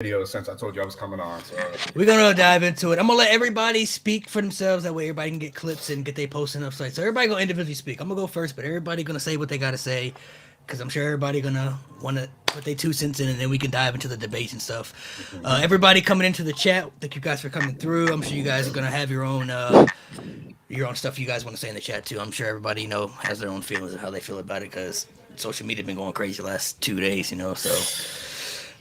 video since I told you I was coming on. So We're gonna dive into it. I'm gonna let everybody speak for themselves. That way, everybody can get clips and get their posting up site. So everybody gonna individually speak. I'm gonna go first, but everybody gonna say what they gotta say, because I'm sure everybody gonna wanna put their 2 cents in, and then we can dive into the debates and stuff. mm-hmm. Everybody coming into the chat, thank you guys for coming through. I'm sure you guys are gonna have your own stuff you guys want to say in the chat too. I'm sure everybody has their own feelings of how they feel about it because social media been going crazy the last 2 days. So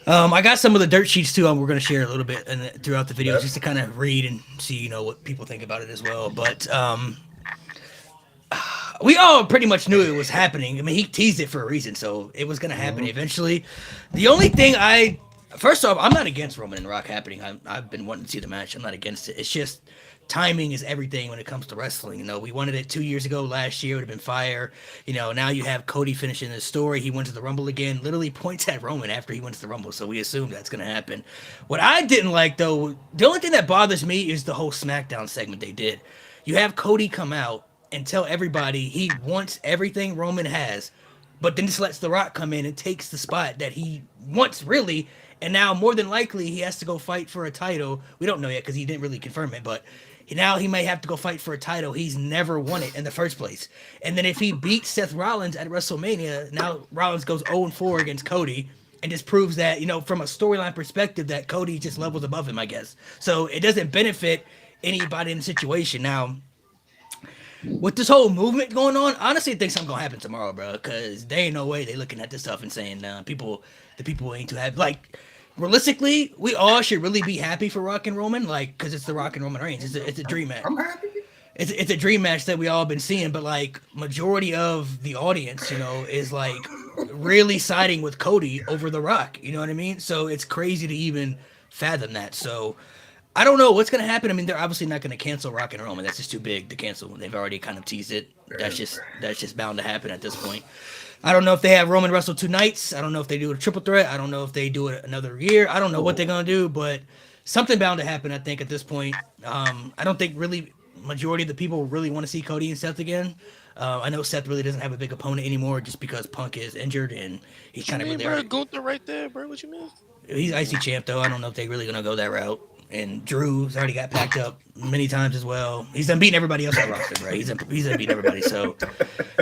I got some of the dirt sheets too. We're going to share a little bit throughout the videos just to kind of read and see, what people think about it as well. But we all pretty much knew it was happening. I mean, he teased it for a reason, so it was going to happen Mm-hmm. eventually. The only thing first off, I'm not against Roman and Rock happening. I've been wanting to see the match. I'm not against it. It's just timing is everything when it comes to wrestling. We wanted it 2 years ago. Last year it would have been fire. Now you have Cody finishing his story. He went to the Rumble again. Literally points at Roman after he went to the Rumble, so we assume that's gonna happen. What I didn't like though, the only thing that bothers me is the whole SmackDown segment they did. You have Cody come out and tell everybody he wants everything Roman has, but then just lets The Rock come in and takes the spot that he wants really. And now, more than likely, he has to go fight for a title. We don't know yet because he didn't really confirm it, but now he may have to go fight for a title he's never won it in the first place. And then if he beats Seth Rollins at WrestleMania, now Rollins goes 0-4 against Cody and just proves that, from a storyline perspective, that Cody just levels above him, I guess. So it doesn't benefit anybody in the situation. Now, with this whole movement going on, honestly, I think something gonna happen tomorrow, bro. Because there ain't no way they looking at this stuff and saying, the people ain't too happy. Like, realistically, we all should really be happy for Rock and Roman, like, because it's the Rock and Roman Reigns. It's a dream match. I'm happy. It's a dream match that we all been seeing, but like majority of the audience, is like really siding with Cody over The Rock. You know what I mean? So it's crazy to even fathom that. So I don't know what's gonna happen. I mean, they're obviously not gonna cancel Rock and Roman. That's just too big to cancel. They've already kind of teased it. That's just bound to happen at this point. I don't know if they have Roman wrestle 2 nights. I don't know if they do a triple threat. I don't know if they do it another year. I don't know what they're gonna do, but something bound to happen. I think at this point. I don't think really majority of the people really want to see Cody and Seth again. I know Seth really doesn't have a big opponent anymore just because Punk is injured and he's kind of really bro? Gunther right there, bro. What you mean? He's IC champ though. I don't know if they really gonna go that route. And Drew's already got packed up many times as well. He's done beating everybody else on roster, right? He's done beating everybody. So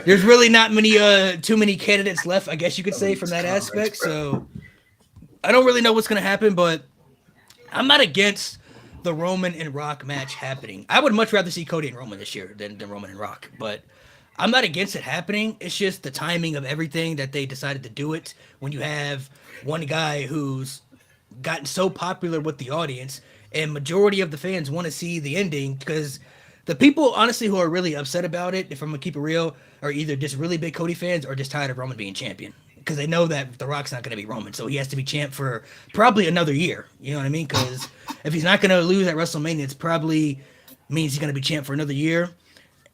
there's really not too many candidates left, I guess you could say, from that aspect. So I don't really know what's gonna happen, but I'm not against the Roman and Rock match happening. I would much rather see Cody and Roman this year than Roman and Rock, but I'm not against it happening. It's just the timing of everything that they decided to do it when you have one guy who's gotten so popular with the audience and majority of the fans want to see the ending because the people honestly who are really upset about it, if I'm gonna keep it real, are either just really big Cody fans or just tired of Roman being champion because they know that The Rock's not going to be Roman, so he has to be champ for probably another year. You know what I mean? Because if he's not going to lose at WrestleMania, it's probably means he's going to be champ for another year.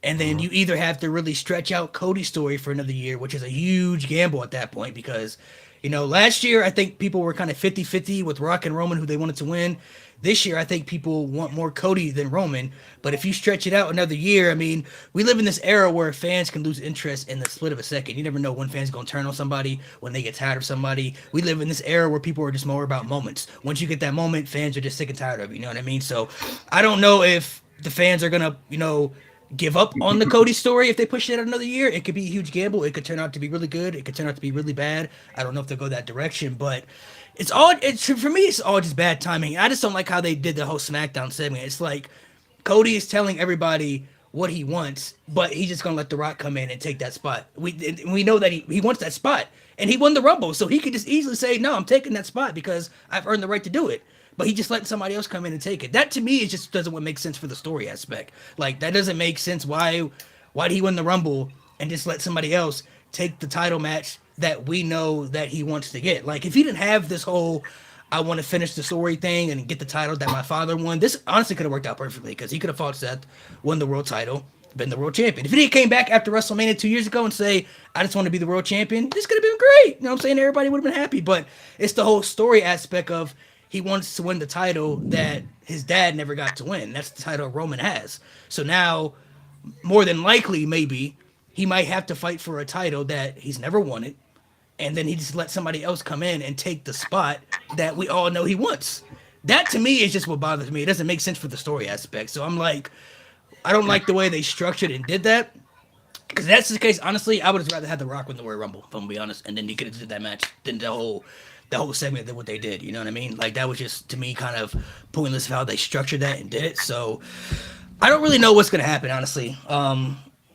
And then you either have to really stretch out Cody's story for another year, which is a huge gamble at that point because, last year I think people were kind of 50-50 with Rock and Roman who they wanted to win. This year, I think people want more Cody than Roman. But if you stretch it out another year, I mean, we live in this era where fans can lose interest in the split of a second. You never know when fans going to turn on somebody, when they get tired of somebody. We live in this era where people are just more about moments. Once you get that moment, fans are just sick and tired of it. You know what I mean? So I don't know if the fans are going to, give up on the Cody story if they push it out another year. It could be a huge gamble. It could turn out to be really good. It could turn out to be really bad. I don't know if they'll go that direction, but for me, it's all just bad timing. I just don't like how they did the whole SmackDown segment. It's like Cody is telling everybody what he wants, but he's just gonna let The Rock come in and take that spot. We know that he wants that spot, and he won the Rumble, so he could just easily say, "No, I'm taking that spot because I've earned the right to do it." But he just letting somebody else come in and take it. That to me is just doesn't make sense for the story aspect. Like that doesn't make sense. Why did he win the Rumble and just let somebody else take the title match that we know that he wants to get? Like if he didn't have this whole I want to finish the story thing and get the title that my father won, this honestly could have worked out perfectly because he could have fought Seth, won the world title, been the world champion. If he came back after WrestleMania 2 years ago and say, I just want to be the world champion, this could have been great. You know what I'm saying? Everybody would have been happy. But it's the whole story aspect of he wants to win the title that his dad never got to win. That's the title Roman has. So now, more than likely, maybe, he might have to fight for a title that he's never won it. And then he just let somebody else come in and take the spot that we all know he wants. That to me is just what bothers me. It doesn't make sense for the story aspect. So I'm like, I don't like the way they structured and did that. Because that's the case, honestly, I would have rather had The Rock win the Royal Rumble, if I'm gonna be honest, and then he could have did that match than the whole segment than what they did. You know what I mean? Like that was just to me kind of pointless of how they structured that and did it. So I don't really know what's gonna happen, honestly.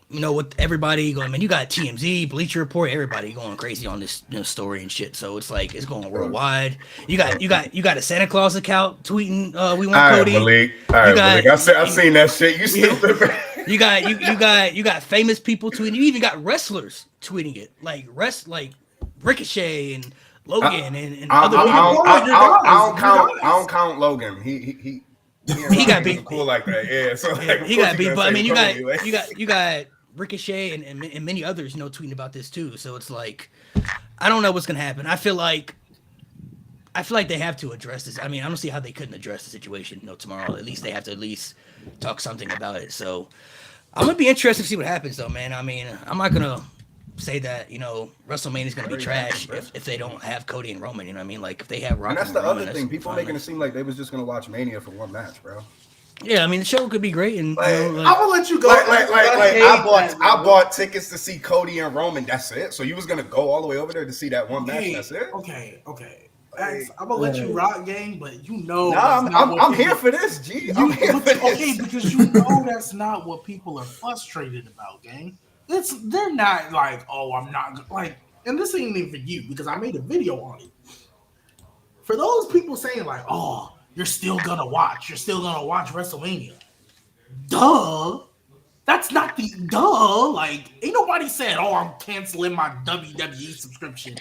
With everybody going, man, you got TMZ, Bleacher Report, everybody going crazy on this story and shit. So it's like it's going worldwide. You got a Santa Claus account tweeting, "We want Cody." Malik. All right, Malik. I've seen that shit. You stupid. You got famous people tweeting. You even got wrestlers tweeting it, like Ricochet and Logan and other people. I don't count Logan. He got beat. Cool like that. Yeah. So he got beat. But I mean, you got Ricochet and many others, tweeting about this too. So it's like, I don't know what's gonna happen. I feel like they have to address this. I mean, I don't see how they couldn't address the situation. Tomorrow at least they have to talk something about it. So I'm gonna be interested to see what happens, though, man. I mean, I'm not gonna say that WrestleMania is gonna be trash if they don't have Cody and Roman. You know what I mean? Like if they have Rock. And that's the other thing. People making it seem like they was just gonna watch Mania for one match, bro. Yeah, I mean the show could be great, and I'm gonna let you go. I bought tickets to see Cody and Roman. That's it. So you was gonna go all the way over there to see that one match. That's it. Okay. I'm gonna let you rock, gang, but I'm here for this, G. I'm here for this. Okay, because you know that's not what people are frustrated about, gang. They're not like, oh, I'm not like, and this ain't even for you because I made a video on it. For those people saying like, oh, you're still gonna watch WrestleMania. Duh. That's not the duh. Like, ain't nobody said, oh, I'm canceling my WWE subscription.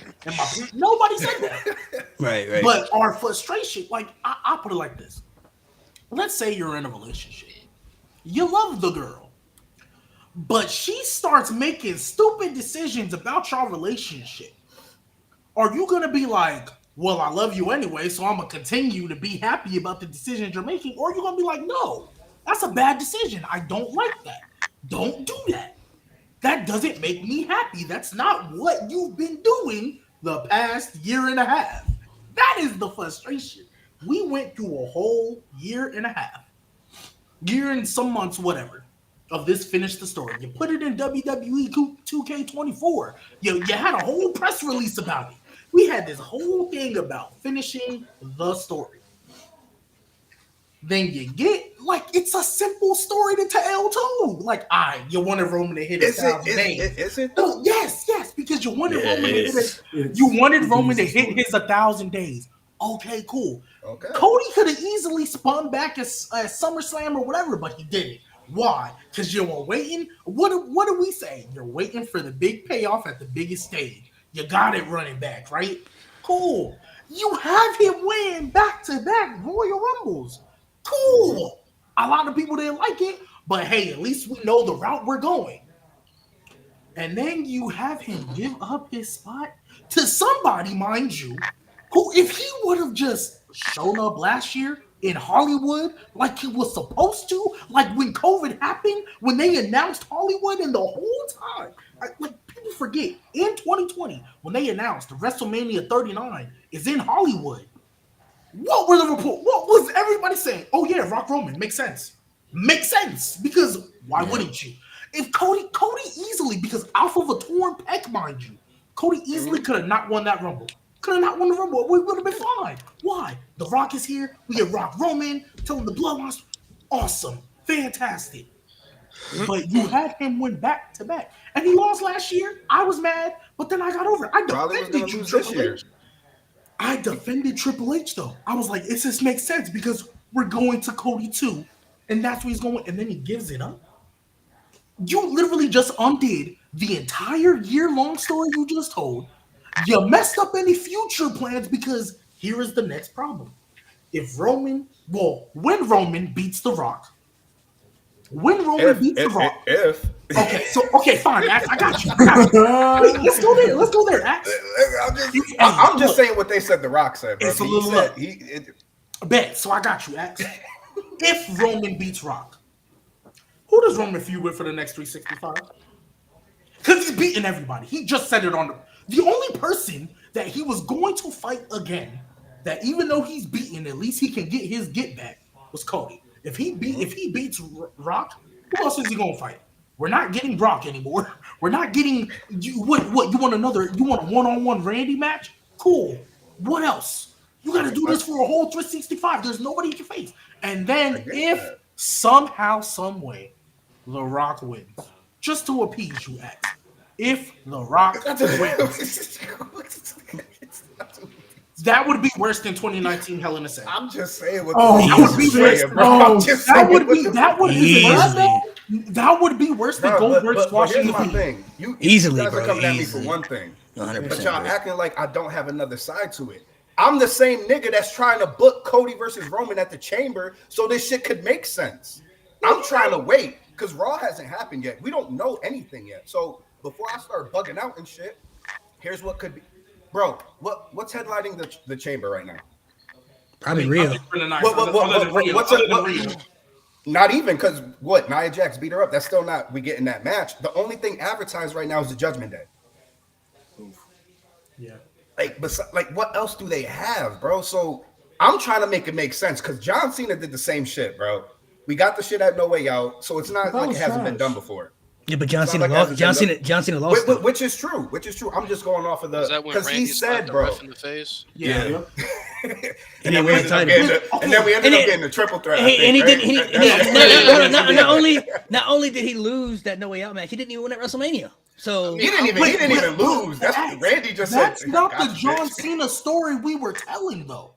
Nobody said that. Right. But our frustration, like, I'll put it like this. Let's say you're in a relationship. You love the girl. But she starts making stupid decisions about your relationship. Are you going to be like, well, I love you anyway, so I'm going to continue to be happy about the decisions you're making? Or are you going to be like, no, that's a bad decision. I don't like that. Don't do that. That doesn't make me happy. That's not what you've been doing the past year and a half. That is the frustration. We went through a whole year and a half, year and some months, whatever, of this finish the story. You put it in WWE 2K24. You had a whole press release about it. We had this whole thing about finishing the story. Then you get, like, it's a simple story to tell, too. Like, you wanted Roman to hit 1,000 days. Is it? Oh, yes, because you wanted Roman to hit his 1,000 days. Okay, cool. Okay. Cody could have easily spun back at SummerSlam or whatever, but he didn't. Why? Because you were waiting. What do we say? You're waiting for the big payoff at the biggest stage. You got it running back, right? Cool. You have him win back-to-back Royal Rumbles. Cool. A lot of people didn't like it, but hey, at least we know the route we're going. And then you have him give up his spot to somebody, mind you, who, if he would have just shown up last year in Hollywood like he was supposed to, like when COVID happened, when they announced Hollywood, and the whole time, like people forget, in 2020, when they announced WrestleMania 39 is in Hollywood, what were the report? What was everybody saying? Oh yeah, Rock Roman makes sense. Makes sense, because why wouldn't you? If Cody easily, because off of a torn pec, mind you, Cody easily could have not won that Rumble. Could have not won the Rumble. We would have been fine. Why? The Rock is here. We get Rock Roman. Tell him the bloodlines. Awesome. Fantastic. But you had him win back to back. And he lost last year. I was mad, but then I got over it. I defended you, Triple H. I defended Triple H, though. I was like, it just makes sense because we're going to Cody too. And that's where he's going. And then he gives it up. You literally just undid the entire year-long story you just told. You messed up any future plans because here is the next problem. When Roman beats The Rock. When Roman beats The Rock. Okay, fine, Axe, I got you. Wait, let's go there, Axe. I'm just saying what they said The Rock said, bro. It's a little bet, so I got you, Axe. If Roman beats Rock, who does Roman feud with for the next 365? Because he's beating everybody. He just said it on the only person that he was going to fight again that even though he's beaten, at least he can get his get back was Cody. If he beats Rock, who else is he gonna fight? We're not getting Brock anymore. We're not getting you. What you want you want a one-on-one Randy match? Cool. What else? You got to do this for a whole 365. There's nobody you can face. And then if somehow, some way, The Rock wins, just to appease you, X. If The Rock wins, that would be worse than 2019 Hell in a Cell. I'm just saying what that would be worse. That would be worse than Goldberg squashing the my thing. You easily, guys are coming at me for one thing, 100%, but y'all acting like I don't have another side to it. I'm the same nigga that's trying to book Cody versus Roman at the Chamber so this shit could make sense. I'm trying to wait because Raw hasn't happened yet. We don't know anything yet. So before I start bugging out and shit, here's what could be. Bro, what's headlining the Chamber right now? Probably Rio. What's not even because Nia Jax beat her up. That's still not we getting that match. The only thing advertised right now is the Judgment Day. Yeah. Like what else do they have, bro? So I'm trying to make it make sense because John Cena did the same shit, bro. We got the shit at No Way Out, so it's not like it hasn't been done before. Yeah, but John Cena lost. John Cena lost. Which is true. I'm just going off of the because he said, bro. In the face? Yeah. And then we ended up getting the triple threat. Not only did he lose that No Way Out match, he didn't even win at WrestleMania. So he didn't even lose. That's what Randy just said. That's not the John Cena story we were telling, though.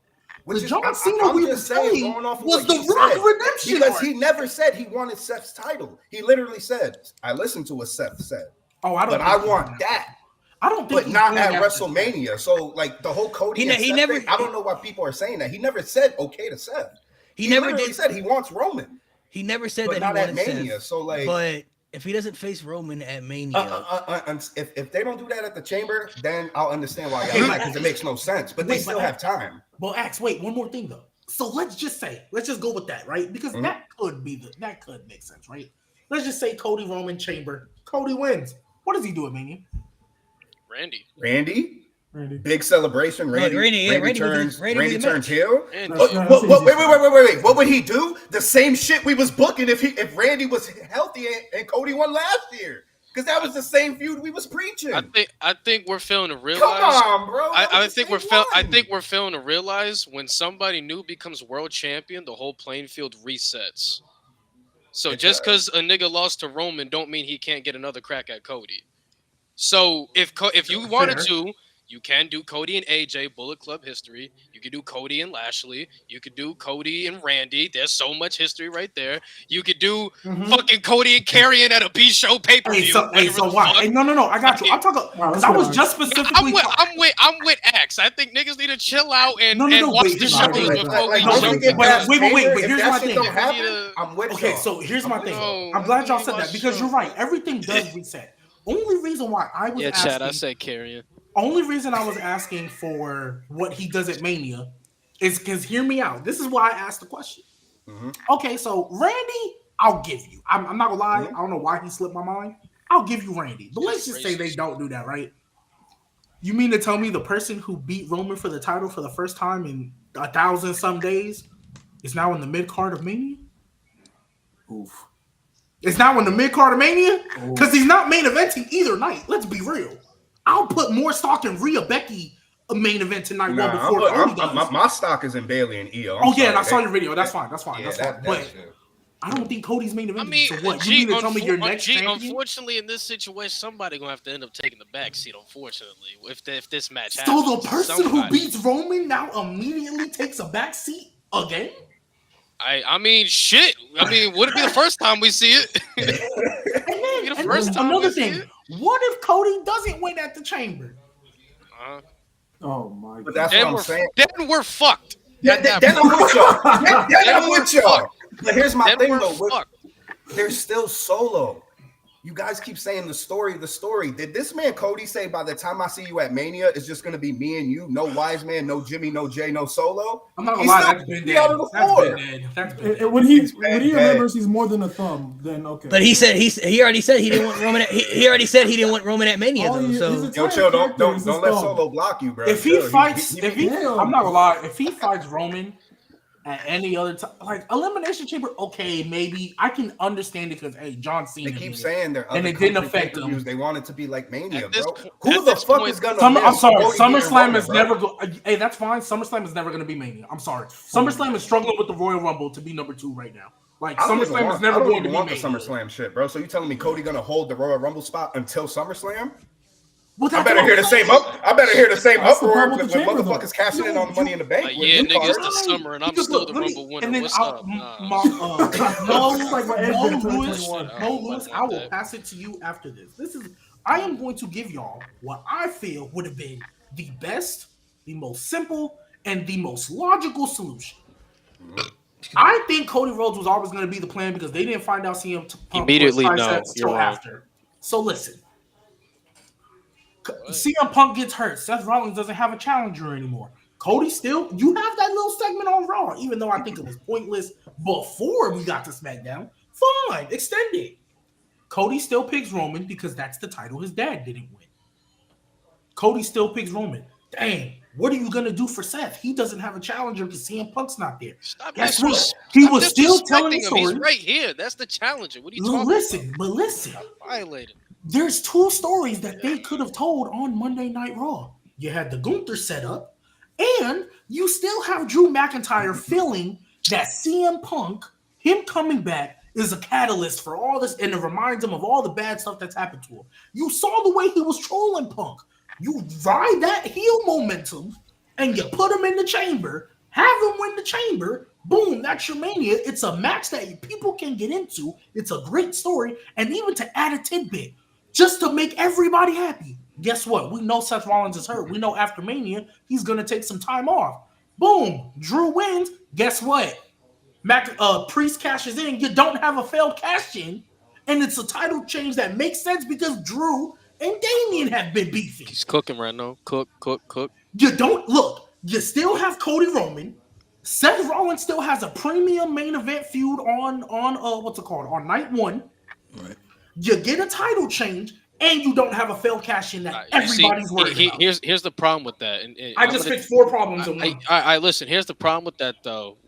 The John Cena we were telling was the Rock redemption. Because he never said he wanted Seth's title. He literally said, "I listened to what Seth said." Oh, I don't. But I want that. I don't think, but not at WrestleMania. So, like the whole Cody, he never. Thing, I don't know why people are saying that. He never said okay to Seth. He never said he wants Roman. He never said that not he at wanted Mania. Seth, so like, but if he doesn't face Roman at Mania, if they don't do that at the Chamber, then I'll understand why y'all because it makes no sense. But they still have time. Well, wait, one more thing though. So let's just go with that, right? Because that could make sense, right? Let's just say Cody Roman Chamber. Cody wins. What does he do at Mania? Randy? Big celebration. Randy turns heel. Wait. What would he do? The same shit we was booking if Randy was healthy and Cody won last year. Because that was the same feud we was preaching. I think we're failing to realize. Come on, bro. I think we're failing to realize when somebody new becomes world champion, the whole playing field resets. So just because a nigga lost to Roman, don't mean he can't get another crack at Cody. So if you wanted to, you can do Cody and AJ Bullet Club history. You could do Cody and Lashley. You could do Cody and Randy. There's so much history right there. You could do fucking Cody and Karrion at a B-show pay-per-view. So why? No. I got you. I'm talking because I was just specifically. I'm with X. I think niggas need to chill out and watch the shows before we jump. Wait. Here's my thing. I'm with okay, so here's my thing. I'm glad y'all said that because you're right. Everything does reset. Only reason why I was asking. Chad, I said Karrion. Only reason I was asking for what he does at Mania is because, hear me out. This is why I asked the question. Okay, so Randy, I'll give you. I'm not gonna lie. I don't know why he slipped my mind. I'll give you Randy. But let's just say they don't do that, right? You mean to tell me the person who beat Roman for the title for the first time in 1,000 some days is now in the mid card of Mania? Oof. It's now in the mid card of Mania? Because he's not main eventing either night. Let's be real. I'll put more stock in Rhea Becky a main event tonight before my stock is in Bailey and Io. And I saw your video. That's fine. But I don't think Cody's main event. So what? You mean to tell me your next champion? Unfortunately, in this situation, somebody gonna have to end up taking the back seat. Unfortunately, if this match happens, so the person who beats Roman now immediately takes a back seat again. I mean, shit. I mean, would it be the first time we see it? Another thing. What if Cody doesn't win at the Chamber? Oh my god! But that's what I'm saying. Then we're fucked. Then I'm with y'all. Then I'm with y'all. But here's my thing though. There's still Solo. You guys keep saying the story. Did this man Cody say by the time I see you at Mania, it's just gonna be me and you? No Wise Man, no Jimmy, no Jay, no Solo. I'm not gonna lie, that's been dead. That's been dead. When he remembers he's more than a thumb, then okay. But he already said he didn't want Roman. He already said he didn't want Roman at Mania though. So yo, chill. Don't let Solo block you, bro. If he fights, I'm not gonna lie. If he fights Roman at any other time, like Elimination Chamber, okay, maybe I can understand it because hey, John Cena. They keep saying they're and it didn't affect them. They want it to be like Mania, bro. Who the fuck is gonna? I'm sorry. SummerSlam is never go. Hey, that's fine. SummerSlam is never gonna be Mania. I'm sorry. SummerSlam is struggling with the Royal Rumble to be number 2 right now. Like SummerSlam is never going to be Mania. The SummerSlam shit, bro. So you telling me Cody gonna hold the Royal Rumble spot until SummerSlam? Well, I better hear the same uproar with motherfuckers cashing in on the Money in the Bank. Yeah, nigga, it's the summer, and I'm still the Rumble winner. What's up? No, Lewis, I will pass it to you after this. I am going to give y'all what I feel would have been the best, the most simple, and the most logical solution. I think Cody Rhodes was always going to be the plan because they didn't find out CM Punk immediately until after. So listen. CM Punk gets hurt. Seth Rollins doesn't have a challenger anymore. Cody still, you have that little segment on Raw, even though I think it was pointless before we got to SmackDown. Fine, extend it. Cody still picks Roman because that's the title his dad didn't win. Cody still picks Roman. Dang, what are you going to do for Seth? He doesn't have a challenger because CM Punk's not there. Guess what? He was still telling the story. He's right here. That's the challenger. What are you talking about? Listen. Violated. There's 2 stories that they could have told on Monday Night Raw. You had the Gunther setup, and you still have Drew McIntyre feeling that CM Punk, him coming back, is a catalyst for all this, and it reminds him of all the bad stuff that's happened to him. You saw the way he was trolling Punk. You ride that heel momentum, and you put him in the chamber, have him win the chamber, boom, that's your Mania. It's a match that people can get into. It's a great story, and even to add a tidbit, just to make everybody happy. Guess what? We know Seth Rollins is hurt. We know after Mania, he's going to take some time off. Boom. Drew wins. Guess what? Priest cashes in. You don't have a failed cash in. And it's a title change that makes sense because Drew and Damian have been beefing. He's cooking right now. Cook. You don't look. You still have Cody Roman. Seth Rollins still has a premium main event feud on what's it called? On night 1. Right. You get a title change, and you don't have a failed cash in that everybody's worried about. Here's the problem with that. And I just picked 4 problems in one. I listen. Here's the problem with that, though.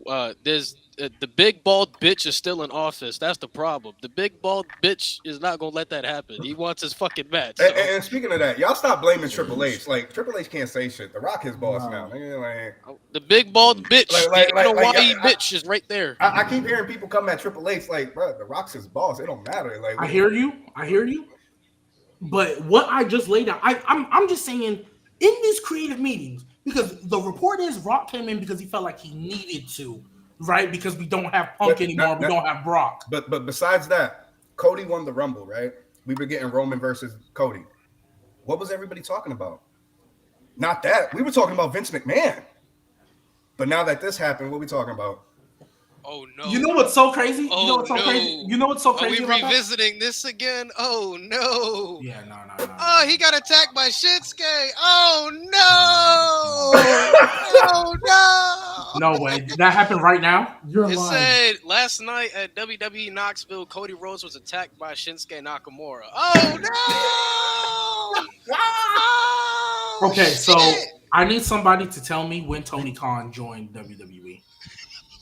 There's the big bald bitch is still in office. That's the problem. The big bald bitch is not gonna let that happen. He wants his fucking match. So. And speaking of that, y'all stop blaming Triple H. Like Triple H can't say shit. The Rock his boss now. The big bald bitch, bitch is right there. I keep hearing people come at Triple H like, bro, The Rock's his boss. It don't matter. Like I hear you. But what I just laid out, I'm just saying in these creative meetings, because the report is Rock came in because he felt like he needed to. Right, because we don't have Punk anymore. We don't have Brock. But besides that, Cody won the Rumble, right? We were getting Roman versus Cody. What was everybody talking about? Not that. We were talking about Vince McMahon. But now that this happened, what are we talking about? Oh no! You know what's so crazy? Oh, you know what's so crazy? You know what's so crazy? Are we revisiting this again? Oh no! Yeah, no. Oh, he got attacked by Shinsuke. Oh no! Oh no! No way! Did that happen right now? You're it lying. said last night at WWE Knoxville, Cody Rhodes was attacked by Shinsuke Nakamura. Oh no! Okay, so I need somebody to tell me when Tony Khan joined WWE.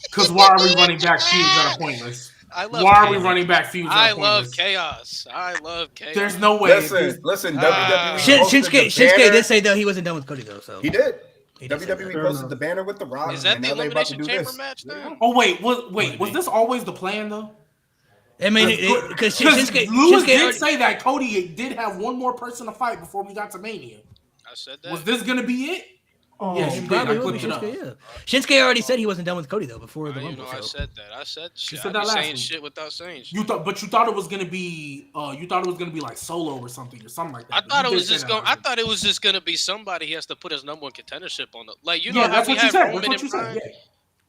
Because why are we running back feuds that are pointless? Why are we running back feuds that are pointless? I love chaos. There's no way. Listen. WWE. Shinsuke did say though he wasn't done with Cody though. So he did. WWE posted the banner with the Rock. Is that the Elimination Chamber match now? Oh wait, was this always the plan though? I mean, because Lewis did say that Cody did have one more person to fight before we got to Mania. I said that. Was this gonna be it? Oh, yes, you did. I looked it up. Yeah. Shinsuke already said he wasn't done with Cody though before the Rumble. I said that. I said shit. You said that last saying week. shit without saying shit. You thought it was gonna be like Solo or something like that. I thought it was just gonna be somebody he has to put his number one contendership on. Like how that's we what you have said. Roman That's what you and Bryan. said.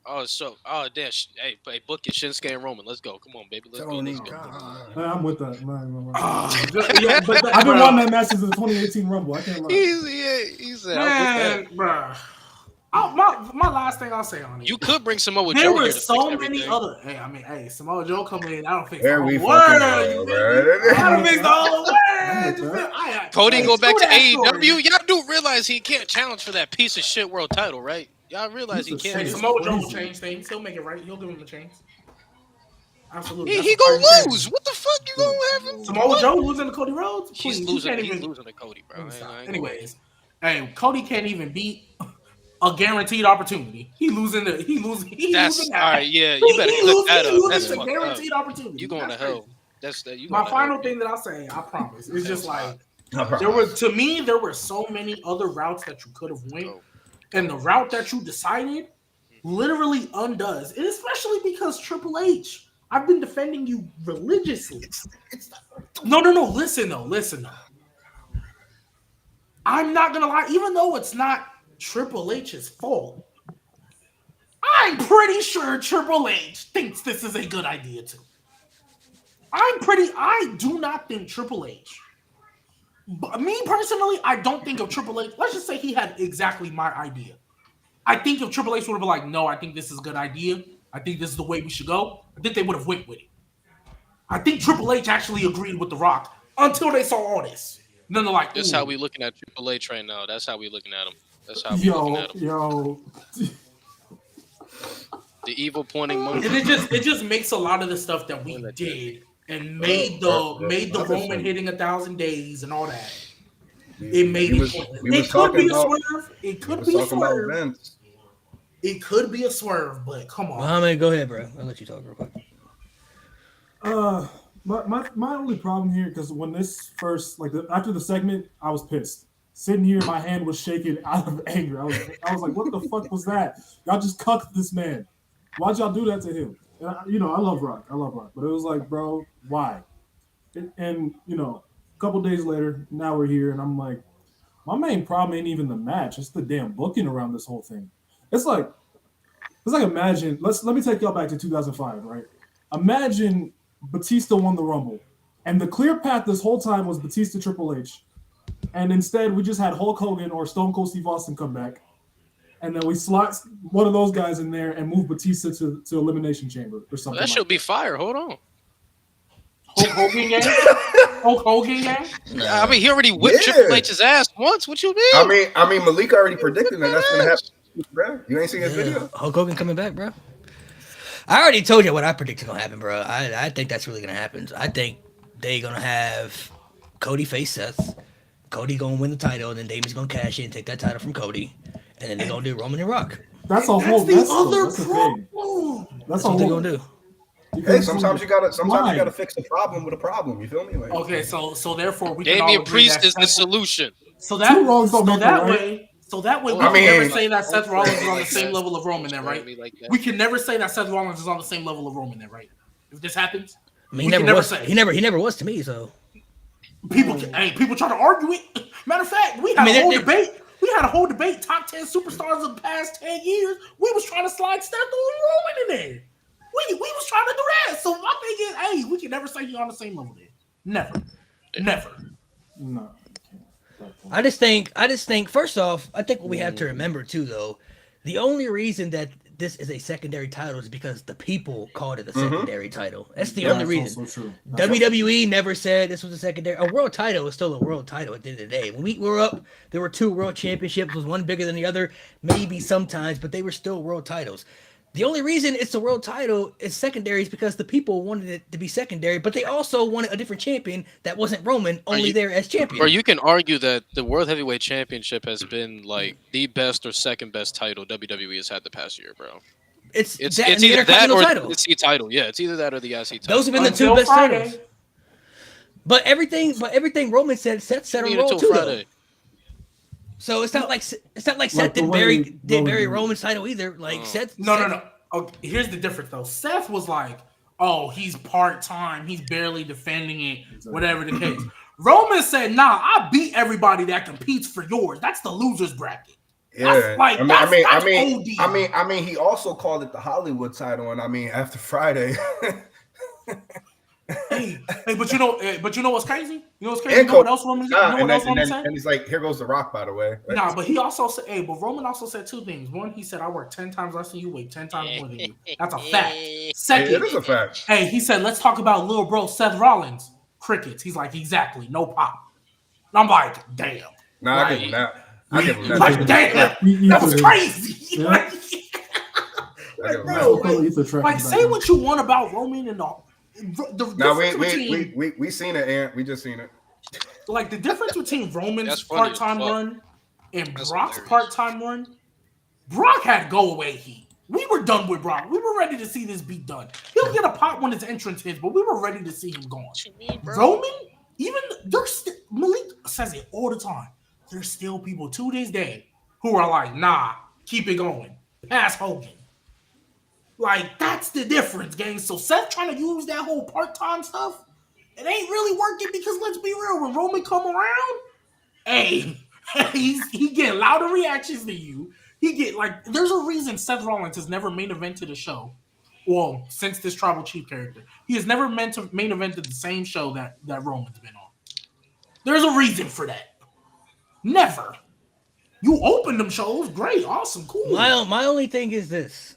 Yeah. Damn. Hey, book your Shinsuke and Roman. Let's go. Come on, baby. Let's Tony go. Khan. I'm with that. Yeah, but I've been wanting that match since the 2018 Rumble. I can't lie. He said, I'm with that. bro. My last thing I'll say on it. You could bring Samoa There Joe were here to so fix many everything. other. Hey, Samoa Joe coming in. I don't fix There the we whole fucking world. go, I don't fix the whole I'm with world. that. Cody go back to AEW. AEW. Y'all do realize he can't challenge for that piece of shit world title, right? Y'all realize he Piece of can't. shit. do it. Samoa Joe will Crazy. change things. He'll make it right. He'll give him a chance. Absolutely. He gonna lose. What the fuck you gonna have him? Samoa Joe losing to Cody Rhodes? Please, He's he losing. can't He's even. losing to Cody, bro. Anyways, hey, Cody can't even beat a guaranteed opportunity. He losing That's losing that. all right. Yeah, you better clip that up. That's a fucked up. guaranteed opportunity. You going to That's hell? crazy. That's that. You My going to final hell. thing that I'll say, I promise, is just like I promise. there were so many other routes that you could have went, Go. and the route that you decided literally undoes, and especially because Triple H. I've been defending you religiously. No. Listen though. I'm not gonna lie, even though it's not Triple H's fault, I'm pretty sure Triple H thinks this is a good idea too. I do not think Triple H. But me personally, I don't think of Triple H. Let's just say he had exactly my idea. I think if Triple H would have been like, no, I think this is a good idea. I think this is the way we should go. I think they would have went with it. I think Triple H actually agreed with The Rock until they saw all this. And then they're like, That's ooh. how we looking at Triple H right now. That's how we looking at him. That's how we looking at him. Yo. The evil pointing monkey. And it just makes a lot of the stuff that we did and made the Roman hitting 1,000 days and all that. It made it pointless. It could be a swerve. It could be a swerve. It could be a swerve, but come on. Muhammad, go ahead, bro. I'll let you talk real quick. My only problem here, because when this first, after the segment, I was pissed. Sitting here, my hand was shaking out of anger. I was like, what the fuck was that? Y'all just cucked this man. Why'd y'all do that to him? And I love Rock. But it was like, bro, why? And a couple days later, now we're here, and I'm like, my main problem ain't even the match. It's the damn booking around this whole thing. It's like imagine, let me take y'all back to 2005, right? Imagine Batista won the Rumble, and the clear path this whole time was Batista Triple H, and instead we just had Hulk Hogan or Stone Cold Steve Austin come back, and then we slot one of those guys in there and move Batista to Elimination Chamber or something. That should be fire. Hold on. Hulk Hogan game? Hulk Hogan game? I mean, he already whipped Triple H's ass once. What you mean? I mean, Malik already predicted that that's gonna happen. Bro, you ain't seen his video? Hulk Hogan coming back, bro. I already told you what I predicted gonna happen, bro. I think that's really gonna happen. I think they gonna have Cody face Seth. Cody gonna win the title, and then Damon's gonna cash in and take that title from Cody, and then they're gonna do Roman and Rock. That's a whole. That's the thing. That's what they're gonna do. Hey, sometimes you gotta fix the problem with a problem. You feel me? Like, okay, so therefore we Damian Priest is the solution. So that way, we can never say that Seth Rollins is on the same level of Roman, then, right? We can never say that Seth Rollins is on the same level of Roman, then, right? If this happens, I mean, he never was to me. So people try to argue it. Matter of fact, we had a whole debate. We had a whole debate. Top 10 superstars of the past 10 years. We was trying to slide Seth or Roman in there. We was trying to do that. So my thing is, hey, we can never say you're on the same level there. Never. No. I just think, first off, I think what we have to remember too, though, the only reason that this is a secondary title is because the people called it a secondary title. That's the only reason. WWE never said this was a secondary. A world title is still a world title at the end of the day. When we were up, there were 2 world championships. Was one bigger than the other? Maybe sometimes, but they were still world titles. The only reason it's a world title is secondary is because the people wanted it to be secondary, but they also wanted a different champion that wasn't Roman, only there as champion. Or you can argue that the World Heavyweight Championship has been like the best or second best title WWE has had the past year, bro. It's either that or the IC title. Yeah, it's either that or the IC title. Those have been the 2 best titles. But everything Roman said, Seth said on Raw too, though. So it's not like Seth didn't bury Roman's title either. Like Seth. No. Okay, here's the difference though. Seth was like, "Oh, he's part-time. He's barely defending it. Whatever the case." Roman said, "Nah, I beat everybody that competes for yours. That's the losers bracket. Yeah, That's OD. he also called it the Hollywood title, and I mean, after Friday, Hey, but you know what's crazy? You know what's crazy? and You know what else Roman? You know what else and Roman said? and he's like, "Here goes the Rock," by the way. Nah, but he also said, hey, but Roman also said two things. One, he said, I work 10 times less than you, weigh 10 times more than you. That's a fact. Second, it is a fact. hey, he said, let's talk about little bro Seth Rollins. Crickets. He's like, exactly, no pop. And I'm like, damn. Nah, like, I give him that. I give him that. Like, damn, that was crazy. Yeah. Like, bro, like, say what you want about Roman and the now we seen it, Ant. We just seen it. Like the difference between Roman's part-time run and Brock's part-time run, Brock had go-away heat. We were done with Brock. We were ready to see this beat done. He'll get a pop when his entrance hits, but we were ready to see him gone. Roman, even Malik says it all the time. There's still people to this day who are like, nah, keep it going. Pass Hogan. Like, that's the difference, gang. So Seth trying to use that whole part-time stuff, it ain't really working because let's be real, when Roman come around, hey, he get louder reactions than you. He get like, there's a reason Seth Rollins has never main evented a show. Well, since this Tribal Chief character, he has never main evented the same show that Roman's been on. There's a reason for that. Never. You open them shows, great, awesome, cool. My only thing is this.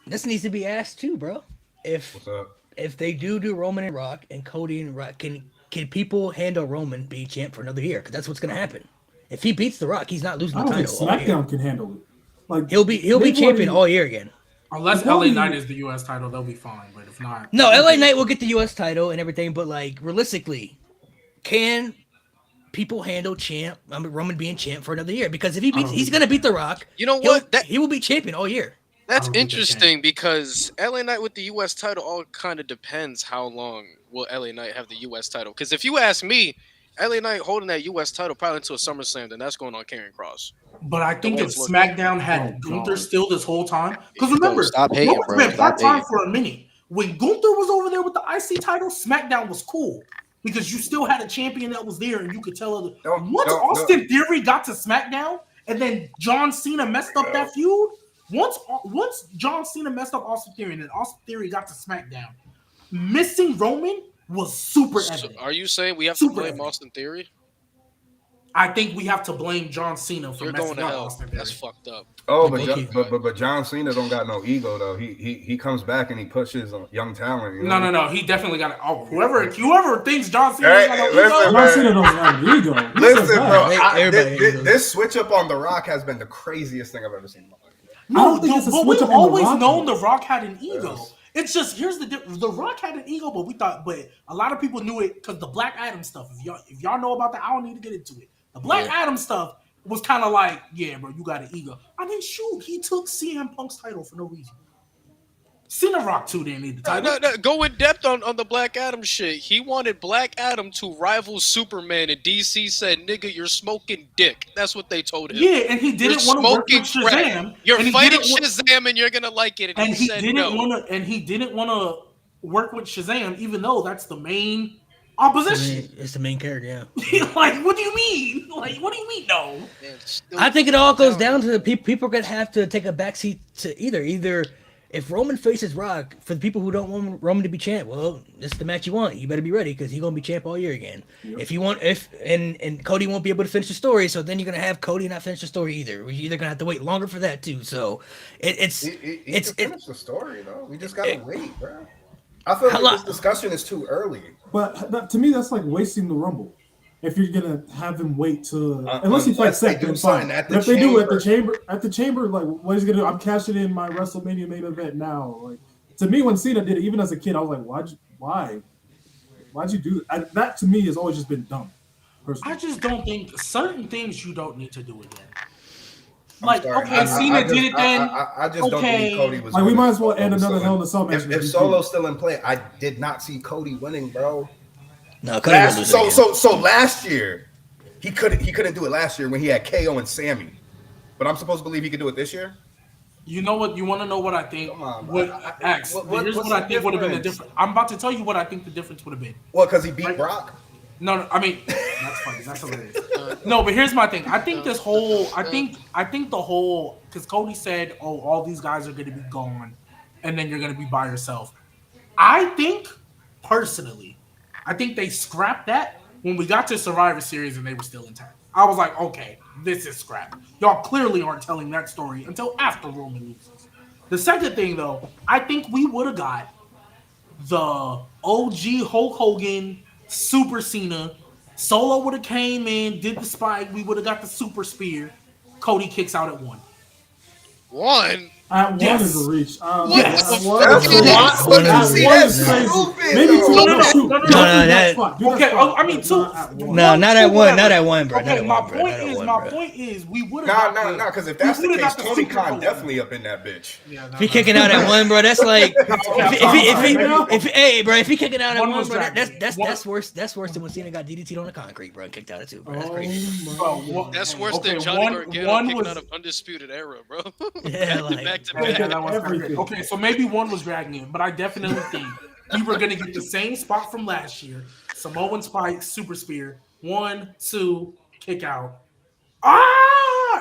This needs to be asked too, bro. If they do Roman and Rock and Cody and Rock, can people handle Roman being champ for another year? Because that's what's going to happen. If he beats The Rock, he's not losing the title. SmackDown can handle it. Like he'll be champion all year again. Unless LA Knight is the U.S. title, they'll be fine. But if not, no, LA Knight will get the U.S. title and everything. But like realistically, can people handle Roman being champ for another year? Because if he beats, he's going to beat The Rock. You know what? He will be champion all year. That's interesting because LA Knight with the U.S. title all kind of depends how long will LA Knight have the U.S. title. Because if you ask me, LA Knight holding that U.S. title probably until SummerSlam, then that's going on Karrion Kross. But I think if SmackDown had Gunther still this whole time, because remember, stop hating, Roman's bro. been Stop part-time hating. for a minute. When Gunther was over there with the IC title, SmackDown was cool because you still had a champion that was there, and you could tell. Once Austin Theory got to SmackDown, and then John Cena messed up that feud. Once John Cena messed up Austin Theory, and then Austin Theory got to SmackDown, missing Roman was super evident. Are you saying we have to blame Austin Theory? I think we have to blame John Cena for messing up Austin Theory. That's fucked up. Oh, but John Cena don't got no ego though. He comes back and he pushes young talent. You know? No. He definitely got it. Oh, whoever thinks John Cena got no ego, John Cena don't have an ego. Listen, bro. This switch up on The Rock has been the craziest thing I've ever seen in my life. No, but we've always known The Rock had an ego. Yes. It's just here's the difference. The Rock had an ego, but a lot of people knew it because the Black Adam stuff. If y'all know about that, I don't need to get into it. The Black Adam stuff was kind of like, yeah, bro, you got an ego. I mean, shoot, he took CM Punk's title for no reason. Cena Rock too didn't need the title. No, go in depth on the Black Adam shit. He wanted Black Adam to rival Superman, and DC said, "Nigga, you're smoking dick." That's what they told him. Yeah, and he didn't want to work with Shazam. You're fighting Shazam, and you're gonna like it. And he didn't want to work with Shazam, even though that's the main opposition. It's the main character, yeah. Like, what do you mean? Like, what do you mean, no? I think it all goes down to people are gonna have to take a backseat to either. If Roman faces Rock, for the people who don't want Roman to be champ, well, this is the match you want. You better be ready because he's gonna be champ all year again. Yep. If Cody won't be able to finish the story, so then you're gonna have Cody not finish the story either. You're either gonna have to wait longer for that too. So it's finish the story though. We just gotta wait, bro. I feel like this discussion is too early. But to me, that's like wasting the Rumble. If you're gonna have them wait to unless he fights Seth, then fine. If they do at the chamber, like what is he gonna do? I'm cashing in my WrestleMania main event now. Like to me, when Cena did it, even as a kid, I was like, why'd you do that? That to me has always just been dumb. Personally. I just don't think certain things you don't need to do again. Like Cena did it then. I just don't think Cody was. Like we might as well add another Hell in a Cell match. If Solo's still in play, I did not see Cody winning, bro. No, so last year he couldn't do it last year when he had KO and Sammy, but I'm supposed to believe he could do it this year. You know what? You want to know what I think? Here's what I think would have been the difference. I'm about to tell you what I think the difference would have been. Well, because he beat Brock. No, I mean that's funny. That's hilarious. No, but here's my thing. I think the whole because Cody said, "Oh, all these guys are going to be gone, and then you're going to be by yourself." I think personally, I think they scrapped that when we got to Survivor Series and they were still intact. I was like, okay, this is scrap. Y'all clearly aren't telling that story until after Roman loses. The second thing, though, I think we would have got the OG Hulk Hogan, Super Cena. Solo would have came in, did the spike. We would have got the Super Spear. Cody kicks out at 1. One. At 1 Yes. is a reach. Yes. At 1 That's is a a lot. reach. But At see, 1 that's is crazy. stupid, Maybe though. 2. No, No, that- Okay, I mean, two. No, not at one, not at one, bro. Okay, Not at my one, bro. point Not at is, one, my bro. point is, we would have. Nah. Because if that's the case, Tony Khan definitely up in that bitch. Yeah, If he kicking out at 1, bro, that's like hey, bro, if he kicking out at One 1, was bro, dragging. that's worse. That's worse than when Cena got DDT'd on the concrete, bro, and kicked out at 2, bro. That's crazy. That's worse than Johnny Gargano kicking out of Undisputed Era, bro. Yeah, like back to Yeah, back. that was crazy. Okay, so maybe 1 was dragging in, but I definitely think we were gonna get the same spot from last year. Samoan Spike, Super Spear, 1, 2, kick out.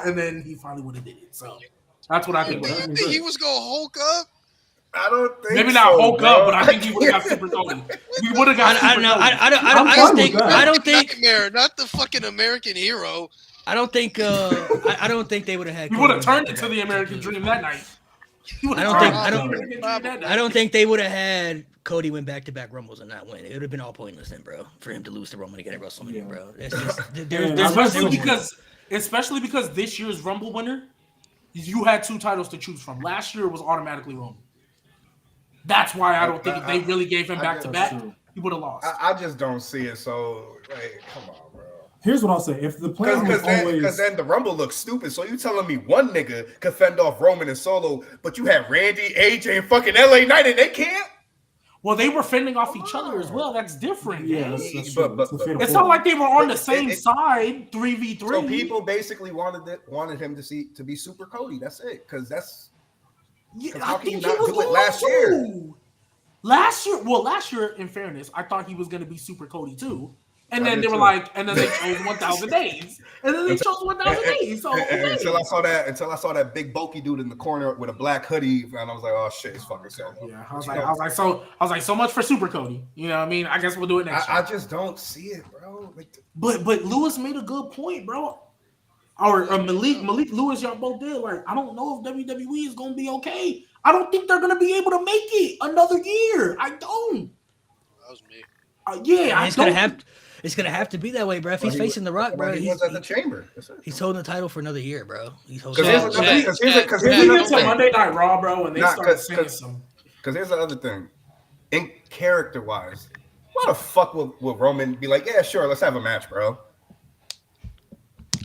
And then he finally would have did it. So that's what I think. You think he was gonna Hulk up? I don't think Maybe not so, Hulk bro. up, but I think he would have got Super Cody. We would have got I Super know. Cody. I don't think. Nightmare, not the fucking American hero. I don't think. I don't think they would have had. He would have turned it to the American Dream that night. I don't think they would have had Cody win back-to-back Rumbles and not win. It would have been all pointless then, bro, for him to lose to Roman again at WrestleMania, bro. That's just, especially because this year's Rumble winner, you had 2 titles to choose from. Last year it was automatically Roman. That's why I don't think if they really gave him back-to-back, he would have lost. I just don't see it. So, like, come on, bro. Here's what I'll say: if the plan was Because always, then the Rumble looks stupid. So you telling me one nigga could fend off Roman and Solo, but you have Randy, AJ, and fucking LA Knight, and they can't? Well, they were fending off each other as well. That's different. yeah, that's true. But- It's not like they were on the same side, 3v3. So people basically wanted him to be Super Cody. That's it. Because that's how can you not do it last year? Last year, in fairness, I thought he was going to be Super Cody too. And then they were like, and then they chose 1,000 days. And then they chose 1,000 days. So until I saw that big bulky dude in the corner with a black hoodie, and I was like, oh shit, it's fucking Solo. Yeah, I was like, so much for Super Cody. You know what I mean? I guess we'll do it next year. I just don't see it, bro. But Lewis made a good point, bro. Or Malik Lewis, y'all both did. Like, I don't know if WWE is gonna be okay. I don't think they're gonna be able to make it another year. I don't. That was me. It's gonna have to be that way, bro. If he's facing The Rock, bro, he was at the chamber. He's holding the title for another year, bro. He's holding. Because we get to Monday Night Raw, bro, and they start saying some. Because here's the other thing, in character wise, why the fuck will Roman be like, yeah, sure, let's have a match, bro?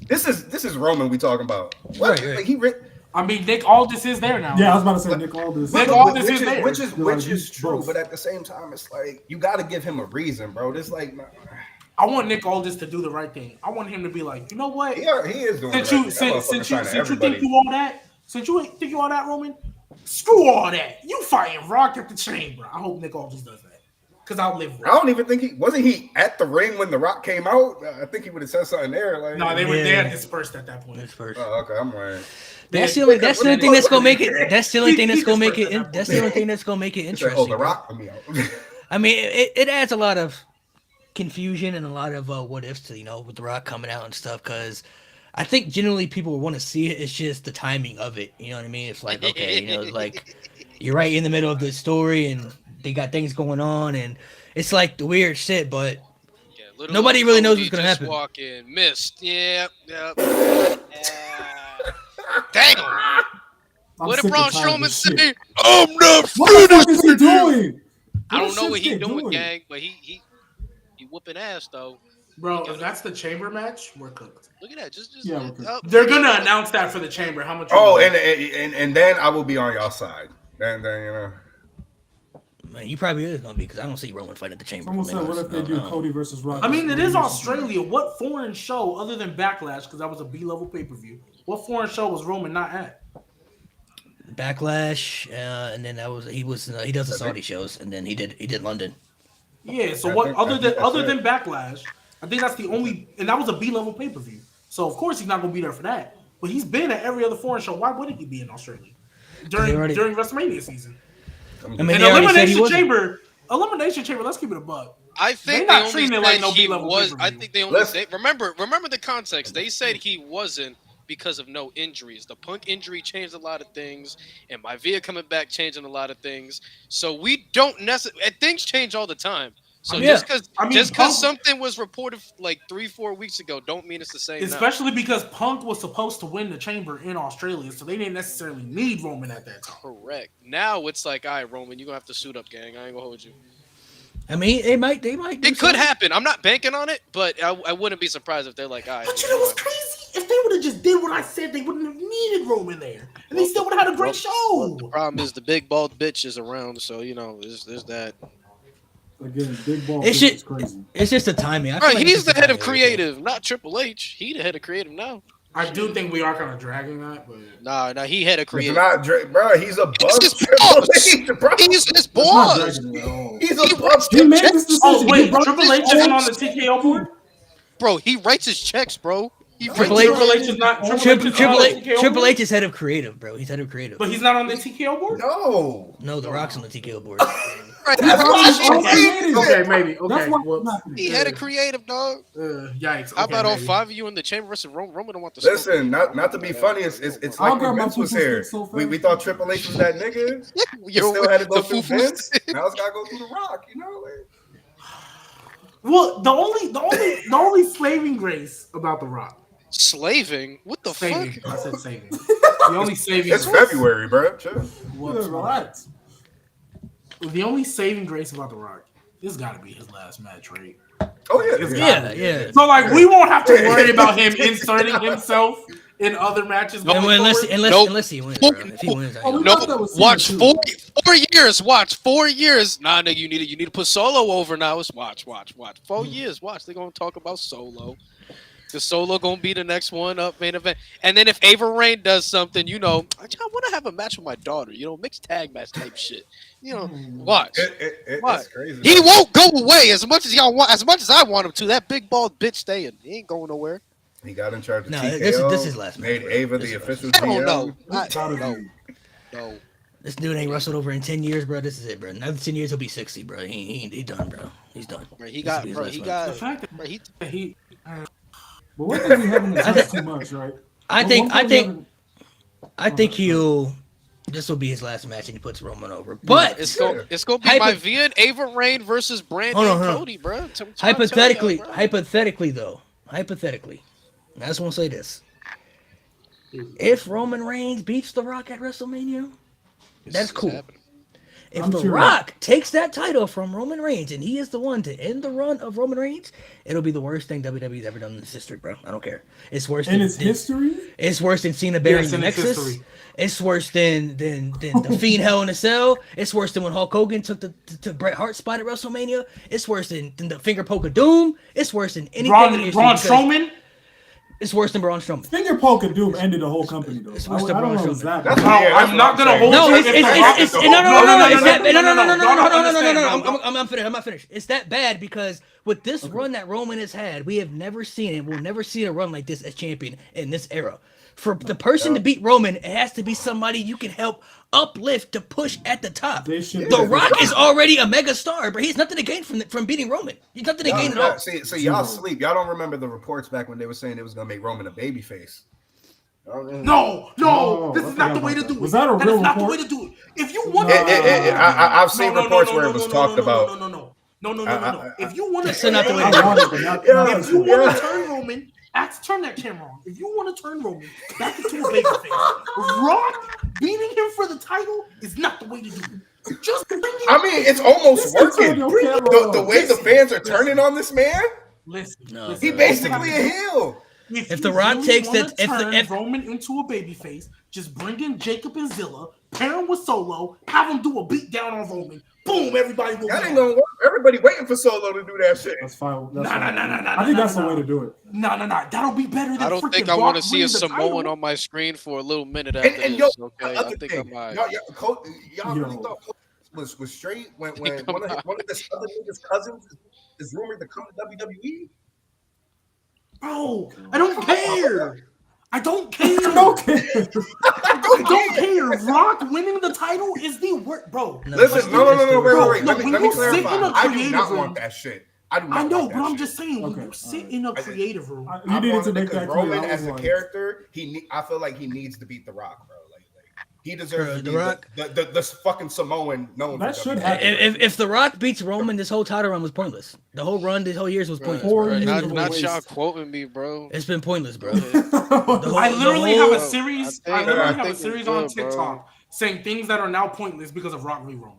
This is Roman we talking about. What? Right. Like, I mean, Nick Aldis is there now. Yeah, I was about to say Nick Aldis. Nick Aldis is there. Which is true, but at the same time, it's like you got to give him a reason, bro. This like, I want Nick Aldis to do the right thing. I want him to be like, you know what? Yeah, he is doing. Since you think you all that, Roman, screw all that. You fighting Rock at the Chamber. I hope Nick Aldis does that because I'll live with it. I don't even think he at the ring when The Rock came out. I think he would have said something there. Like, no, they had dispersed at that point. Oh, okay, I'm right. That's the only thing that's gonna make it. That's the only thing that's gonna make it. That's the only thing that's gonna make it interesting. Oh, The Rock. I mean, it adds a lot of confusion and a lot of what ifs to with The Rock coming out and stuff. Because I think generally people want to see it. It's just the timing of it. You know what I mean? It's like okay, like you're right in the middle of the story and they got things going on and it's like the weird shit, but. Nobody really knows what's gonna happen. Walk in, missed. Yep. Dang. What did Braun Strowman say? I'm not finished. What the fuck is he doing? I don't know what he's doing, gang, but he whooping ass though. Bro, if that's the chamber match, we're cooked. Look at that. Just they're gonna announce that for the chamber. How much? Oh, and then I will be on y'all side. Then Man, you probably is gonna be because I don't see Roman fight at the chamber. Someone said, "What if they do Cody versus Rock?" I mean, it is Australia. What foreign show other than Backlash, because that was a B-level pay-per-view? What foreign show was Roman not at? Backlash, and then he does the Saudi shows, and then he did London. Yeah. So what other than Backlash? I think that's the only, and that was a B-level pay-per-view. So of course he's not going to be there for that. But he's been at every other foreign show. Why wouldn't he be in Australia during WrestleMania season? I mean, And they already said he wasn't. Elimination Chamber. Let's keep it a buck. I think They they not only treating it said like no he B-level was. pay-per-view. I think they only remember the context. They said he wasn't because of no injuries. The Punk injury changed a lot of things, and Maivia coming back changing a lot of things. So we don't necessarily. Things change all the time. So just because something was reported like 3-4 weeks ago, don't mean it's the same. Especially because Punk was supposed to win the Chamber in Australia, so they didn't necessarily need Roman at that time. Correct. Now it's like, all right, Roman, you're gonna have to suit up, gang. I ain't gonna hold you. I mean, they might. It could happen. I'm not banking on it, but I wouldn't be surprised if they're like, all right. But you know what's crazy? If they would have just did what I said, they wouldn't have needed Roman there, and they still would have had a great show. The problem is the big bald bitch is around, so there's that. Again, big ball is crazy. It's just the timing. Right, he's the head of creative, not Triple H. He the head of creative now. I do think we are kind of dragging that, but nah, he had a creative. Bro, he's a boss. He's his boss. He's a boss. He made this decision. Oh wait, Triple H isn't on the TKO board. Bro, he writes his checks, bro. Triple H is not. Triple H is head of creative, bro. He's head of creative. But he's not on the TKO board. No, The Rock's on the TKO board. Right. Okay, maybe. Okay, he had a creative, dog. Yikes. How about all 5 of you in the chamber versus Roman? Don't want to listen. Not to be funny. It's like when Vince was here. We thought Triple H was that nigga. We still had to go through Vince. Now it's gotta go through the Rock. Well, the only saving grace about the Rock. Slaving? What the fuck? I said saving. The only saving. It's February, bro. Relax. The only saving grace about the Rock, this got to be his last match, right? Oh yeah, yeah. So we won't have to worry about him inserting himself in other matches. Unless he wins, bro. If he wins, watch 4 years. Watch 4 years. Nah, nigga, you need to put Solo over now. It's watch. 4 years. Watch. They're gonna talk about Solo. The Solo gonna be the next one up main event, and then if Ava Rain does something, I want to have a match with my daughter. Mixed tag match type shit. Watch. It's crazy. He won't go away as much as y'all want. As much as I want him to. That big bald bitch staying. He ain't going nowhere. He got in charge of TKO. This is last match. Made Ava the official GM. No. This dude ain't wrestled over in 10 years, bro. This is it, bro. Another 10 years, he'll be 60, bro. He done, bro. He's done. The fact that he. But what does he have in the chest too much, right? I think he'll. This will be his last match, and he puts Roman over. But it's gonna be Maivia and Ava Rain versus Brandon and Cody, bro. Hypothetically, though, I just want to say this: if Roman Reigns beats The Rock at WrestleMania, that's cool. If The Rock takes that title from Roman Reigns and he is the one to end the run of Roman Reigns, it'll be the worst thing WWE's ever done in its history, bro. I don't care. It's worse than history. It's worse than Cena burying the Nexus. It's worse than the Fiend Hell in a Cell. It's worse than when Hulk Hogan took the Bret Hart spot at WrestleMania. It's worse than the finger poke of doom. It's worse than anything. Braun Strowman. It's worse than Braun Strowman. Finger poke of doom ended the whole company, though. It's worse than Braun Strowman. I'm not gonna hold no, you. I'm not finished. It's that bad because with this run that Roman has had, we have never seen it. We'll never see a run like this as champion in this era. For the person to beat Roman, it has to be somebody you can help uplift to push at the top. The Rock is already a mega star, but he's nothing to gain from beating Roman. He's nothing to gain at all. See, y'all sleep. Y'all don't remember the reports back when they were saying it was gonna make Roman a babyface. No, this is not the way to do it. Was that a real report? Not the way to do it. If you want, I've seen reports where it was talked about. No. If you want to, that's not the way to do it. If you want to turn Roman. Turn that camera on. If you want to turn Roman back into a babyface, Rock beating him for the title is not the way to do it. Just it's almost working. The way the fans are turning on this man. Listen, he basically a heel. If The Rock takes that, if Roman into a babyface, just bring in Jacob and Zilla, pair him with Solo, have him do a beat down on Roman. Boom! Everybody will. That ain't gonna work. Everybody waiting for Solo to do that shit. That's fine. No. I think that's the way to do it. No. That'll be better than. I don't think I want to see a Samoan on my screen for a little minute after this. Okay, I think I might. Y'all really thought Cody was straight when one of the other niggas' cousins is rumored to come to WWE? Bro, I don't care. I don't care. I don't care. I don't care. Rock winning the title is the worst, bro. Listen, no, wait. No, Let when me you sit in clarify. a I do creative not room- want that shit. I do not I know, want that but I'm shit. just saying, when Okay, you sit alright. in a creative room, You needed to make because that clear. Roman I as was a like, character, I feel like he needs to beat The Rock, bro. Like he deserves to The be Rock? the fucking Samoan known. That for should WWE. happen. If The Rock beats Roman, this whole title run was pointless. The whole run, this whole years was pointless. Four Bro. years Not, of a not waste. y'all quoting me, bro. It's been pointless, bro. I literally have a Bro, series. I I think- literally I have a think series we're on good, bro. TikTok saying things that are now pointless because of Rock v. Roman.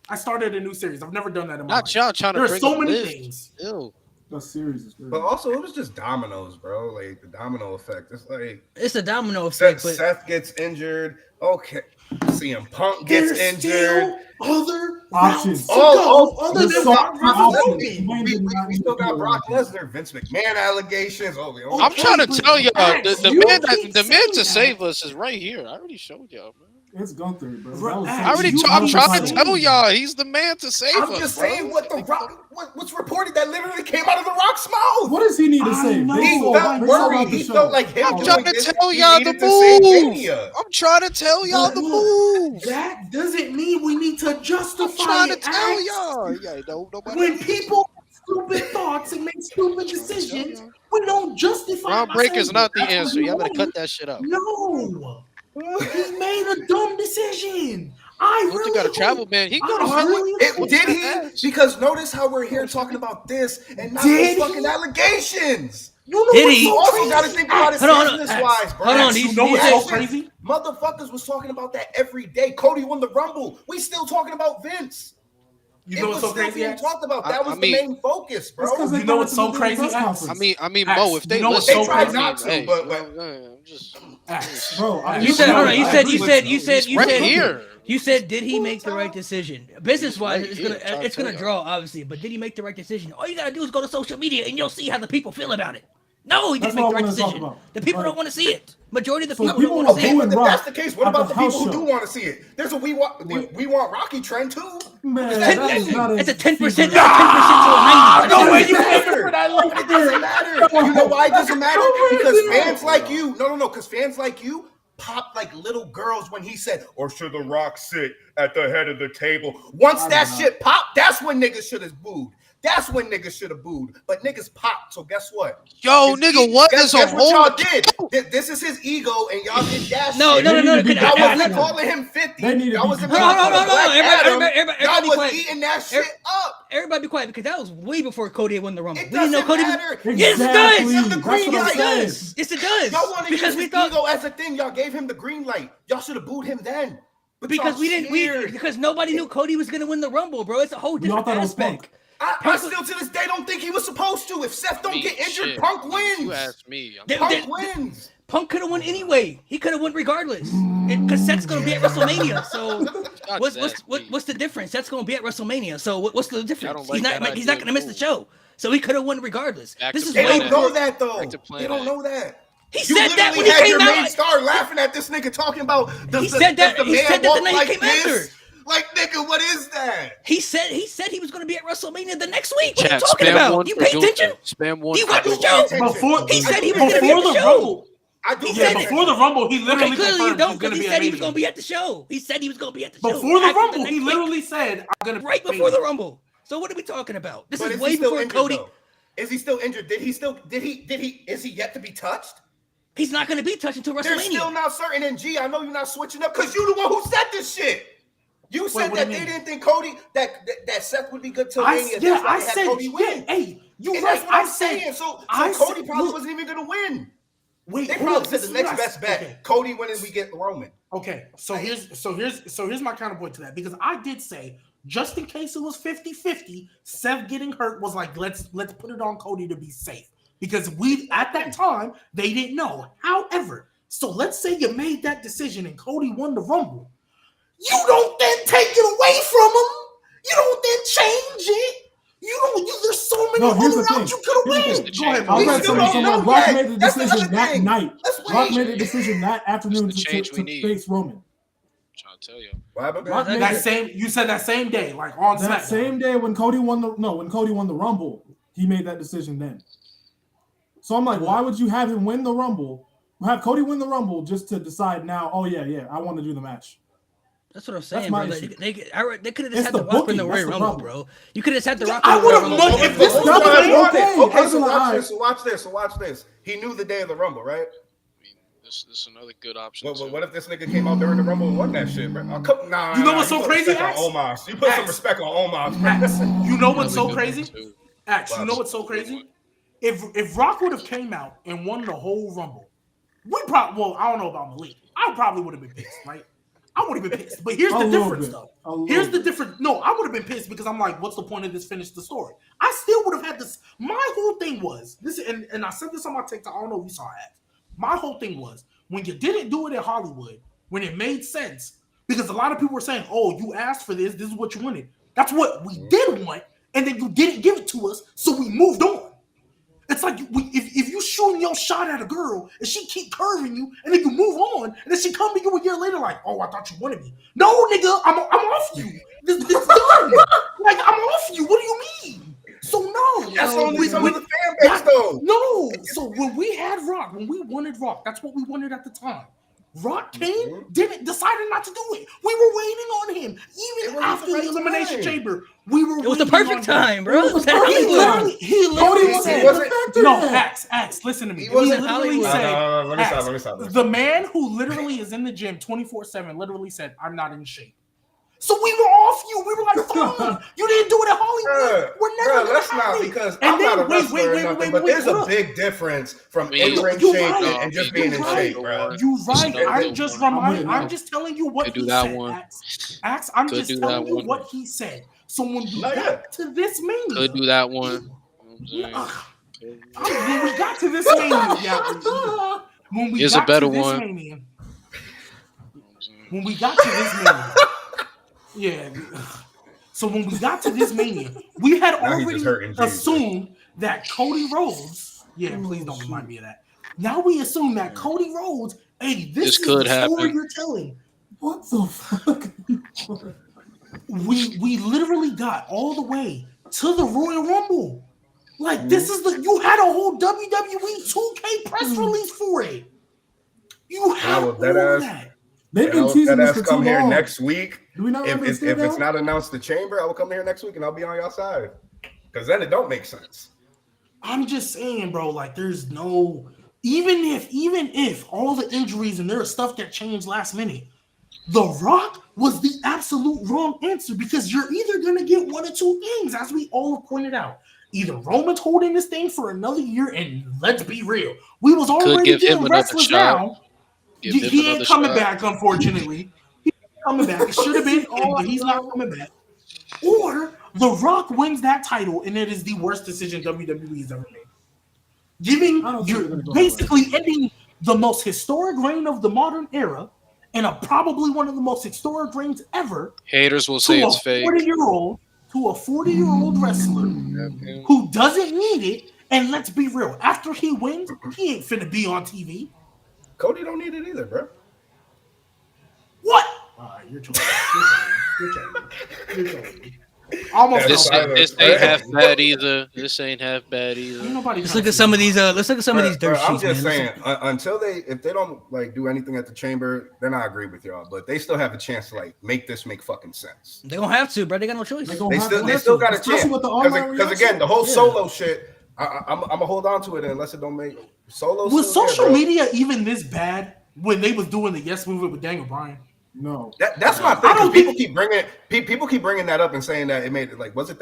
I started a new series. I've never done that in my Not life. y'all trying to There are bring so a many list. things. Ew. That series is great. But also, it was just dominoes, bro. Like the domino effect. It's like It's a domino effect, but Seth gets injured. Okay, CM Punk gets There's injured. still other Options. routes to go other There's than so Rock many versus options. Roman. We still got Brock Lesnar, Vince McMahon allegations. Oh, Oh, I'm trying to but tell y'all, Max, the you man keep to saying that. save us is right here. I already showed y'all, man. It's Gunther, bro. Bro, That was I I already You I'm keep trying to saying- tell y'all he's the man to save us. I'm just bro. saying what the Rock. What's reported that literally came out of the Rock's mouth. What does he need to I say? know. They He sold- felt they sold out worried. the He show. felt like him I'm doing trying to this. tell He y'all the needed to save move. Mania. I'm trying to tell y'all the move. That doesn't mean we need to justify I'm trying to it, tell Axe. y'all. Yeah, nobody. When people have stupid thoughts and make stupid decisions, we don't justify. Ron it by Breaker's saying, not the "That's what answer. he Y'all better wanted." cut that shit out. No, he made a dumb decision. I Gunther really got a travel hope- ban. He I could have really hope- Did he? ass. Because notice how we're here talking about this and not Did those fucking he? allegations. You know Did what's he? You so also crazy? got to think about it Hold on, business-wise, bro. hold on, You these- know what's these- so crazy? Motherfuckers was talking about that every day. Cody won the Rumble. We still talking about Vince. You It know was what's so still crazy? being Axe? talked about. I That was the mean- main focus, bro. That's 'cause they You know thought what's it so was gonna be a crazy, press Axe? conference. I mean, Axe, Mo, if you they know what's listen, so tried crazy? not to, hey, but- I'm just Axe. Bro, You said, hold on. You said, He's right here. You said, did he make the right decision? Business wise, Right it's here, gonna trying to it's gonna tell draw obviously, but did he make the right decision? All you gotta do is go to social media and you'll see how the people feel about it. No, he That's didn't make the what I right wanna talk decision. about. The people Like- don't want to see it. Majority of the So people don't people want to were see Okay, it. booing but if Rock that's the case, what at the about the people house who show. do want to see it? There's a we want Rocky trend too. Man, It's that is not It's a 10%. secret. It's a 10% to a 90. No way, you matter. It doesn't matter. You know why it doesn't matter? Because fans like you, because fans like you pop like little girls when he said, "Or should The Rock sit at the head of the table?" Once that shit popped, that's when niggas should have booed. That's when niggas should have booed. But niggas popped. So guess what? Yo, nigga, what? Guess There's a what y'all whole did? This is his ego, and y'all did that No, shit. no. They need to be Y'all back. wasn't calling him 50. They need to Y'all be wasn't back. calling Hold on, him Black Adam. everybody Y'all be was quiet. eating that shit up. Everybody be quiet because that was way before Cody had won the Rumble. It We didn't know doesn't Cody matter. Yes, it Exactly. does. The That's green what I'm light saying. does. Yes, it does. Y'all wanted Because his we thought ego as a thing. Y'all gave him the green light. Y'all should have booed him then. But because y'all we didn't cheered. because nobody knew Cody was gonna win the Rumble, bro. It's a whole We all different thought it was aspect. I still to this day don't think he was supposed to. If Seth don't get injured, shit. Punk wins. You asked me. They- Punk wins. Punk could have won anyway. He could have won regardless. Because Seth's gonna be at WrestleMania. So what's the difference? Seth's gonna be at WrestleMania. So what's the difference? don't like He's that not gonna miss the idea. show. So he could have won regardless. Back This to is They way don't before. know that though. Back to plan They don't A. know that. He You said that literally when he had came your main out. star laughing at this nigga talking about He said that- the he man said that the walk night he like came this? after. Like nigga, what is that? He said he was gonna be at WrestleMania the next week. What Chat, are you talking spam about? one You for pay Gunther. attention? Spam one He for watched the Gunther. show. Before He said he was gonna be at before the the show. Rumble. I do. He pay said attention. Before the Rumble, he literally Okay, clearly you confirmed don't he's because gonna he be said he was amazing. gonna be at the show. He said he was gonna be at the show. Before the After Rumble, next he week. literally said, "I'm gonna right be before the amazing." Rumble. So what are we talking about? This But is is way he still before injured, Cody. though? Is he still injured? Is he yet to be touched? He's not gonna be touched until They're WrestleMania. still not certain. And G, I know you're not switching up because you the one who said this shit. You said what do that you they mean? didn't think Cody that Seth would be good till Mania. That's why I they had said, Cody win. hey, you And right. that's what I I'm saying. said, So I Cody said- probably look, wasn't even gonna win. wait, They hold probably on, said this the is next what I- best bet. okay. Cody winning, we get Roman. Okay, so here's my counterpoint to that, because I did say, just in case it was 50-50, Seth getting hurt was like, let's put it on Cody to be safe, because we at that time they didn't know. However, so let's say you made that decision and Cody won the Rumble, you don't then take it away from him. You don't then change it. There's so many No, here's other the routes thing. you could have Here's went. the Go ahead, I was Mike. We about to still say, don't so know when Rock yet. made the That's the decision other that thing. night. Let's Rock wait. made the decision that afternoon the change we to need. face Roman. Trying to tell you. What happened? Rock made You said that same day, like on that SmackDown. same day when Cody won the Rumble, he made that decision then. So I'm like, why would you have him win the Rumble? Have Cody win the Rumble just to decide now, oh, yeah, I want to do the match. That's what I'm saying, bro. They could have just It's had the the Rock win booking. the That's Royal the Rumble, problem. bro. You could have just had the Rock I win the Royal would've Rumble. loved and if this Roman stuff won. was Okay, so I'd watch this. So watch this. He knew the day of the Rumble, right? This is another good option. What if this nigga came out during the Rumble and won that shit, bro? Nah, You know what's so crazy, Axe? You put some respect on Omos, bro. Axe, you know what's so Another good crazy? one, too. Axe, you know what's so crazy? If Rock would have came out and won the whole Rumble, I don't know about Malik. I probably would have been pissed, right? I would have been pissed. But here's the difference, though. Here's the difference. No, I would have been pissed because I'm like, what's the point of this? Finish the story. I still would have had this. My whole thing was this, and I said this on my TikTok. I don't know if you saw it. My whole thing was when you didn't do it in Hollywood, when it made sense, because a lot of people were saying, "Oh, you asked for this. This is what you wanted." That's what we did want, and then you didn't give it to us, so we moved on. It's like if you shooting your shot at a girl and she keep curving you, and then you move on, and then she come to you a year later like, "Oh, I thought you wanted me." No, nigga, I'm off you. This done. Like I'm off you. What do you mean? So no, That's only some of the fan base though. No, so when we had Rock, when we wanted Rock, that's what we wanted at the time. Rock came, decided not to do it. We were waiting on him. Even after the Elimination Chamber, we were It was the perfect time, bro. He literally said, no, Axe, listen to me. He wasn't Hollywood. Let me stop. The man who literally is in the gym 24/7 literally said, "I'm not in shape." So we were off you. We were like, fine. You didn't do it at Hollywood. We're never gonna let's have not, it. because And I'm then, not a wrestler or nothing, but there's a big difference from in-ring shape and just being in shape, bro. You're right. I'm just telling you what he said. Axe, I'm just telling you what he said. So when we got to this mania, could do that one. When we got to this mania, when we Here's got a better to this one. mania, when we got to this mania. Yeah. So when we got to this mania, we had already assumed that Cody Rhodes. Yeah, please don't remind me of that. Now we assume that Cody Rhodes. Hey, this is could the happen. story you're telling. What the fuck? We literally got all the way to the Royal Rumble. Like this is you had a whole WWE 2K press release for it. You had all that. They've been teasing this for too long. Here next week. Do we not if it's not announced the chamber, I will come here next week and I'll be on your side. Because then it don't make sense. I'm just saying, bro. Like, there's no even if all the injuries and there was stuff that changed last minute, The Rock was the absolute wrong answer because you're either gonna get one or two things, as we all have pointed out. Either Roman's holding this thing for another year, and let's be real, we was already getting wrestlers now. He ain't coming back, unfortunately. He ain't coming back. It should have been him, but he's not coming back. Or The Rock wins that title, and it is the worst decision WWE has ever made. Basically ending the most historic reign of the modern era, and probably one of the most historic reigns ever. Haters will say it's fake. To a 40-year-old wrestler who doesn't need it, and let's be real, after he wins, he ain't finna be on TV. Cody don't need it either, bro. What? You're trolling. You're trolling. Almost. This ain't half bad either. This ain't half bad either. Let's look at some of these. Let's look at some of these dirt sheets. I'm just saying, if they don't like do anything at the chamber, then I agree with y'all. But they still have a chance to like make fucking sense. They gonna have to, bro. They got no choice. They still got a chance. Because again, the whole solo shit, I'm gonna hold on to it unless it don't make solo. Was social media even this bad when they was doing the Yes movement with Daniel Bryan? No, that's my thing. People keep bringing that up and saying that it made it like was it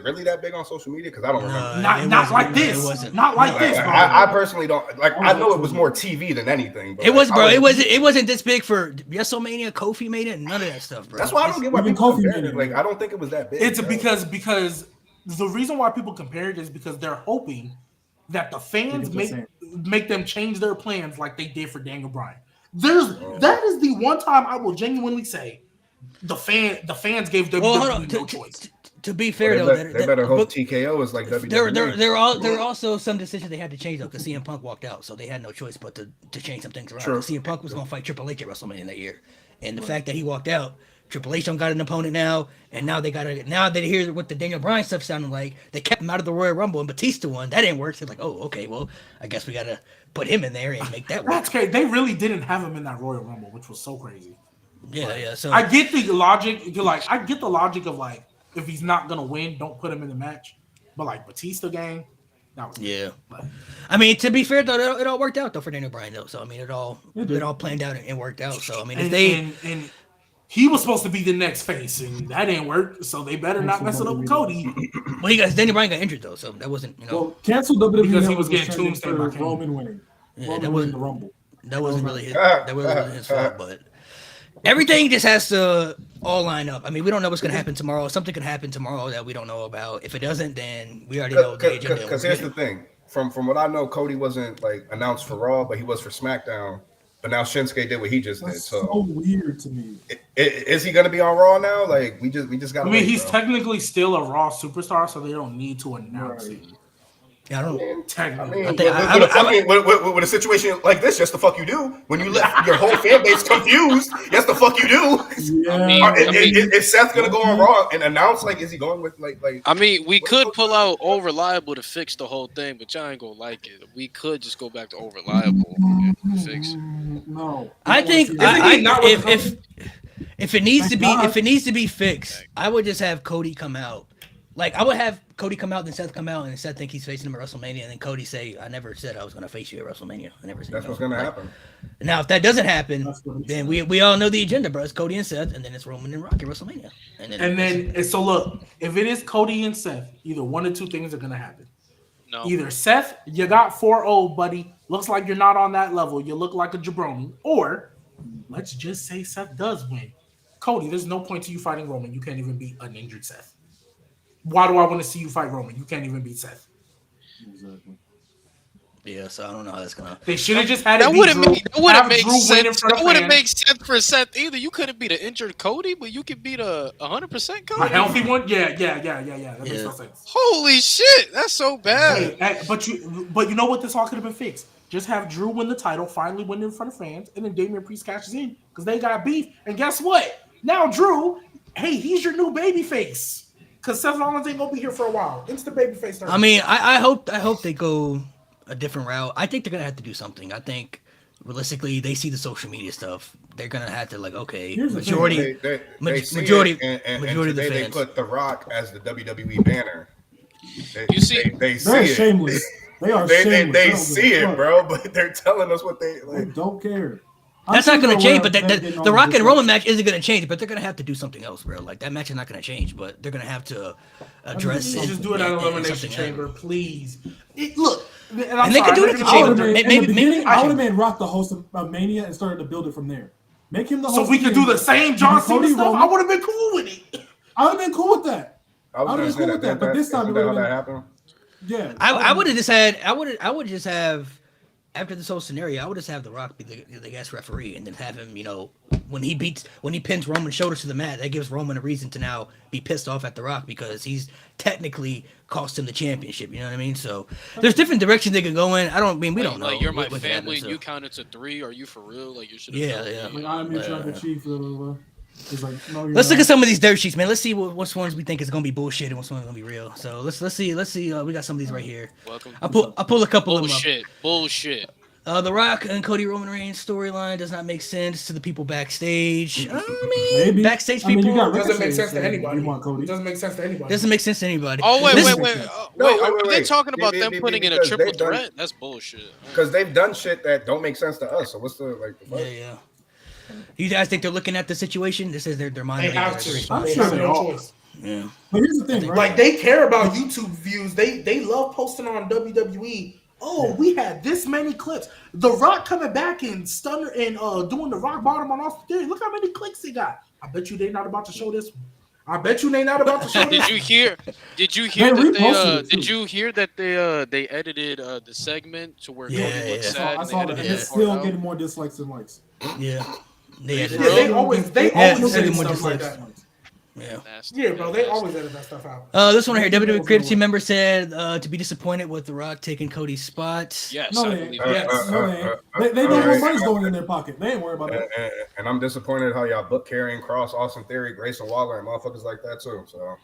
really that big on social media? Because I don't remember. Not like this. Not like this, bro. I personally don't like. I know it was more TV than anything. But it was, bro. It wasn't this big for WrestleMania. Kofi made it. None of that stuff, bro. That's why I don't get why people compare it. Like I don't think it was that big. It's because the reason why people compare it is because they're hoping that the fans make them change their plans like they did for Daniel Bryan. That is the one time I will genuinely say the fans gave WWE no choice. To be fair, they better hope TKO is like WWE. There are also some decisions they had to change though because CM Punk walked out, so they had no choice but to change some things around. CM Punk was going to fight Triple H at WrestleMania that year, and the fact that he walked out Triple H don't got an opponent now, and now they hear what the Daniel Bryan stuff sounded like. They kept him out of the Royal Rumble, and Batista won. That didn't work. So they're like, oh, okay, well, I guess we gotta put him in there and make that work. That's crazy. They really didn't have him in that Royal Rumble, which was so crazy. Yeah. So I get the logic. I get the logic of like, if he's not gonna win, don't put him in the match. But like Batista gang, that was yeah. But, I mean, to be fair though, it all worked out though for Daniel Bryan though. So I mean, it all planned out and worked out. So I mean, if and he was supposed to be the next face, and that didn't work. So they better not mess it up with Cody. Well, Daniel Bryan got injured though, so that wasn't Well, cancel WWE because he was getting tombstone for by Kane. Roman winning. Yeah, Roman that winning wasn't the Rumble. That wasn't really his fault, but everything just has to all line up. I mean, we don't know what's going to happen tomorrow. Something could happen tomorrow that we don't know about. If it doesn't, then we already know the agenda. Because here's the thing. From what I know, Cody wasn't like announced for Raw, but he was for SmackDown. But now Shinsuke did what he just did. So weird to me. Is he going to be on Raw now? Like we just got. I mean, he's technically still a Raw superstar, so they don't need to announce it. Yeah, I don't. Technically, With a situation like this, just the fuck you do when you let your whole fan base confused. That's the fuck you do. Yeah. Is Seth gonna go on Raw and announce like is he going with like? I mean, we could pull out All Reliable to fix the whole thing, but y'all ain't gonna like it. We could just go back to All Reliable and fix it. No, I think if it needs to be fixed, I would just have Cody come out. Like I would have Cody come out, then Seth come out, and Seth think he's facing him at WrestleMania, and then Cody say, "I never said I was going to face you at WrestleMania. I never said." That's what's going to happen. Now, if that doesn't happen, then we all know the agenda, bro. It's Cody and Seth, and then it's Roman and Rock at WrestleMania. And so look, if it is Cody and Seth, either one or two things are going to happen. No. Either Seth, you got 4-0, buddy. Looks like you're not on that level. You look like a jabroni. Or let's just say Seth does win. Cody, there's no point to you fighting Roman. You can't even beat an injured Seth. Why do I want to see you fight Roman? You can't even beat Seth. Exactly. Yeah, so I don't know how that's gonna. They should have just had that. Wouldn't make sense. That wouldn't make sense for Seth either. You couldn't beat an injured Cody, but you could beat a 100% Cody. A healthy one, yeah. That makes no sense. Holy shit, that's so bad. Hey, but you know what? This all could have been fixed. Just have Drew win the title, finally win in front of fans, and then Damian Priest cashes in because they got beef. And guess what? Now Drew, hey, he's your new babyface. Because Seth Rollins ain't gonna be here for a while. Instant babyface. I mean, I hope they go a different route. I think they're gonna have to do something. I think realistically, they see the social media stuff. They're gonna have to majority of the fans. They put The Rock as the WWE banner. You see, they see They're it. shameless. They are shameless. They see it, bro. But they're telling us what they like. They don't care. That's not going to change, but the Rock and Roman match isn't going to change, but they're going to have to do something else, bro. Like, that match is not going to change, but they're going to have to address it. Just do it at Elimination Chamber, please. Look, and they can do it at the Chamber. Maybe I would have made Rock the host of Mania and started to build it from there. Make him the host. So we could do the same John Cena stuff. I would have been cool with it. I would have been cool with that. I would have been cool with that, but this time it would have been. Happened? Yeah. I would have just had, I would just have, after this whole scenario, I would just have The Rock be the guest referee, and then have him, when he pins Roman's shoulders to the mat, that gives Roman a reason to now be pissed off at The Rock because he's technically cost him the championship. You know what I mean? So there's different directions they can go in. We don't know. Like, you're my family, and you counted to 3. Are you for real? Like, you should. Yeah. Like, I'm your tribal chief. He's like, no, let's look at some of these dirt sheets, man. Let's see which ones we think is gonna be bullshit and which ones are gonna be real. So let's see. We got some of these right here. I'll pull a couple of them up. Bullshit. The Rock and Cody Roman Reigns storyline does not make sense to the people backstage. Maybe. Backstage people. Doesn't make sense to anybody. Doesn't make sense to anybody. Doesn't make sense to anybody. Oh wait. They're talking about them putting in a triple threat. That's bullshit. Because they've done shit that don't make sense to us. So what's the Yeah. You guys think they're looking at the situation? This is their mind. They have to. I'm sure they no are. choice. Yeah. But here's the thing, right? Like, they care about YouTube views. They love posting on WWE. Oh, we had this many clips. The Rock coming back and stunner and doing the rock bottom on Austin Theory. Look how many clicks he got. I bet you they not about to show this one. I bet you they not about to show this. Did you hear that they edited the segment to where Cody looks sad? I saw that. It's still getting more dislikes than likes. Yeah. They always do stuff like that. Yeah. Nasty. Yeah, bro. They Nasty. always edit that stuff out. This one here, WWE Creative Team member said to be disappointed with The Rock taking Cody's spot. Yes, No, I they believe ain't. that. Yes. No, they ain't. They know more money's going in their pocket. They ain't worried about that. And I'm disappointed how y'all book Karrion Kross, Austin Theory, Grayson Waller, and motherfuckers like that too. So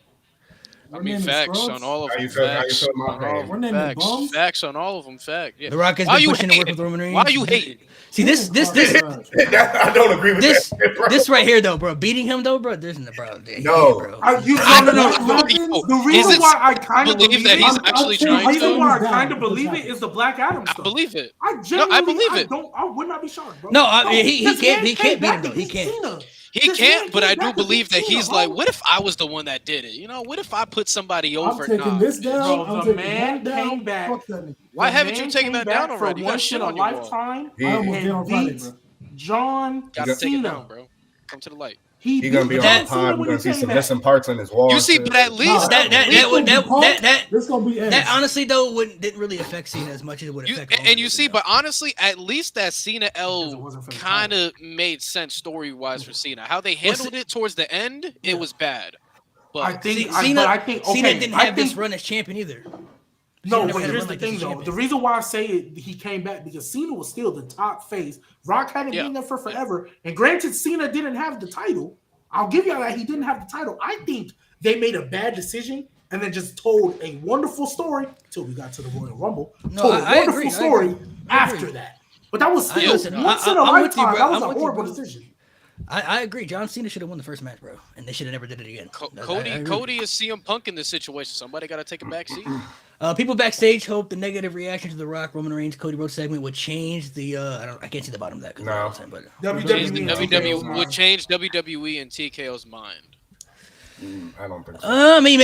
I We're mean, naming facts scrubs. on all of How them. you feel- how you Facts feel my on all of pain? We're them. naming Facts. bums? Facts on all of them. Fact. Yeah. The Rock has Why been you pushing to work hating? with Roman Reigns. Why you hating? See this I don't agree with this that. Bro. this right here though, bro. Beating him though, bro. There's no problem. No. bro. No. The reason why I kind of believe that he's actually the trying reason to. why I kind of believe it is the Black Adam I stuff. believe it. I No, genuinely, I believe it. I would not be shocked, bro. No, he this can't. man He can't beat back him though. to He beat can't. Cena. He This can't, man but came I do back to believe beat that Cena, he's bro. like, what if I was the one that did it? You know, what if I put somebody I'm over? taking Nah, this down. Bro, I'm the taking man that down. came back. Fuck that nigga. Why The haven't you man taken came that back down for already? You got once shit in a on your wall. lifetime I almost get and on Friday, beat bro. John Gotta take it Cena. down, bro. Come to the light. He He's gonna beat be That- on the John Cena pod. You're when gonna he see came some back. missing parts in his wall. You see, but at least This gonna be Edge. That honestly though didn't really affect Cena as much as it would affect. and you see, but honestly, at least that Cena Because it L wasn't for the kind of made sense story wise for Cena. How they handled it towards the end, it was bad. But I think, Cena, but I think okay, Cena didn't I have this think- run as champion either. No, Cena never but had a here's run the like this thing as though. champion. The reason why I say it, he came back because Cena was still the top face. Rock hadn't Yeah. been there for forever. And granted, Cena didn't have the title. I'll give y'all that he didn't have the title. I think they made a bad decision and then just told a wonderful story till we got to the Royal Rumble. No, told a I wonderful agree, I story agree. I after agree. that. But that was still listen, once in a I'm with you, lifetime. bro. That was I'm a with you, horrible bro. decision. I agree. John Cena should have won the first match, bro, and they should have never did it again. I agree. Cody is CM Punk in this situation. Somebody got to take a back seat. People backstage hope the negative reaction to the Rock Roman Reigns Cody Rhodes segment would change the. I can't see the bottom of that. 'Cause No. but Change the and WWE TKO's would change WWE and TKO's mind. I don't think so. maybe,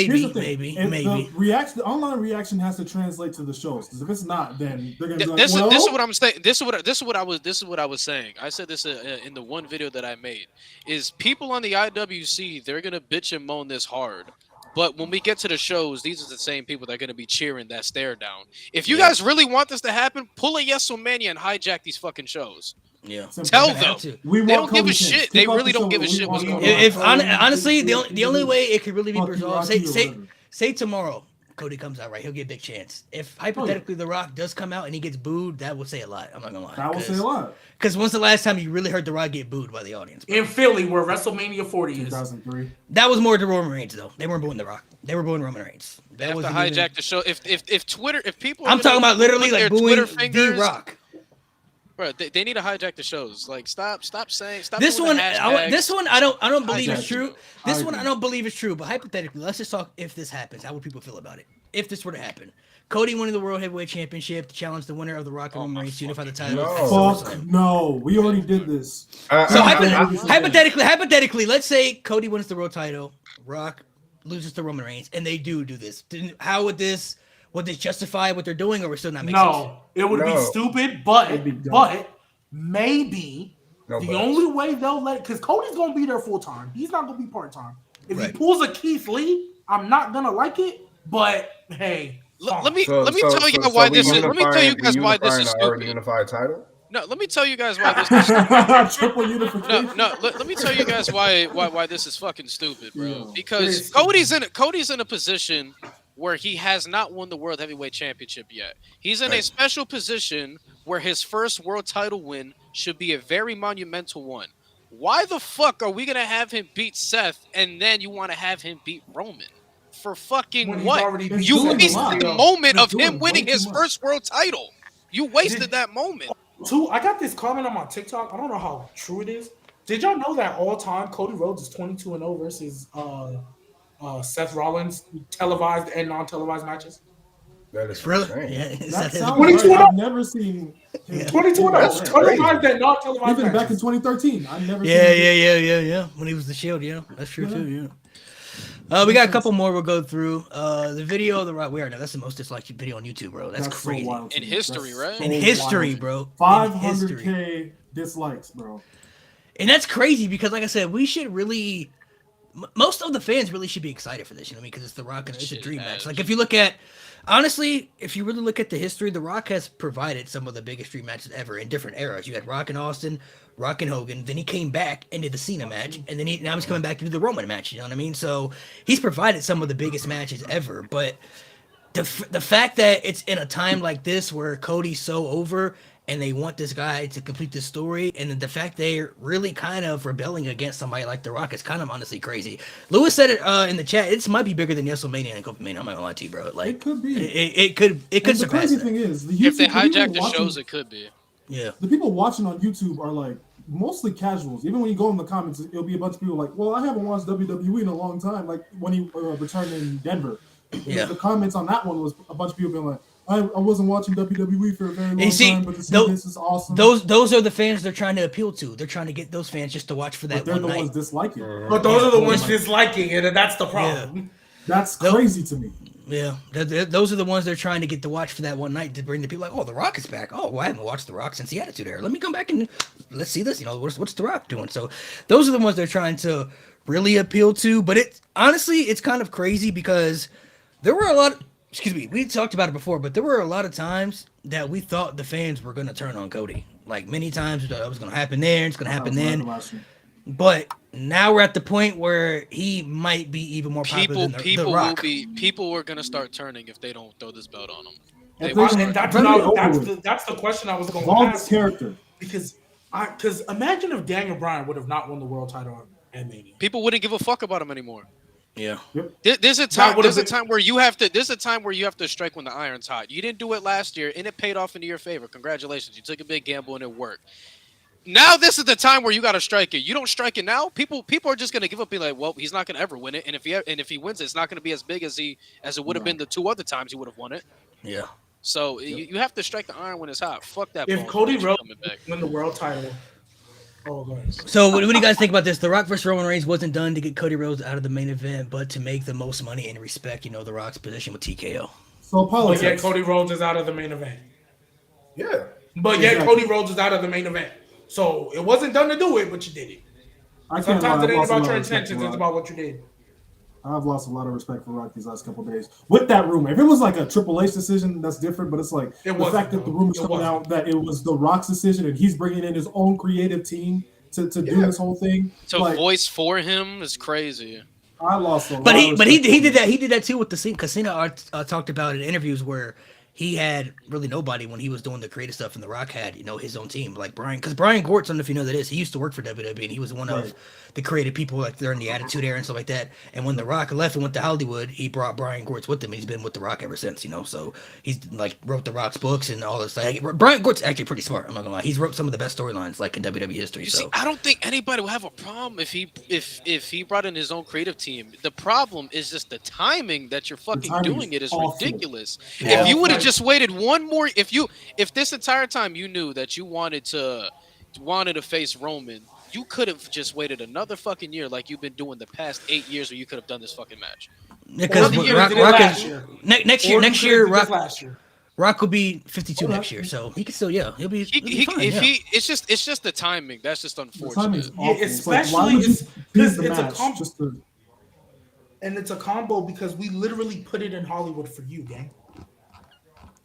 Here's the thing. maybe. The online reaction has to translate to the shows. Because if it's not, then they're gonna be like, This well, is what I'm saying. This is what I was saying. I said this in the one video that I made. Is people on the IWC, they're gonna bitch and moan this hard, but when we get to the shows, these are the same people that are gonna be cheering that stare down. If you guys really want this to happen, pull a Yes-O-Mania and hijack these fucking shows. Yeah. Tell They have them. to. we They want don't give a Cody shit. Kidd. They Kick off really the don't show. give a We shit want what's Cody going on. If Kidd. honestly, the only way it could really be Fuck you, resolved, Rocky, or say whatever. say tomorrow Cody comes out, right? He'll get a big chance. If hypothetically The Rock does come out and he gets booed, that would say a lot. I'm not gonna lie. That will say a lot. Because when's the last time you really heard The Rock get booed by the audience? Bro? In Philly, where WrestleMania 40 is. 2003. That was more to Roman Reigns though. They weren't booing The Rock. They were booing Roman Reigns. They That have to wasn't hijack even- the show. If Twitter, if people, are I'm gonna talking about literally put like their booing Twitter The fingers, Rock. bro, they need to hijack the shows. Like, stop saying. Stop This doing one, the hashtags. this one, I don't believe Hijack it's true. it. This I one, I agree. don't believe it's true. But hypothetically, let's just talk. If this happens, how would people feel about it? If this were to happen, Cody winning the World Heavyweight Championship to challenge the winner of the Rock and Roman Reigns to unify the title. No. at SummerSlam. Fuck no. We already did this. So I- hypothetically, let's say Cody wins the world title, Rock loses to Roman Reigns, and they do this. How would this justify what they're doing, or we're still not making sense? No, it would be No. stupid, It'd be dumb. but maybe No the buts. only way they'll let, because Cody's gonna be there full time. He's not gonna be part time. If Right. he pulls a Keith Lee, I'm not gonna like it. But hey, Let me So- tell you so guys why we this is. Let me tell you unifying- guys why this unifying is the already stupid. unified title. No, let me tell you guys why this is. Triple unification. No, let me tell you guys why this is fucking stupid, bro. Yeah. Because Cody's in a position where he has not won the World Heavyweight Championship yet. He's in a special position where his first world title win should be a very monumental one. Why the fuck are we gonna have him beat Seth and then you want to have him beat Roman? For fucking when he's what? already He's You doing a wasted lot. the moment He's of him doing way winning too his much. first world title. You wasted that moment. Two, I got this comment on my TikTok. I don't know how true it is. Did y'all know that all time Cody Rhodes is 22-0 versus Seth Rollins televised and non-televised matches? That is Really? insane. Yeah. Is That that his- sounds 22 right. and I've never seen him. 22-0 That's televised crazy. and non-televised Even back in matches. 2013. I never Yeah, seen yeah. When he was the Shield, yeah, that's true too. Yeah. We got a couple more we'll go through. The video of the Rock. We are now. That's the most disliked video on YouTube, bro. That's so crazy. wild to In me. history, That's right? so In history, wild. bro. In 500K history. dislikes, bro. And that's crazy because, like I said, we should really most of the fans really should be excited for this. You know what I mean? Because it's The Rock and it's a Shit dream match. has. Like if you look at, honestly, if you really look at the history, The Rock has provided some of the biggest dream matches ever in different eras. You had Rock and Austin, Rock and Hogan. Then he came back and did the Cena match, and then now he's coming back to do the Roman match. You know what I mean? So he's provided some of the biggest matches ever. But the fact that it's in a time like this where Cody's so over and they want this guy to complete this story, and then the fact they're really kind of rebelling against somebody like The Rock is kind of honestly crazy. Lewis said it in the chat. It might be bigger than WrestleMania and Copenhagen. I'm not gonna lie to you, bro. Like It could be. It could And the surpass crazy that. thing is, If they the people hijack the watching- shows, it could be. Yeah. the people watching on YouTube are like mostly casuals. Even when you go in the comments, it'll be a bunch of people like, "Well, I haven't watched WWE in a long time." Like when he returned in Denver. Yeah. The comments on that one was a bunch of people being like, "I wasn't watching WWE for a very long you see, time, but to see tho- this is awesome." Those are the fans they're trying to appeal to. They're trying to get those fans just to watch for but that they're one the night. ones disliking. But those are the ones Yeah. disliking it, and that's the problem. That's Nope. crazy to me. Yeah, those are the ones they're trying to get to watch for that one night to bring the people like, oh, The Rock is back. Oh, well, I haven't watched The Rock since the Attitude Era. Let me come back and let's see this. You know, what's The Rock doing? So those are the ones they're trying to really appeal to. But it honestly, it's kind of crazy because there were a lot. Excuse me, we talked about it before, but there were a lot of times that we thought the fans were going to turn on Cody. Like many times, we thought it was going to happen there, it's going to happen then. But now we're at the point where he might be even more popular than the Rock. People are gonna start turning if they don't throw this belt on him. And They there's- will And start. that's the question I was going to Evolve his ask. character. Because imagine if Daniel Bryan would have not won the world title at Mania. People wouldn't give a fuck about him anymore. Yeah. There's a time. would've There's a been- time where you have to. There's a time where you have to strike when the iron's hot. You didn't do it last year, and it paid off into your favor. Congratulations, you took a big gamble and it worked. Now this is the time where you got to strike it. You don't strike it now, people are just gonna give up. Be like, well, he's not gonna ever win it, and if he wins it, it's not gonna be as big as it would have been the two other times he would have won it. Yeah. So you have to strike the iron when it's hot. Fuck that. If bone Cody crunch Rhodes coming back. win the world title, oh, guys. So what do you guys think about this? The Rock versus Roman Reigns wasn't done to get Cody Rhodes out of the main event, but to make the most money and respect, The Rock's position with TKO. So But politics. yet Cody Rhodes is out of the main event. Yeah. But yet Exactly. Cody Rhodes is out of the main event. So it wasn't done to do it, but you did it. I can't Sometimes lie, it I've ain't lost a about lot your of respect intentions; for it's Rock. about what you did. I've lost a lot of respect for Rock these last couple of days. With that rumor, if it was like a Triple H decision, that's different. But it's like the wasn't, fact that the bro. rumors It coming wasn't. out that it was the Rock's decision and he's bringing in his own creative team to do Yeah. this whole thing. To like, voice for him is crazy. I lost a lot. But he of respect did for that. He did that too with the scene. Because Cena talked about in interviews where he had really nobody when he was doing the creative stuff, and The Rock had his own team, like Brian. Because Brian Gortz, I don't know if you know that is, he used to work for WWE, and he was one Right. of the creative people like during the Attitude Era and stuff like that. And when The Rock left and went to Hollywood, he brought Brian Gortz with him. He's been with The Rock ever since. So he's like wrote The Rock's books and all this. Like, Brian Gortz is actually pretty smart. I'm not gonna lie. He's wrote some of the best storylines like in WWE history. You So see, I don't think anybody will have a problem if he brought in his own creative team. The problem is just the timing that you're fucking timing doing is it is awful. ridiculous. Yeah. If you would have Like- just waited one more, if this entire time you knew that you wanted to face Roman, you could have just waited another fucking year like you've been doing the past 8 years where you could have done this fucking match. because Or the year Rock, he did it Rock last is year. next Or year. you Next could've year, did this Rock last year. Rock will be 52 Okay. next year, so he can still he'll be fine. If yeah. it's just the timing. That's just The timing unfortunate. is Yeah, awful. It's like, why especially would you it's- choose the it's a match comp- just to? And it's a combo because we literally put it in Hollywood for you, gang.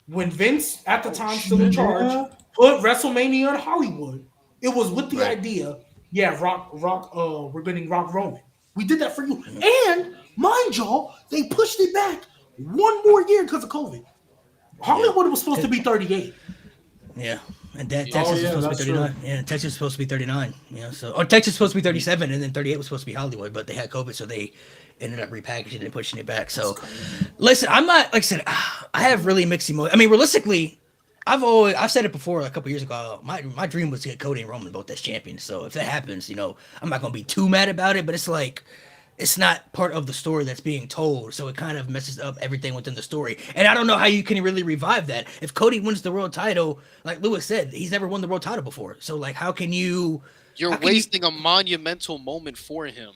When Vince, at the time still in charge, Yeah. put WrestleMania in Hollywood, it was with the Right. idea, Rock, we're getting Rock Roman. We did that for you. And mind y'all, they pushed it back one more year because of COVID. Hollywood was supposed to be 38. Yeah, and that Oh, Texas yeah, was supposed to that's be 39. Yeah, Texas was supposed to be 39. Or Texas was supposed to be 37, and then 38 was supposed to be Hollywood, but they had COVID, so they ended up repackaging it and pushing it back. So, listen, I'm not like I said. I have really mixed emotions. I mean, realistically, I've said it before a couple years ago. My dream was to get Cody and Roman both as champions. So if that happens, I'm not gonna be too mad about it. But it's like, it's not part of the story that's being told, so it kind of messes up everything within the story. And I don't know how you can really revive that. If Cody wins the world title, like Lewis said, he's never won the world title before. So like, how can you? You're How can you- wasting a monumental moment for him.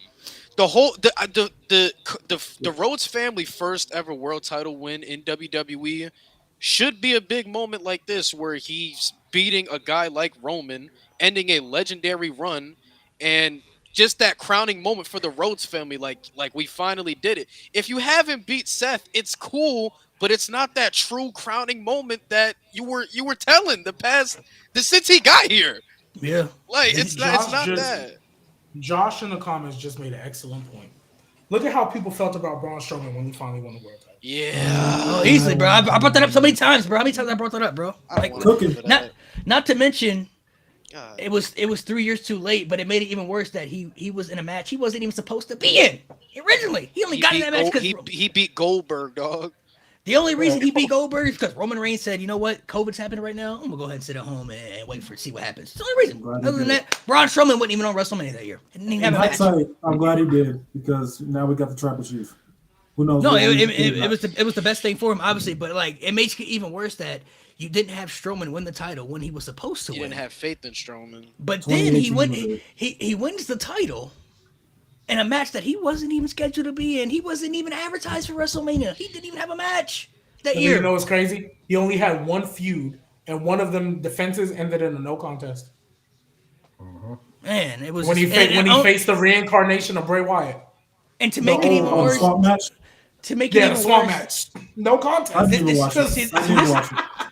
The whole the Rhodes family first ever world title win in WWE should be a big moment like this, where he's beating a guy like Roman, ending a legendary run, and just that crowning moment for the Rhodes family. Like we finally did it. If you haven't beat Seth, it's cool, but it's not that true crowning moment that you were telling since he got here. Yeah. Like it's not Josh that. Josh in the comments just made an excellent point. Look at how people felt about Braun Strowman when he finally won the world title. Yeah. Oh, easily, bro. I brought that up so many times, bro. How many times I brought that up, bro? I Like, don't want not to mention, God. it was 3 years too late, but it made it even worse that he was in a match he wasn't even supposed to be in originally. He only got in that match because he beat Goldberg, dog. the only reason he beat Goldberg is because Roman Reigns said, you know what, COVID's happening right now. I'm gonna go ahead and sit at home and wait see what happens. It's the only reason. Other than that, Braun Strowman wasn't even on WrestleMania that year. He didn't even have a match. I'm glad he did because now we got the tribal chief. Who knows? No, it was the best thing for him, obviously, but like it makes it even worse that you didn't have Strowman win the title when he was supposed to win. You didn't have faith in Strowman. But then he wins the title in a match that he wasn't even scheduled to be in. He wasn't even advertised for WrestleMania. He didn't even have a match that year. You know what's crazy? He only had one feud, and one of them defenses ended in a no contest. Man, it was when he faced the reincarnation of Bray Wyatt. And to make it even worse, swamp match? To make it even swamp worse, match, no contest. I didn't watch it.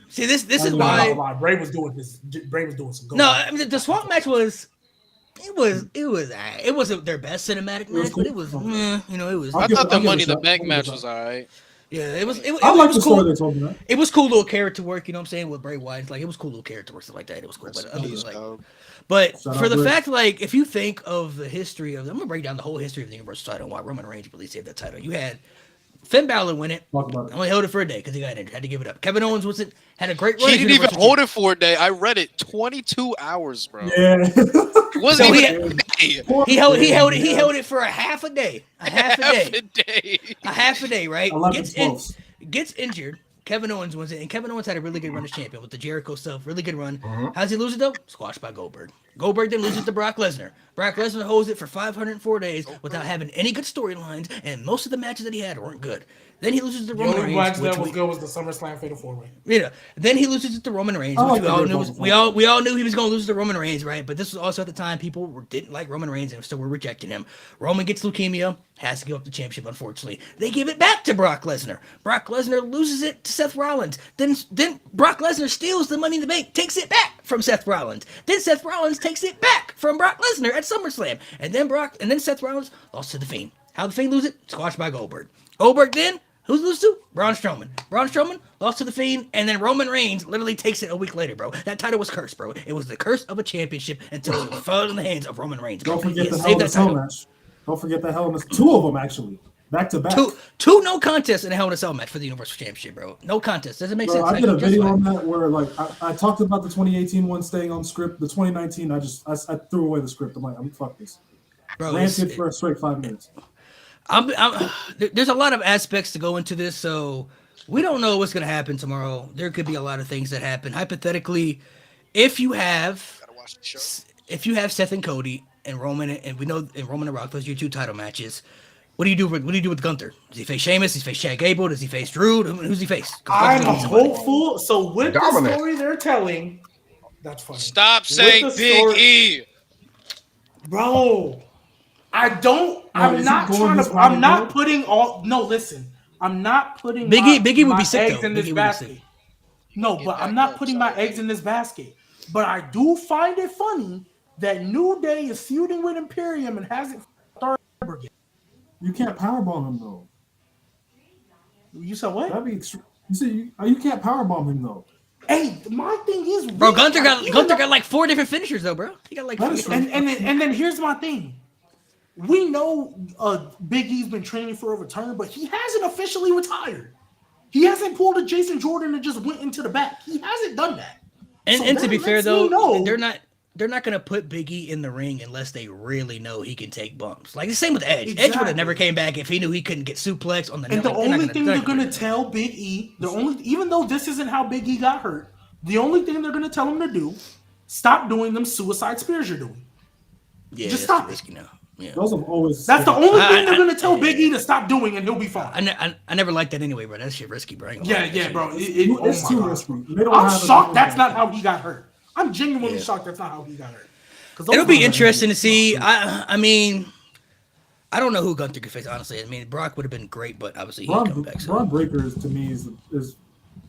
See, this is why Bray was doing this. Bray was doing some good. No, I mean, the swamp match was. It wasn't their best cinematic match, but it was, it was. I thought the Money in the Bank match was alright. Yeah, it was. I like the cool. story they told me that. It was cool little character work, you know what I'm saying, with Bray Wyatt. Like it was cool little character work, stuff like that. It was cool, but for the fact, like, if you think of the history of, I'm gonna break down the whole history of the Universal title and why Roman Reigns really saved that title. You had Finn Balor win it. Only held it for a day because he got injured. Had to give it up. Kevin Owens had a great run. He didn't even hold it for a day. I read it 22 hours, bro. Yeah. It wasn't even a day. He held it for a half a day. A half a day, right? Gets injured. Kevin Owens wins it, and Kevin Owens had a really good run as champion with the Jericho stuff. Really good run. How's he lose it though? Squashed by Goldberg. Goldberg then loses to Brock Lesnar. Brock Lesnar holds it for 504 days without having any good storylines, and most of the matches that he had weren't good. Then he loses to Roman Reigns. The only match that was good was the SummerSlam Fatal 4-Way. Yeah. Then he loses to Roman Reigns, which we all knew he was going to lose to Roman Reigns, right? But this was also at the time people didn't like Roman Reigns and still were rejecting him. Roman gets leukemia, has to give up the championship. Unfortunately, they give it back to Brock Lesnar. Brock Lesnar loses it to Seth Rollins. Then Brock Lesnar steals the Money in the Bank, takes it back from Seth Rollins. Then Seth Rollins takes it back from Brock Lesnar at SummerSlam, and then Seth Rollins lost to the Fiend. How the Fiend lose it? Squashed by Goldberg. Goldberg then. Who's lose to? Braun Strowman. Braun Strowman lost to the Fiend, and then Roman Reigns literally takes it a week later, bro. That title was cursed, bro. It was the curse of a championship until it fell in the hands of Roman Reigns. Don't forget the Hell in a Cell match. Don't forget the Hell in a Cell. Two of them, actually. Back to back. Two no contests in a Hell in a Cell match for the Universal Championship, bro. No contest. Doesn't make sense. I did a video on that where, like, I talked about the 2018 one staying on script. The 2019, I threw away the script. I'm like, fuck this. Bro, ranted for a straight 5 minutes. There's a lot of aspects to go into this, so we don't know what's going to happen tomorrow. There could be a lot of things that happen. Hypothetically, if you have Seth and Cody and Roman, and we know and Roman and Rock, those are your 2 title matches. What do you do with Gunther? Does he face Sheamus? Does he face Chad Gable? Does he face Drew? Who's he face? I'm hopeful. So with the story they're telling, that's funny. Stop saying Big E, bro. I'm not putting Big E would be sick, eggs in this basket. No, but I'm not putting my eggs in this basket. But I do find it funny that New Day is feuding with Imperium and hasn't started ever again. You can't powerbomb him though. You said what? That'd be extreme. You can't powerbomb him though. Hey, my thing is, bro, Gunther got like 4 different finishers though, bro. He got like 4 and then here's my thing. We know Big E's been training for a return, but he hasn't officially retired. He hasn't pulled a Jason Jordan and just went into the back. He hasn't done that. And to be fair though, they're not gonna put Big E in the ring unless they really know he can take bumps. Like the same with Edge. Exactly. Edge would have never came back if he knew he couldn't get suplex on the. And the only thing they're gonna tell Big E, even though this isn't how Big E got hurt, the only thing they're gonna tell him to do, stop doing them suicide spears you're doing. Yeah, just stop risky now. Yeah. Those have always. That's the only thing they're gonna tell Big E to stop doing, and he'll be fine. I never liked that anyway, bro. That shit risky, bro. Yeah, bro. It's too risky. I'm shocked that's not how he got hurt. I'm genuinely shocked that's not how he got hurt. It'll be interesting to see. I mean, I don't know who Gunther could face. Honestly, I mean, Brock would have been great, but obviously he's coming back. So. Braun Breaker to me is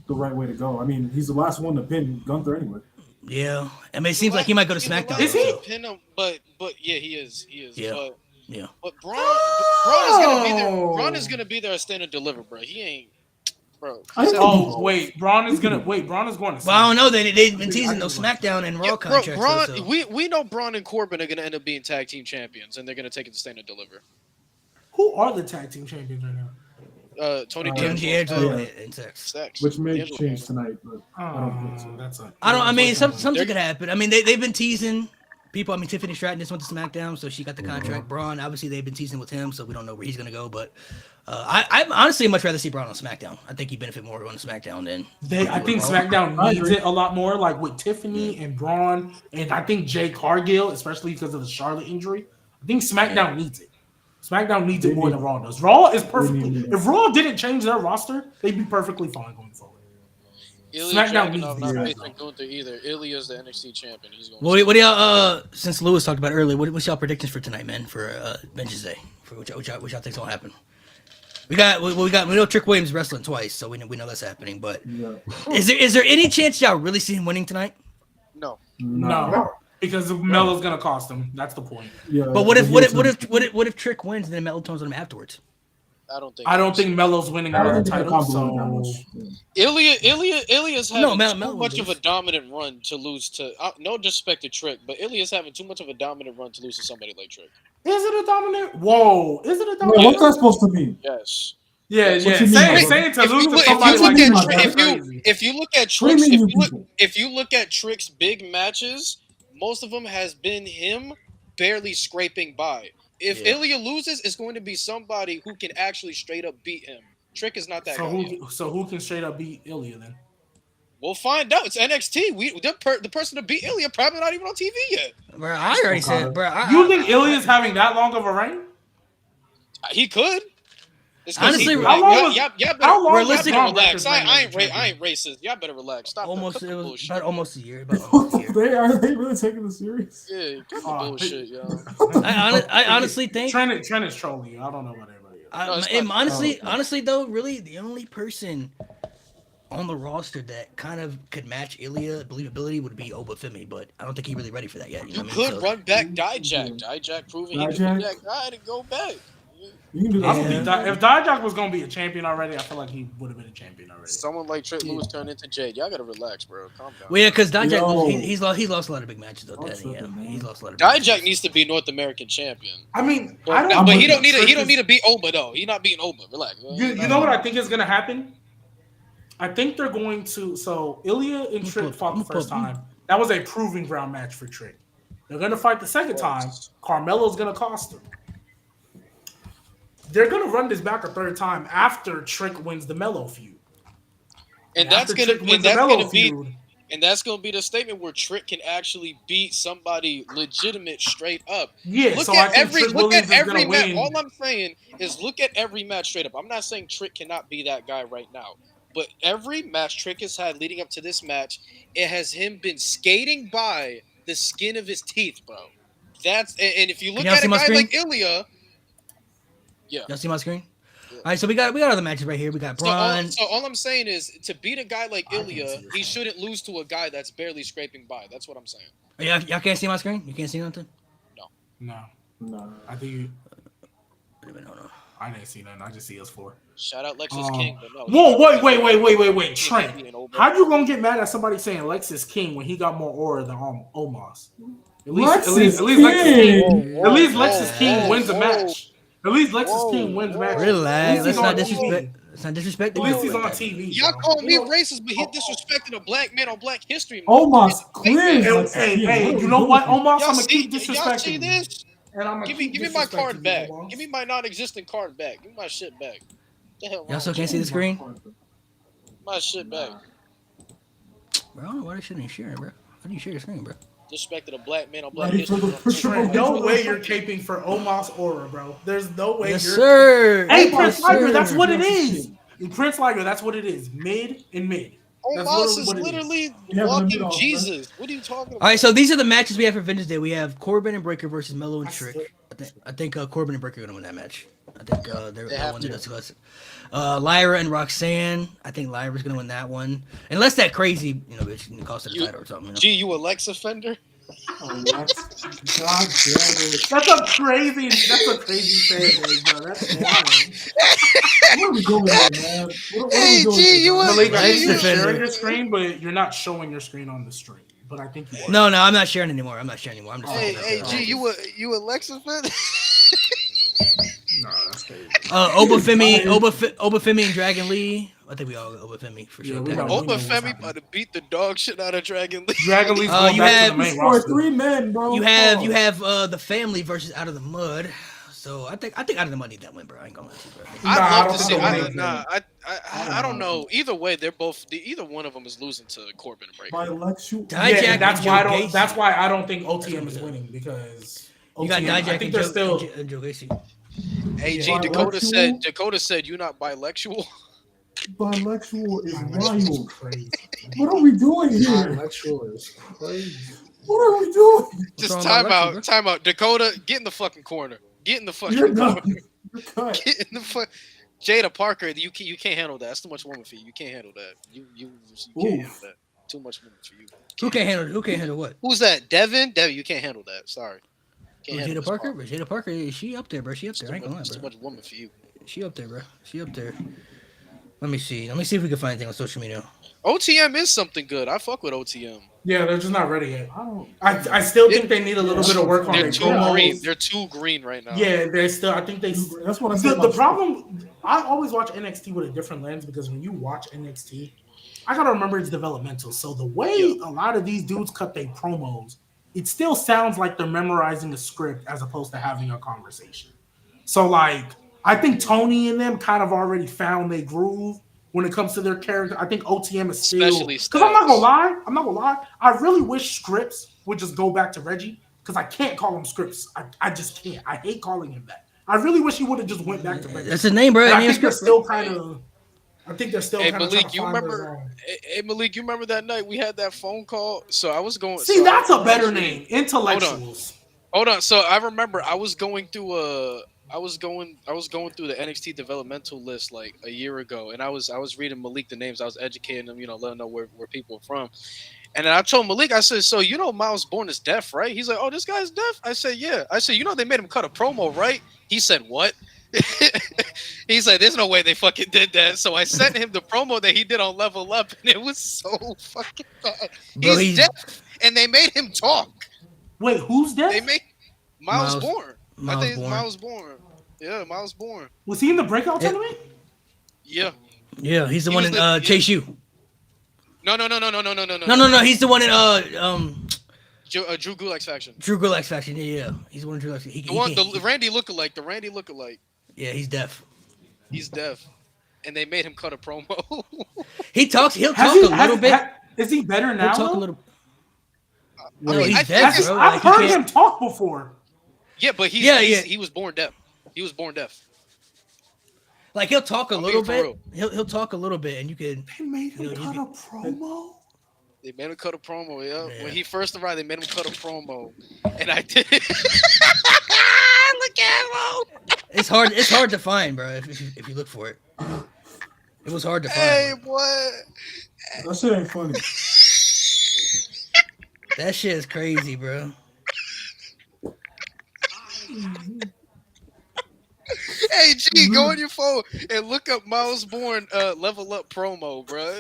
the right way to go. I mean, he's the last one to pin Gunther anyway. Yeah, I mean, it seems like he might go to SmackDown. Is he? Pin him, but yeah, he is. He is. Yeah. Yeah. But Braun is gonna be there. Braun is gonna be there at Stand and Deliver, bro. He ain't, bro. Wait, Braun is going to Well, I don't know. They've been teasing those SmackDown and Raw contracts. Braun, so. we know Braun and Corbin are gonna end up being tag team champions, and they're gonna take it to Stand and Deliver. Who are the tag team champions right now? Tony D'Angelo and Sex. Which may change tonight, but I don't think so. I mean, something could happen. I mean, they've been teasing people. I mean, Tiffany Stratton just went to SmackDown, so she got the contract. Braun, obviously, they've been teasing with him, so we don't know where he's going to go. But I honestly much rather see Braun on SmackDown. I think he'd benefit more going to SmackDown than. I think SmackDown needs it a lot more, like with Tiffany and Braun, and I think Jay Cargill, especially because of the Charlotte injury. I think SmackDown needs it. SmackDown needs it more than Raw does. Raw is perfectly. If Raw didn't change their roster, they'd be perfectly fine going forward. SmackDown needs not Gunther either. Ilya's the NXT champion. He's going. What do y'all? Since Lewis talked about it earlier, what's y'all predictions for tonight, man? For Vengeance Day, for what y'all think's gonna happen? We know Trick Williams wrestling twice, so we know that's happening. But is there any chance y'all really see him winning tonight? No. Because Melo's gonna cost him. That's the point. Yeah, but what if Trick wins and then Melo turns on him afterwards? I don't think Melo's winning the title. So Ilya's having too much of a dominant run to lose to. No disrespect to Trick, but Ilya's having too much of a dominant run to lose to somebody like Trick. Is it a dominant? Whoa! Is it a dominant? What's that supposed to mean? Yes. Yeah. Saying to lose to somebody like if you look at Trick's big matches, most of them has been him barely scraping by. If Ilya loses, it's going to be somebody who can actually straight up beat him. Trick is not that guy. So who can straight up beat Ilya then? We'll find out. It's NXT. The person to beat Ilya probably not even on TV yet. Bro, I already said, bro. You think Ilya's having that long of a reign? He could. Honestly, how long realistic? Relax. I ain't racist. Y'all better relax. Stop. Almost a year. They really taking this serious? Yeah, cut the bullshit, yo. I honestly think Trent is trolling you. I don't know about everybody else. Honestly though, really the only person on the roster that kind of could match Ilya believability would be Oba Femi, but I don't think he's really ready for that yet. You could run back Dijak. Dijak proving he can be that guy to go back. You can do that. If Dijak was gonna be a champion already, I feel like he would have been a champion already. Someone like Trick Lewis turned into Jade. Y'all gotta relax, bro. Calm down. Well, yeah, because Dijak he's lost a lot of big matches though. He's lost a lot of. Dijak needs to be North American champion. I mean, but he don't need to beat Oba though. He's not beating Oba. Relax. You know what I think is gonna happen? I think they're going to. So Ilya and Trick fought the first time. That was a proving ground match for Trick. They're gonna fight the second time. Carmelo's gonna cost him. They're gonna run this back a third time after Trick wins the Melo feud, and that's gonna be the statement where Trick can actually beat somebody legitimate straight up. Yeah, look at every match. All I'm saying is look at every match straight up. I'm not saying Trick cannot be that guy right now, but every match Trick has had leading up to this match, it has him been skating by the skin of his teeth, bro. And if you look at a guy like Ilya. Yeah. Y'all see my screen? Yeah. All right, so we got other matches right here. We got Braun. So all I'm saying is to beat a guy like Ilya, he shouldn't lose to a guy that's barely scraping by. That's what I'm saying. Y'all can't see my screen? You can't see nothing? No. I think you. No. I didn't see nothing. I just see us four. Shout out Lexus King. But no, whoa, wait, Trent. How you gonna get mad at somebody saying Lexus King when he got more aura than Omos? At least Lexus King wins a match. At least Lexus King wins matches. Relax. Let's not disrespect. Let's not disrespect. At least he's on TV. Y'all call me racist, but he disrespecting a black man on Black History Omos, clear. Hey, you know what, Omos? I'm gonna keep disrespecting. Y'all see this? And give me my card back. Give me my non-existent card back. Give me my shit back. The hell y'all still can't see the screen? My shit back. Bro, I don't know why they shouldn't share it, bro. How do you share your screen, bro? Disrespected a black man on Black History. No way you're caping for Omos aura, bro. There's no way yes, sir. Hey, Prince Liger, that's what it is. Prince Liger, that's what it is. Mid and mid. That's Omos literally is what it is. literally Yeah, but walking you know, Jesus. What are you talking about? All right, so these are the matches we have for Vengeance Day. We have Corbin and Breaker versus Mello and I Trick. still- I think Corbin and Breaker are gonna win that match. I think they're They the have one to. that discuss it. Lyra and Roxanne. I think Lyra's gonna win that one, unless that crazy bitch cost her the You- title or something. Gee, you a Lex offender? Oh, what? God damn it. That's a crazy fan base, bro. That's wild. Where are we going here, man? What are we Hey, doing G, here, you bro? a- Malik, I Lex think you're defender. sharing your screen, but you're not showing your screen on the stream. But I think you are. No, I'm not sharing anymore. I'm just Hey, looking at hey, the G, matches. you a Lex offender? No, that's crazy. Obafemi and Dragon Lee. I think we all got Obafemi for Yeah, sure. we Tag know. team. Oba- Oba what's Femi happening. about to beat the dog shit out of Dragon Lee. Dragon Lee's going you back have- to the main For roster. 3 men, bro. You have the family versus Out of the Mud. So I think Out of the Mud need that win, bro. I ain't gonna lie to you, bro. I'd Nah, I love don't to think see. they'll I, win. nah, I don't know. Either way, they're both. Either one of them is losing to Corbin and Breaker. By Lexu. Dijak Yeah, and that's and why I Joe don't. Gacy. That's why I don't think OTM what is I'm winning because You got OTM, I Dijak think and they're Joe, still. and Joe Gacy. Hey, G, Yeah. Dakota said you're not bisexual. Bisexual is Bisexual is wild. crazy. What are we doing here? Bisexual is crazy. What are we doing? What's Just wrong about Lexi, bro? time out. Dakota, get in the fucking corner. Get in the fucking You're corner. done. You're cut. Get in the fuck. Jada Parker, you can't handle that. That's too much woman for you. You can't handle that. You can't handle that. Too much woman for you. Who can't handle what? Who's that? Devin, you can't handle that. Sorry. Can't handle Jada this Parker? part. But Jada Parker, she up there, bro. She up there. I ain't gonna lie, It's too bro. much woman for you. She up there, bro. She up there. Let me see. Let me see if we can find anything on social media. OTM is something good. I fuck with OTM. Yeah, they're just not ready yet. I don't. I still think they need a little bit of work on They're their too promos. green. They're too green right now. Yeah, they're still. I think they. That's what I said. The problem, I always watch NXT with a different lens because when you watch NXT, I gotta remember it's developmental. So the way a lot of these dudes cut their promos, it still sounds like they're memorizing a script as opposed to having a conversation. So like, I think Tony and them kind of already found their groove when it comes to their character. I think OTM is still Especially because I'm not Styles. gonna lie. I really wish Scripps would just go back to Reggie because I can't call him Scripps. I just can't. I hate calling him that. I really wish he would have just went back to Reggie. That's his name, bro. And I Name think they're Scripps, still kind of. I think they're still Hey kind of Malik, trying to you find their remember? zone. Hey Malik, you remember that night we had that phone call? So I was going. See, so that's I- a better name. Intellectuals. Hold on. So I remember I was going through I was going through the NXT developmental list like a year ago, and I was reading Malik the names. I was educating them, letting them know where people are from. And then I told Malik, I said, so Miles Bourne is deaf, right? He's like, oh, this guy's deaf? I said, yeah. I said, they made him cut a promo, right? He said, what? He's like, there's no way they fucking did that. So I sent him the promo that he did on Level Up, and it was so fucking bad. Bro, He's deaf, and they made him talk. Wait, who's that? They made Miles Miles- Bourne. I Miles think it's Bourne. Miles Bourne. Yeah, Miles Bourne. Was he in the breakout Yeah. tournament? Yeah. Yeah, he's the He one was in the- Chase U. No. No. He's the one in Drew Gulak's faction. Drew Gulak's faction. Yeah. He's the one in Drew Gulak's. The Randy lookalike. The Randy lookalike. Yeah, he's deaf. He's deaf, and they made him cut a promo. He talks. He'll Has talk he- a little bit. Is he better He'll now? talk a though? little. I No, mean, he's I deaf, think bro. I've Like, he heard can't- him talk before. Yeah, but Yeah. he was born deaf. He was born deaf. Like he'll talk a I'm little being for bit. He'll talk a little bit, and you could. They made him You know, cut you a promo. They made him cut a promo. Yeah. Yeah. When he first arrived, they made him cut a promo, and I did. Look at him. It's hard. It's hard to find, bro. If you look for it, it was hard to find. Hey, bro. boy. That shit ain't funny. That shit is crazy, bro. Hey, G, go on your phone and look up Miles Bourne Level Up promo, bro.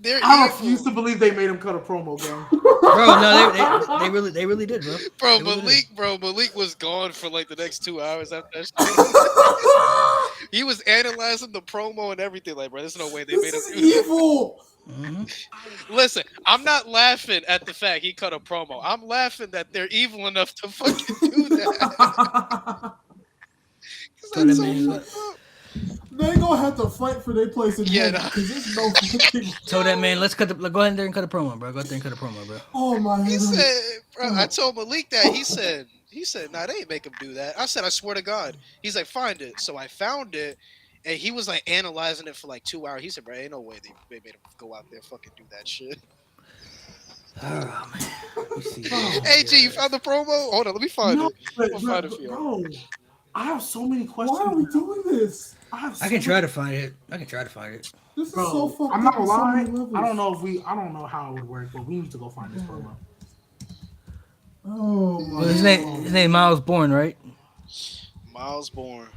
They're I evil. refuse to believe they made him cut a promo, gang. Bro, no, they really did, bro. Bro, They really did. Malik was gone for like the next 2 hours after that shit. He was analyzing the promo and everything. Like, bro, there's no way they This made is him do that. evil. Listen, I'm not laughing at the fact he cut a promo. I'm laughing that they're evil enough to fucking do that. 'Cause So that's that so means- fucked up. They gonna have to fight for their place in Yeah, heaven nah. because there's no fucking. So that man, let's cut the. Go ahead there and cut a promo, bro. Go out there and cut a promo, bro. Oh my He god. said, bro, I told Malik that. He said, nah, they ain't make him do that. I said, I swear to God. He's like, find it. So I found it, And he was like analyzing it for like 2 hours. He said, "Bro, ain't no way they made him go out there and fucking do that shit." Oh man. Let me see Oh, Hey, G, you this. found the promo? Hold on, let me find No, it. but, I'll find it but, for you. bro, I have so many questions. Why are we doing this? I can try to find it. I can try to find it. This is Bro, so fucked I'm not up gonna on so many lie. levels. I don't know how it would work, but we need to go find this promo. Oh my Well, his name Miles Bourne, right? Miles Bourne.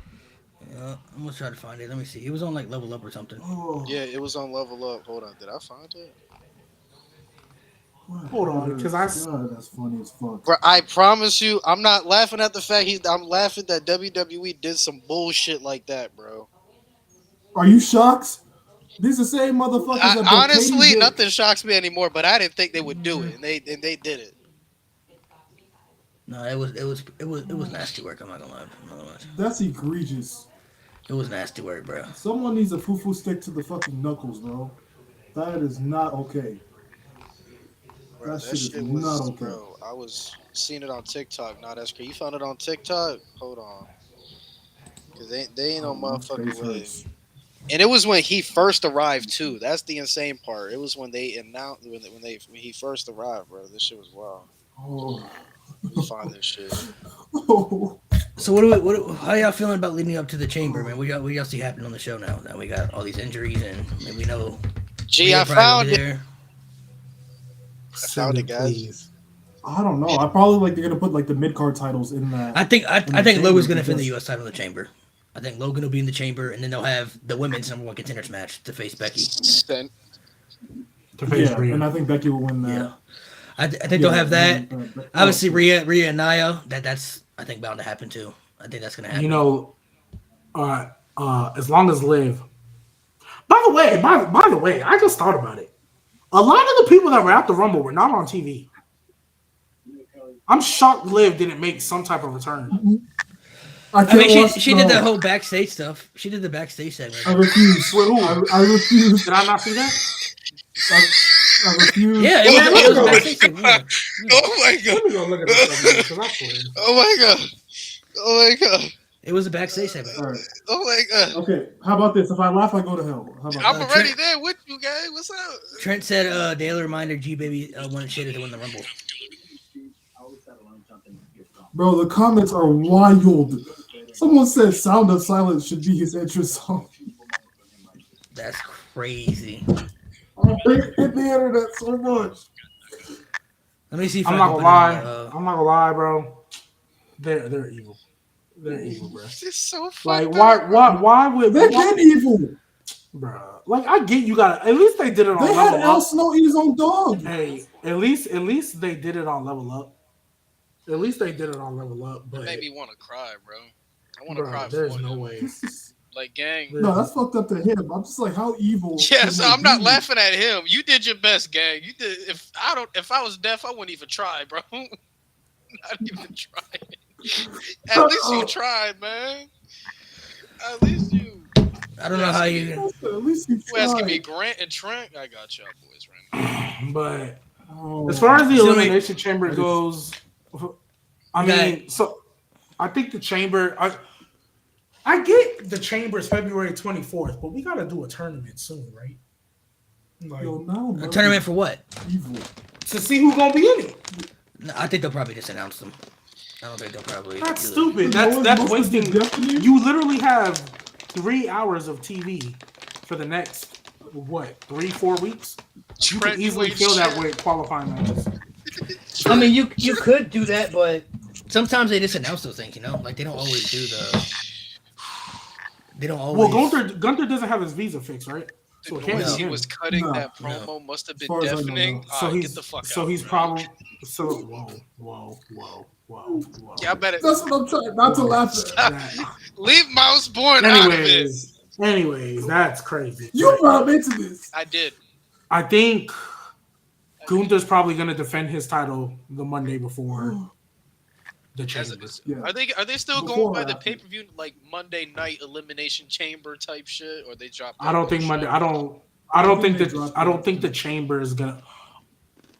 Yeah, I'm gonna try to find it. Let me see. He was on like Level Up or something. Oh, Yeah, it was on Level Up. Hold on, did I find it? Hold on, because God, that's funny as fuck. Bro, I promise you, I'm not laughing at the fact I'm laughing that WWE did some bullshit like that, bro. Are you shocked? These the same motherfuckers that booked Katie Honestly, Dick. nothing shocks me anymore. But I didn't think they would do it, and they did it. No, it was nasty work. I'm not gonna lie. I'm not gonna lie. That's egregious. It was nasty work, bro. Someone needs a foo-foo stick to the fucking knuckles, bro. That is not okay. Bro, That that shit is shit not was, okay. bro. I was seeing it on TikTok. Nah, that's crazy. You found it on TikTok? Hold on, cause they ain't no Oh, my motherfucking face way. hurts. And it was when he first arrived too. That's the insane part. It was when they announced when he first arrived, bro. This shit was wild. Oh. Let me find this shit. Oh. So how y'all feeling about leading up to the chamber, man? What y'all see happening on the show now? That we got all these injuries and we know Gee, Rhea I probably will found be it. there. I found it, guys. please. I don't know. I probably like they're gonna put like the mid card titles in that. I think the Logan's chamber gonna defend the because- U.S. title in the chamber. I think Logan will be in the chamber, and then they'll have the women's #1 contenders match to face Becky. Then To face Yeah, Rhea. and I think Becky will win that. Yeah, I think they'll have that. Obviously, Rhea and Nia. That's I think bound to happen too. I think that's gonna happen. You know, as long as Liv. By the way, I just thought about it. A lot of the people that were at the Rumble were not on TV. I'm shocked Liv didn't make some type of return. I mean, she did the whole backstage stuff. She did the backstage segment. I refuse. With who? I refuse. Did I not see that? I refuse. Yeah, it was a backstage segment. Yeah. oh my god! Let me go look at this because I swear. Oh my god! Oh my god! It was a backstage segment. All right. Oh my god! Okay. How about this? If I laugh, I go to hell. How about I'm that? already there with you guys. What's up? Trent said daily reminder G Baby wanted Shada to win the Rumble. Bro, the comments are wild. Someone said "Sound of Silence" should be his entrance song. That's crazy. I hate the internet so much. Let me see if I'm I not can gonna put lie. it on, I'm not gonna lie, bro. They're evil. They're evil, bro. This is so Like fucked up. why would They've been evil. bro? Like I get you got at least they did it on They had level Al up. Snow eat his own dog. Hey, at least they did it on level up. At least they did it on level up. It But made me want to cry, bro. I want to bro, cry for there's him. no way. Like, gang. No, that's fucked up to him. I'm just like, how evil? Yes, can they I'm not be? laughing at him. You did your best, gang. You did. If I was deaf, I wouldn't even try, bro. Not even try. At least you tried, man. At least you. I don't know how you. At least you You asking me tried. Grant and Trent? I got y'all boys right now. But Oh. as far as the So, elimination chamber goes, I Okay. mean, so I think the chamber. I get the chamber's February 24th, but we gotta do a tournament soon, right? Like, Yo, now, A tournament for what? evil. to see who's gonna be in it. No, I think they'll probably just announce them. I don't think they'll probably. That's do it. stupid. No one's That's supposed to be wasting. deafening? You literally have 3 hours of TV for the next 3-4 weeks. You Trent, can easily ain't fill that shit. with qualifying matches. I mean, you could do that, but sometimes they just announce those things. You know, like they don't always do the. They don't always. Well, Gunther doesn't have his visa fixed, right? So The it can't noise be he him. was cutting No, that promo must have As been far as I know, deafening. no. So Alright, he's get the fuck so out, he's bro. probably so whoa. Yeah, I bet it. That's what I'm trying not to laugh at. That- Leave Mouse Born out of it. anyways, that's crazy. You brought him into this. I did. I think Gunther's probably gonna defend his title the Monday before the As chamber. it- Yeah. Are they still Before going by or the after? pay per view like Monday night elimination chamber type shit, or they dropped? I don't think Monday. I don't think the chamber is gonna.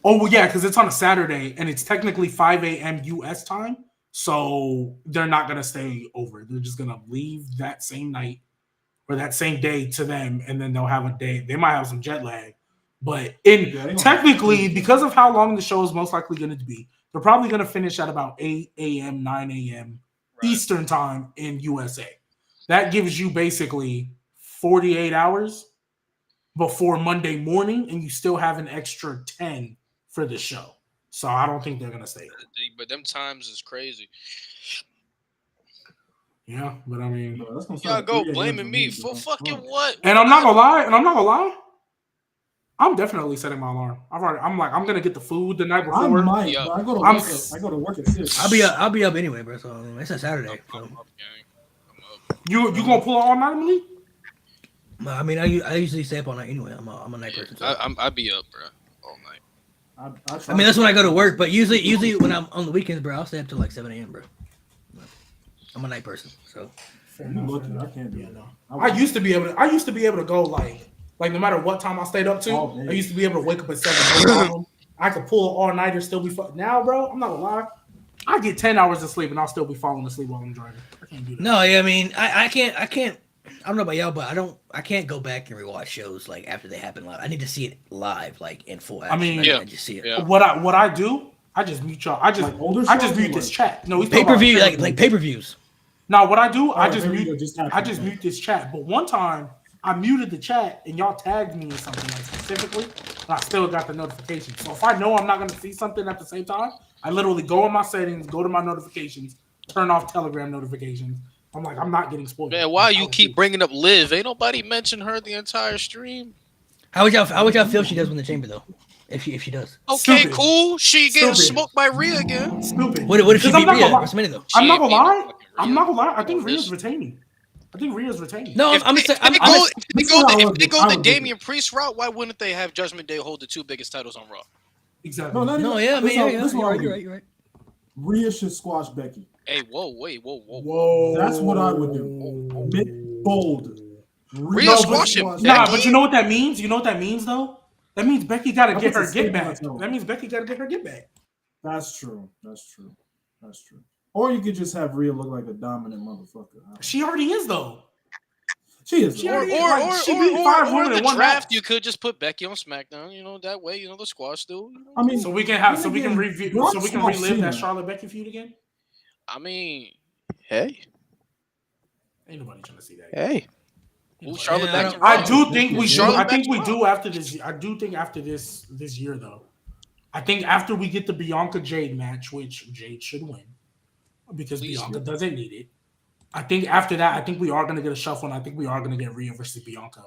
Oh well, yeah, because it's on a Saturday and it's technically 5 a.m. U.S. time, so they're not gonna stay over. They're just gonna leave that same night or that same day to them, and then they'll have a day. They might have some jet lag, but technically, because of how long the show is most likely going to be, they're probably going to finish at about 8 a.m., 9 a.m. Eastern time in USA. That gives you basically 48 hours before Monday morning, and you still have an extra 10 for the show. So I don't think they're going to stay. But them times is crazy. Yeah, but I mean, y'all go blaming me for fucking what? And I'm not gonna lie. I'm definitely setting my alarm. I'm gonna get the food the night before. I might, but I go to work at 6. I'll be up anyway, bro. So it's a Saturday. So. I'm up. You gonna pull an all night, Emily? I mean, I usually stay up all night anyway. I'm a night person. So. I be up, bro, all night. I mean, that's when I go to work, but usually when I'm on the weekends, bro, I'll stay up till like 7 a.m., bro. I'm a night person, so. I can't do it. I used to be able to go like no matter what time I stayed up to. I used to be able to wake up at 7. No problem. I could pull an all nighter, still be now, bro. I'm not gonna lie. I get 10 hours of sleep and I'll still be falling asleep while I'm driving. I can't do that. No, I mean, I can't. I don't know about y'all, but I can't go back and rewatch shows like after they happen live. I need to see it live, like in full action. I mean, I just see it. Yeah. What I do, I just mute y'all. I just mute this chat. No, pay per view, like pay per views. Now, what I do, I just mute this chat. But one time, I muted the chat and y'all tagged me in something like specifically, and I still got the notification. So if I know I'm not going to see something at the same time, I literally go in my settings, go to my notifications, turn off Telegram notifications. I'm like, I'm not getting spoiled. Man, why you keep bringing up Liv? Ain't nobody mentioned her the entire stream. How would y'all feel she does win the chamber though? If she does. Okay, Stupid. Cool. She getting smoked by Rhea again. Stupid. What if she beat Rhea at WrestleMania though? I'm not gonna lie. I think Rhea's retaining. No, If they go the Damian Priest route, why wouldn't they have Judgment Day hold the 2 biggest titles on Raw? Exactly. No, yeah, I mean, you're right. Rhea should squash Becky. Hey, whoa. That's what I would do. Bold. Rhea squash him. Nah, but you know what that means? You know what that means though? That means Becky got to get her get back. That means Becky got to get her get back. That's true. Or you could just have Rhea look like a dominant motherfucker. She already is though. She is. She beat 5 women in one draft. match. You could just put Becky on SmackDown. You know that way. You know the squash dude. I mean, so we can relive that Charlotte Becky feud again. I mean, hey, ain't nobody trying to see that. Hey. Charlotte back to I do think we do. I think back we do after this. I do think after this year though. I think after we get the Bianca Jade match, which Jade should win, because Bianca doesn't need it. I think after that, I think we are going to get a shuffle, and I think we are going to get Rhea versus Bianca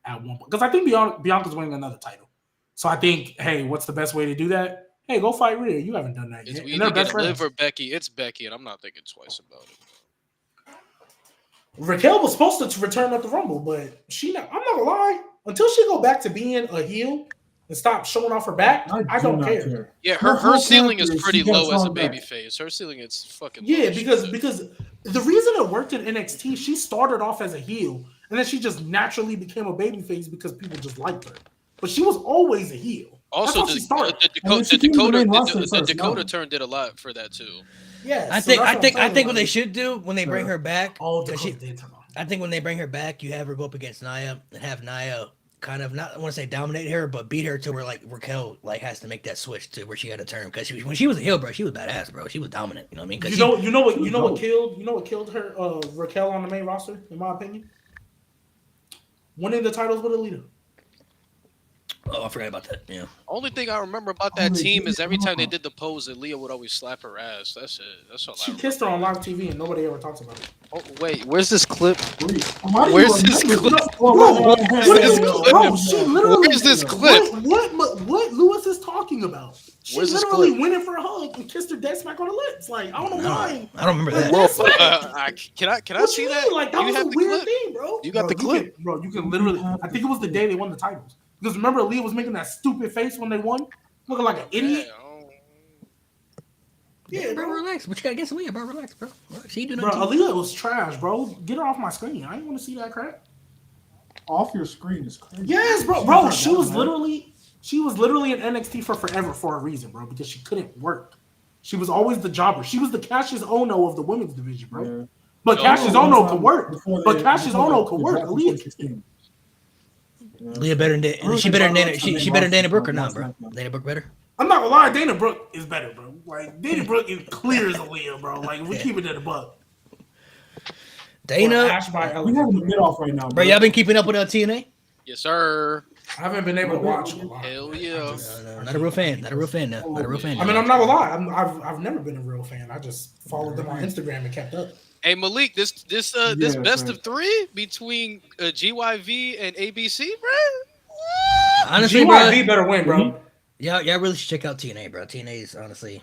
at one point. Because I think Bianca's winning another title. So I think, hey, what's the best way to do that? Hey, go fight Rhea. You haven't done that yet. We either get Liv or Becky. It's Becky, and I'm not thinking twice about it. Raquel was supposed to return at the Rumble, but I'm not gonna lie. Until she go back to being a heel and stop showing off her back, I don't care. Yeah, her ceiling is pretty low as a babyface. Her ceiling is fucking low. Because the reason it worked in NXT, she started off as a heel, and then she just naturally became a babyface because people just liked her. But she was always a heel. Also, the Dakota turn did a lot for that too. Yeah, I think what they should do when they bring her back. I think when they bring her back, you have her go up against Nia and have Nia kind of not I want to say dominate her, but beat her to where like Raquel like has to make that switch to where she had to turn because when she was a heel, bro, she was badass, bro. She was dominant. You know what I mean? You know what killed her Raquel on the main roster, in my opinion. Winning the titles with Alita. Oh, I forgot about that. Yeah. Only thing I remember about that team is every time they did the pose, that Leah would always slap her ass. That's it. That's all. She kissed her on live TV, and nobody ever talks about it. Oh wait, where's this clip? Where's this clip? Bro, she literally. Where's this clip? What Lewis is talking about? She literally went in for a hug and kissed her dead smack on the lips. Like I don't know why. I don't remember that. Can I see that? Like that was a weird thing, bro. You got the clip, bro. You can literally. I think it was the day they won the titles. Because remember, Aaliyah was making that stupid face when they won, looking like an idiot. Yeah, bro, relax. But you gotta get some Aaliyah, bro. Relax, bro. She do bro, Aaliyah was trash, bro. Get her off my screen. I didn't want to see that crap. Off your screen is crazy. Yes, bro. Bro, she was literally in NXT for forever for a reason, bro. Because she couldn't work. She was always the jobber. She was the Cassius Ohno of the women's division, bro. Yeah. But No. Cassius Ono could work. Before But they- Cassius before Ono the could work. draft in Leah. 2016. Leah better than I she better than Dana. think She better than Dana Brooke or last not, bro? SmackDown. Dana Brooke better. I'm not gonna lie, Dana Brooke is better, bro. Like Dana Brooke is clear as a Leah, bro. Like we keep it in the buck. Or Dana, Ash by We Ellen. having a mid off right now, bro, y'all been keeping up with TNA? Yes, sir. I haven't been able to watch a lot. Hell yeah. No, not a real fan. Not a real fan. No, not a real fan. I mean, I'm not gonna lie. I've never been a real fan. I just followed them on Instagram and kept up. Hey Malik, this best right. of 3 between GYV and ABC, bro. Honestly, GYV bro, better win, bro. y'all really should check out TNA, bro. TNA is honestly,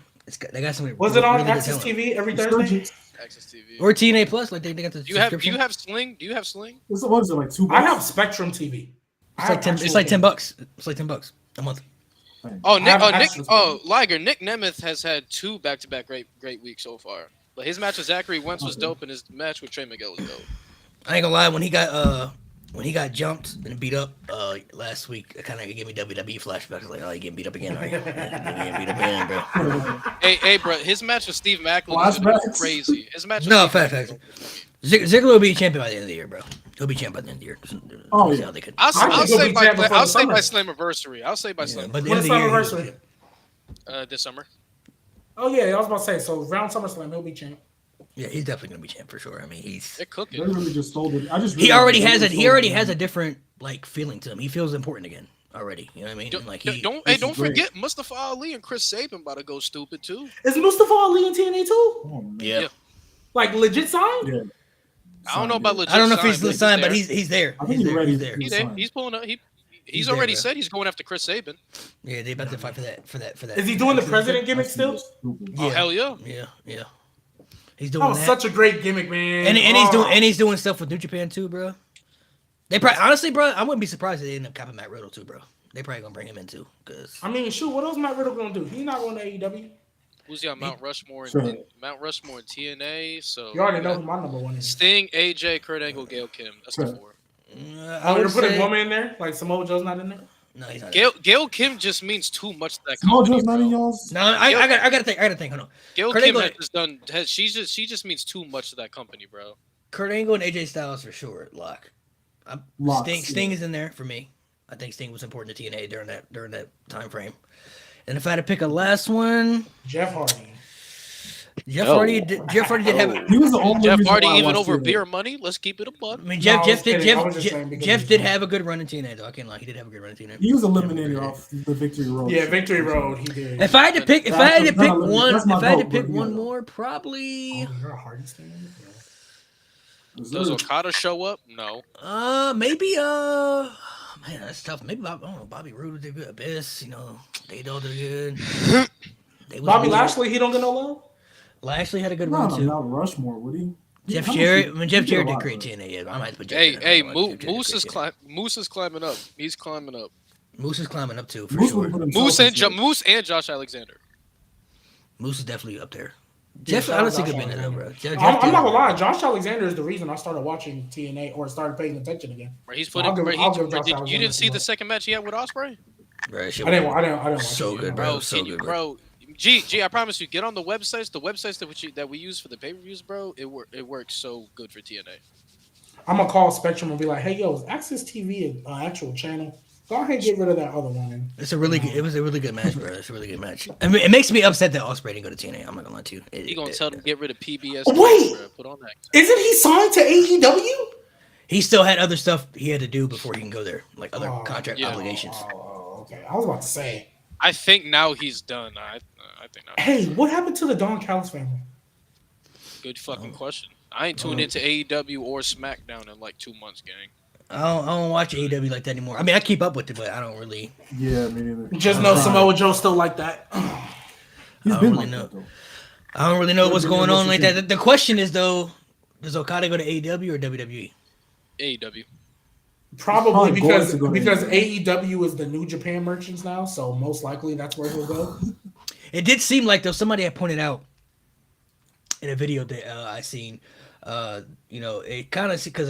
they got some. Was it on really good Access talent. TV every Thursday? Surgeons. Access TV. Or TNA Plus? Like they got the Do you have subscription. Sling? Do you have Sling? What is it, like $2? I have Spectrum TV. It's like 10. It's like $10. It's like $10 a month. Oh, I Nick. have Oh, Nick. access to Oh, Liger. Nick Nemeth has had 2 back-to-back great weeks so far. But his match with Zachary Wentz was dope, and his match with Trey Miguel was dope. I ain't gonna lie, when he got jumped and beat up last week, it kind of gave me WWE flashbacks. Like, oh, you getting beat up again, right? You getting beat up again, bro. Hey, bro. His match with Steve Macklin is Flashbacks? crazy. His match. No, with Steve facts. Ziggler will be champion by the end of the year, bro. He'll be champion by the end of the year. Oh, See yeah. how they could. I'll think he'll say be by champ before the summer. Slammiversary. I'll say by Yeah, Slammiversary. but the When end is of the year, Slammiversary? This summer. Oh yeah, I was about to say. So round SummerSlam, he'll be champ. yeah, he's definitely gonna be champ for sure. I mean, They're They cooking. really just sold it. he already has a different like feeling to him. He feels important again already. You know what I mean? Don't, Like don't this is great. forget Mustafa Ali and Chris Sabin about to go stupid too. Is Mustafa Ali in TNA too? Oh, man. yeah. Yeah. Like legit signed? Yeah. I don't know about legit. I don't know if sign, he's signed, but there. he's there. I think He's he's there. ready. He's there. He's there. He's pulling up. He's there, already bro. said he's going after Chris Sabin. Yeah, they about to fight for that. Is he doing the president gimmick still? Stupid. Oh hell yeah. Yeah. He's doing That was that. such a great gimmick, man. and he's doing stuff with New Japan too, bro. They probably honestly, bro, I wouldn't be surprised if they end up capping Matt Riddle too, bro. They probably gonna bring him in too, cause I mean, shoot, what else Matt Riddle gonna do? He's not going to AEW. Who's got Mount Rushmore Sure. and Mount Rushmore and TNA? So You already know who my number one is. Sting, AJ, Kurt Angle, Gail Kim. That's the Sure. 4. I We're would putting say woman in there, like Samoa Joe's not in there. no, he's not. Gail Kim just means too much to that Small company. Joe's not in Bro. y'all's. No, I gotta think. Hold on. Gail Kurt Kim Angle- has just done. She just means too much to that company, bro. Kurt Angle and AJ Styles for sure. Lock. Locks, Sting yeah. is in there for me. I think Sting was important to TNA during that time frame. And if I had to pick a last one, Jeff Hardy. Jeff Hardy did have. He was the only Jeff reason Hardy why I even watched over TNA. beer money. Let's keep it a buck. I mean, No, I was kidding. I was just saying because Jeff he's did wrong. have a good run in TNA though. I can't lie, he did have a good run in TNA. He was eliminated off the Victory Road. Yeah, Victory Road. He did. If I had to pick, That's my vote, but yeah. more, probably, Oh, you're a Hardy fan? Does Okada show up? No. maybe, man, that's tough. Maybe I don't know. Bobby Roode did good. Abyss, they all did good. They was Bobby really- Lashley, he don't get no love? Lashley had a good No, run too. not Rushmore, would he? Jeff How much Jarrett, he- Jeff he Jarrett did a did lot, great though. TNA. Yeah, I might have to put Jeff Hey, Jarrett hey, in there. Jeff Jarrett did Moose is climbing up. He's climbing up. Moose is climbing up too for Moose sure. would put himself Moose and Josh Alexander. Moose is definitely up there. Yeah, Jeff shout out honestly Josh could be in there, Alexander. bro. Jeff I'm did- not gonna lie, Josh Alexander is the reason I started watching TNA or started paying attention again. Where he's So putting. I'll give Josh You Alexander didn't see some the love. second match he had with Ospreay? Bro, that shit I didn't was watch so it. good, Bro, bro. So good, bro. G, I promise you, get on the websites. The websites that we use for the pay-per-views, bro. It works so good for TNA. I'm gonna call Spectrum and be like, "Hey, yo, is Access TV an actual channel? Go ahead and get rid of that other one." And It's a really good. It was a really good match, bro. It's a really good match. I mean, it makes me upset that Ospreay didn't go to TNA. I'm not gonna lie to you. He gonna tell them get rid of PBS. Wait! bro. Put on that. isn't he signed to AEW? He still had other stuff he had to do before he can go there, like other Oh, contract yeah. obligations. Okay. I was about to say, I think now he's done. I think now. hey, what happened to the Don Callis family? Good fucking question. I ain't tuned into AEW or SmackDown in like 2 months, gang. I don't watch AEW like that anymore. I mean, I keep up with it, but I don't really. Yeah, me neither. Just know Samoa Joe still like that. He's I been don't like really know. that, though. I don't really know what's Yeah, going what's on the like team? that. The question is though, does Okada go to AEW or WWE? AEW. Probably Probably going because to go to because AEW. AEW is the New Japan merchants now, so most likely that's where he'll go. It did seem like though somebody had pointed out in a video that I seen, it kind of because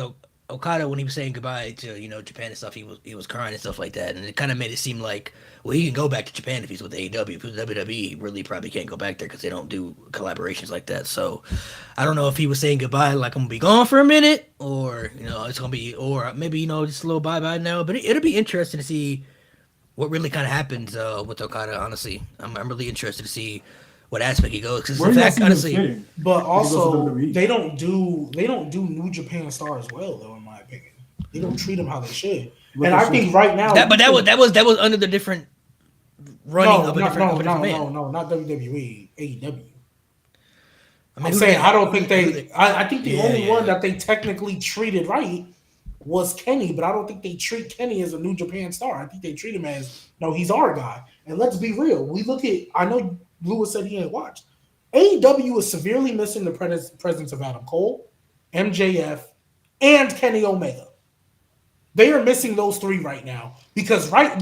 Okada, when he was saying goodbye to Japan and stuff, he was crying and stuff like that, and it kind of made it seem like, well, he can go back to Japan if he's with AEW. If he's with WWE, he really probably can't go back there because they don't do collaborations like that. So I don't know if he was saying goodbye like I'm gonna be gone for a minute, or it's gonna be, or maybe just a little bye bye now. But it'll be interesting to see what really kind of happens with Okada. Honestly, I'm really interested to see what aspect he goes, because Where in do you fact, see him honestly. fitting? But If he goes to also, WWE? they don't do New Japan stars well, though. In my opinion, they don't treat them how they should. Look And at I shit. think right now, That was under the different running of a different man. no, not WWE, AEW. I mean, I'm who saying they- I don't who think they- I think the Yeah, only yeah. one that they technically treated right was Kenny, but I don't think they treat Kenny as a New Japan star. I think they treat him as, no, he's our guy. And let's be real. We look at, I know Lewis said he ain't watched. AEW is severely missing the presence of Adam Cole, MJF, and Kenny Omega. They are missing those three right now because I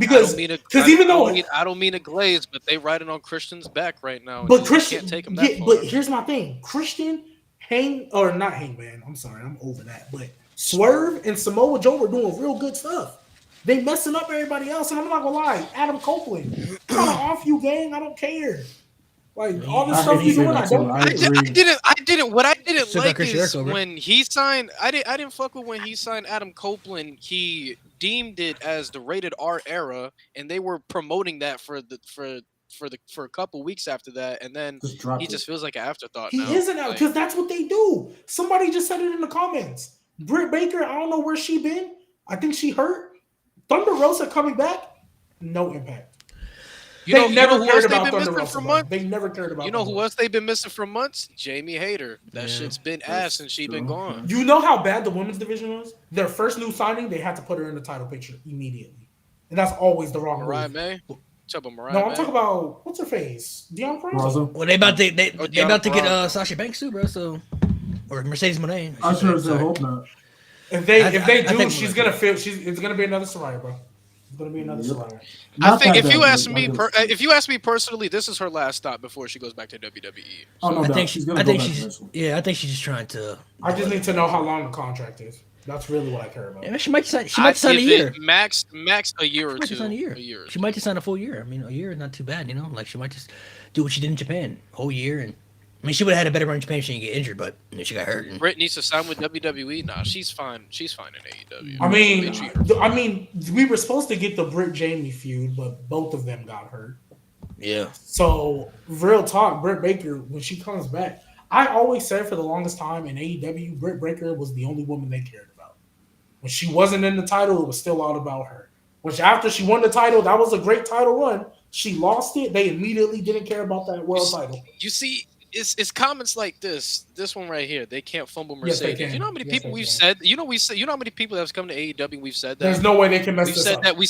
don't mean to glaze, but they riding on Christian's back right now. But You Christian, can't take him that yeah, far. but here's my thing: Christian, not Hangman. I'm sorry, I'm over that. But Swerve and Samoa Joe are doing real good stuff. They messing up everybody else, and I'm not gonna lie. Adam Copeland, kind of off you, gang. I don't care. Like all this I stuff hate you to say doing, that I too. don't. I agree. What I didn't Still got like Chris is Jericho, bro. when he signed. I didn't fuck with when he signed Adam Copeland. He deemed it as the rated R era, and they were promoting that for a couple weeks after that, and then Just drop he it. just feels like an afterthought He now. isn't out Like, because that's what they do. Somebody just said it in the comments. Britt Baker, I don't know where she been. I think she hurt. Thunder Rosa coming back, no impact. you They know never who cared else they've about been Thunder missing Rosa. for bro. months? They never cared about. You know Thunder who Rosa. else they've been missing for months? Jamie Hayter. That Yeah. shit's been ass since she been gone. You know how bad the women's division was? Their first new signing, they had to put her in the title picture immediately. And that's always the wrong Mariah move. May. Talk about Mariah No, May. I'm talking about, what's her face? Deanna Prazo. Rosa. Well, they about to Deanna get Purrazzo. Sasha Banks too, bro. So, or Mercedes Moné. I sure as hell hope not. If they I do, think she's we'll gonna feel. It's gonna be another Soraya, bro. It's gonna be another Soraya. I Not think that if you bad, ask but me, I guess- if you ask me personally, this is her last stop before she goes back to WWE. Oh no, I doubt. think She's gonna go back she's eventually. I think she's just trying to. I just need to know how long the contract is. That's really what I care about. Yeah, she might sign. She I might sign a give year. it max a year or She might two. just sign a year. She might just sign a full year. I mean, a year is not too bad, Like she might just do what she did in Japan, whole year, and I mean, she would have had a better run in Japan if she didn't get injured, but she got hurt. And, Britt needs to sign with WWE. Nah, she's fine. She's fine in AEW. I They treat her mean, we were supposed to get the Britt Jamie feud, but both of them got hurt. yeah, So, real talk, Britt Baker, when she comes back, I always said for the longest time in AEW, Britt Baker was the only woman they cared about. When she wasn't in the title, it was still all about her. Which after she won the title, that was a great title run. She lost it. They immediately didn't care about that world title. You see, it's comments like this one right here. They can't fumble Yes, they Mercedes. can. You know how many Yes, people they we've can. said. You know how many people that's come to AEW. We've said that. There's no way they can mess We this said up. that. We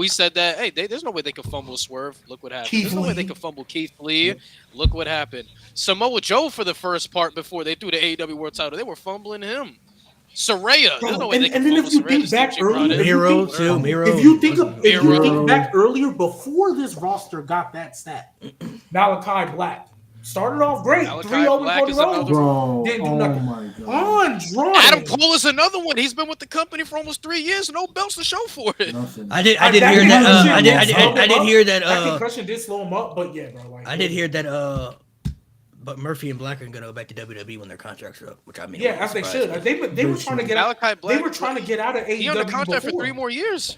said that. Hey, there's no way they could fumble Swerve. Look what happened. Keith There's no way Lee. they could fumble Keith Lee. Look what happened. Samoa Joe for the first part before they threw the AEW World Title, they were fumbling him. Saraya. There's no way they could and then fumble if you Saraya. think Just back think she brought earlier, in. if you Miro think- too. Miro. If you think Miro. back earlier, before this roster got that stat, Malachi Black started off great. Malachi 3-0 Black Cody is Rhodes. another- Bro, Didn't do oh nothing. my god. Andrade. Adam Cole is another one. He's been with the company for almost 3 years. No belts to show for it. Nothing. I did That hear concussion that. I slowed him did up. hear that. That concussion did slow him up, but yeah, bro. Like, I did hear that. But Murphy and Black are gonna go back to WWE when their contracts are up, which I mean, Yeah, as they should. They were trying to get out. Malachi Black. They were trying to get out of AEW He on the contract before. for 3 more years.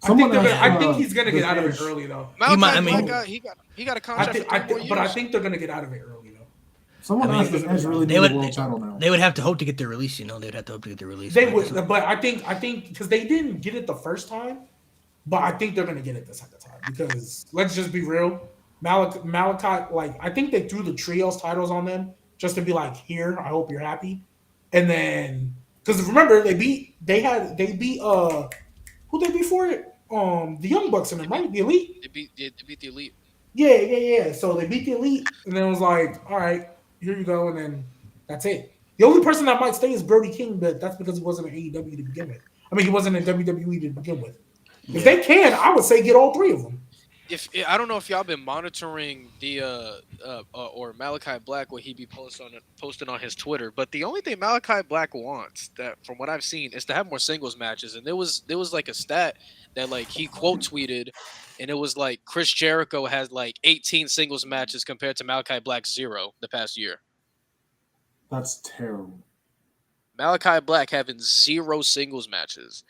I think, Someone I asked, think he's gonna get the out of it Edge. early though. Malachi might- I Black mean- got he got a contract for 3 more years. But I think they're gonna get out of it early though. Someone I mean, asked if Edge really they needs would- a world title now. they would have to hope to get their release. They'd have to hope to get their release. They would, but I think because they didn't get it the first time, but I think they're gonna get it the second time because let's just be real, Malachi, like I think they threw the trios titles on them just to be like, here, I hope you're happy, and then because remember they beat who they beat for it, the Young Bucks in them, right? The Elite. They beat the Elite. Yeah. So they beat the Elite, and then it was like, all right, here you go, and then that's it. The only person that might stay is Brody King, but that's because he wasn't in AEW to begin with. I mean, he wasn't in WWE to begin with. If they can, I would say get all three of them. if I don't know if y'all been monitoring the or Malachi Black what he be posting on his Twitter, but the only thing Malachi Black wants that from what I've seen is to have more singles matches. And there was like a stat that like he quote tweeted, and it was like Chris Jericho has like 18 singles matches compared to Malachi Black's 0 the past year. That's terrible. Malachi Black having 0 singles matches.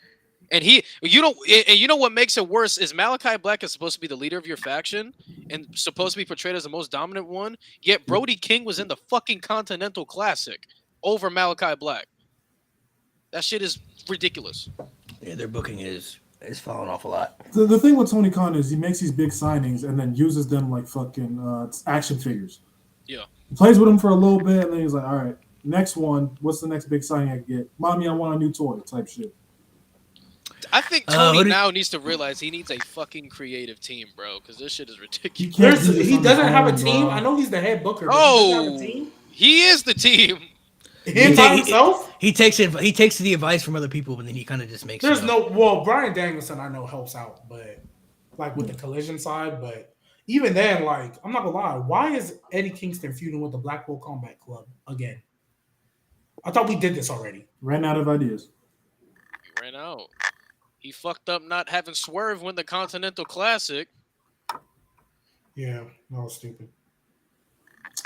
And you know what makes it worse is Malachi Black is supposed to be the leader of your faction and supposed to be portrayed as the most dominant one. Yet Brody King was in the fucking Continental Classic over Malachi Black. That shit is ridiculous. Yeah, their booking is falling off a lot. The thing with Tony Khan is he makes these big signings and then uses them like fucking action figures. Yeah. He plays with them for a little bit and then he's like, all right, next one, what's the next big signing I can get? Mommy, I want a new toy type shit. I think Tony now needs to realize he needs a fucking creative team, bro, because this shit is ridiculous. He doesn't have a team. I know he's the head booker. But he doesn't have a team. He is the team. Him by himself? He takes the advice from other people, but then he kind of just makes. Brian Danielson I know helps out, but like with the collision side, but even then, like I'm not gonna lie, why is Eddie Kingston feuding with the Blackpool Combat Club again? I thought we did this already. Ran out of ideas. He ran out. He fucked up not having Swerve win the Continental Classic. Yeah, that was stupid.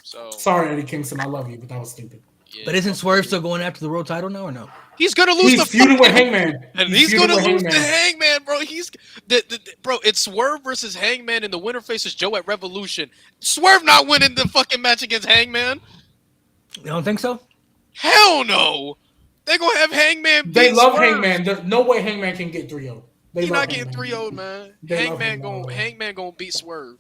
So sorry, Eddie Kingston, I love you, but that was stupid. Yeah, but isn't Swerve still going after the world title now or no? He's gonna lose the feuding with Hangman, and he's gonna lose to Hangman, bro. Bro. It's Swerve versus Hangman, and the winner faces Joe at Revolution. Swerve not winning the fucking match against Hangman. You don't think so? Hell no. They gonna have Hangman beat They love Swerve. Hangman. There's no way Hangman can get 3-0. He's not getting 3-0, man. Hangman gonna beat Swerve.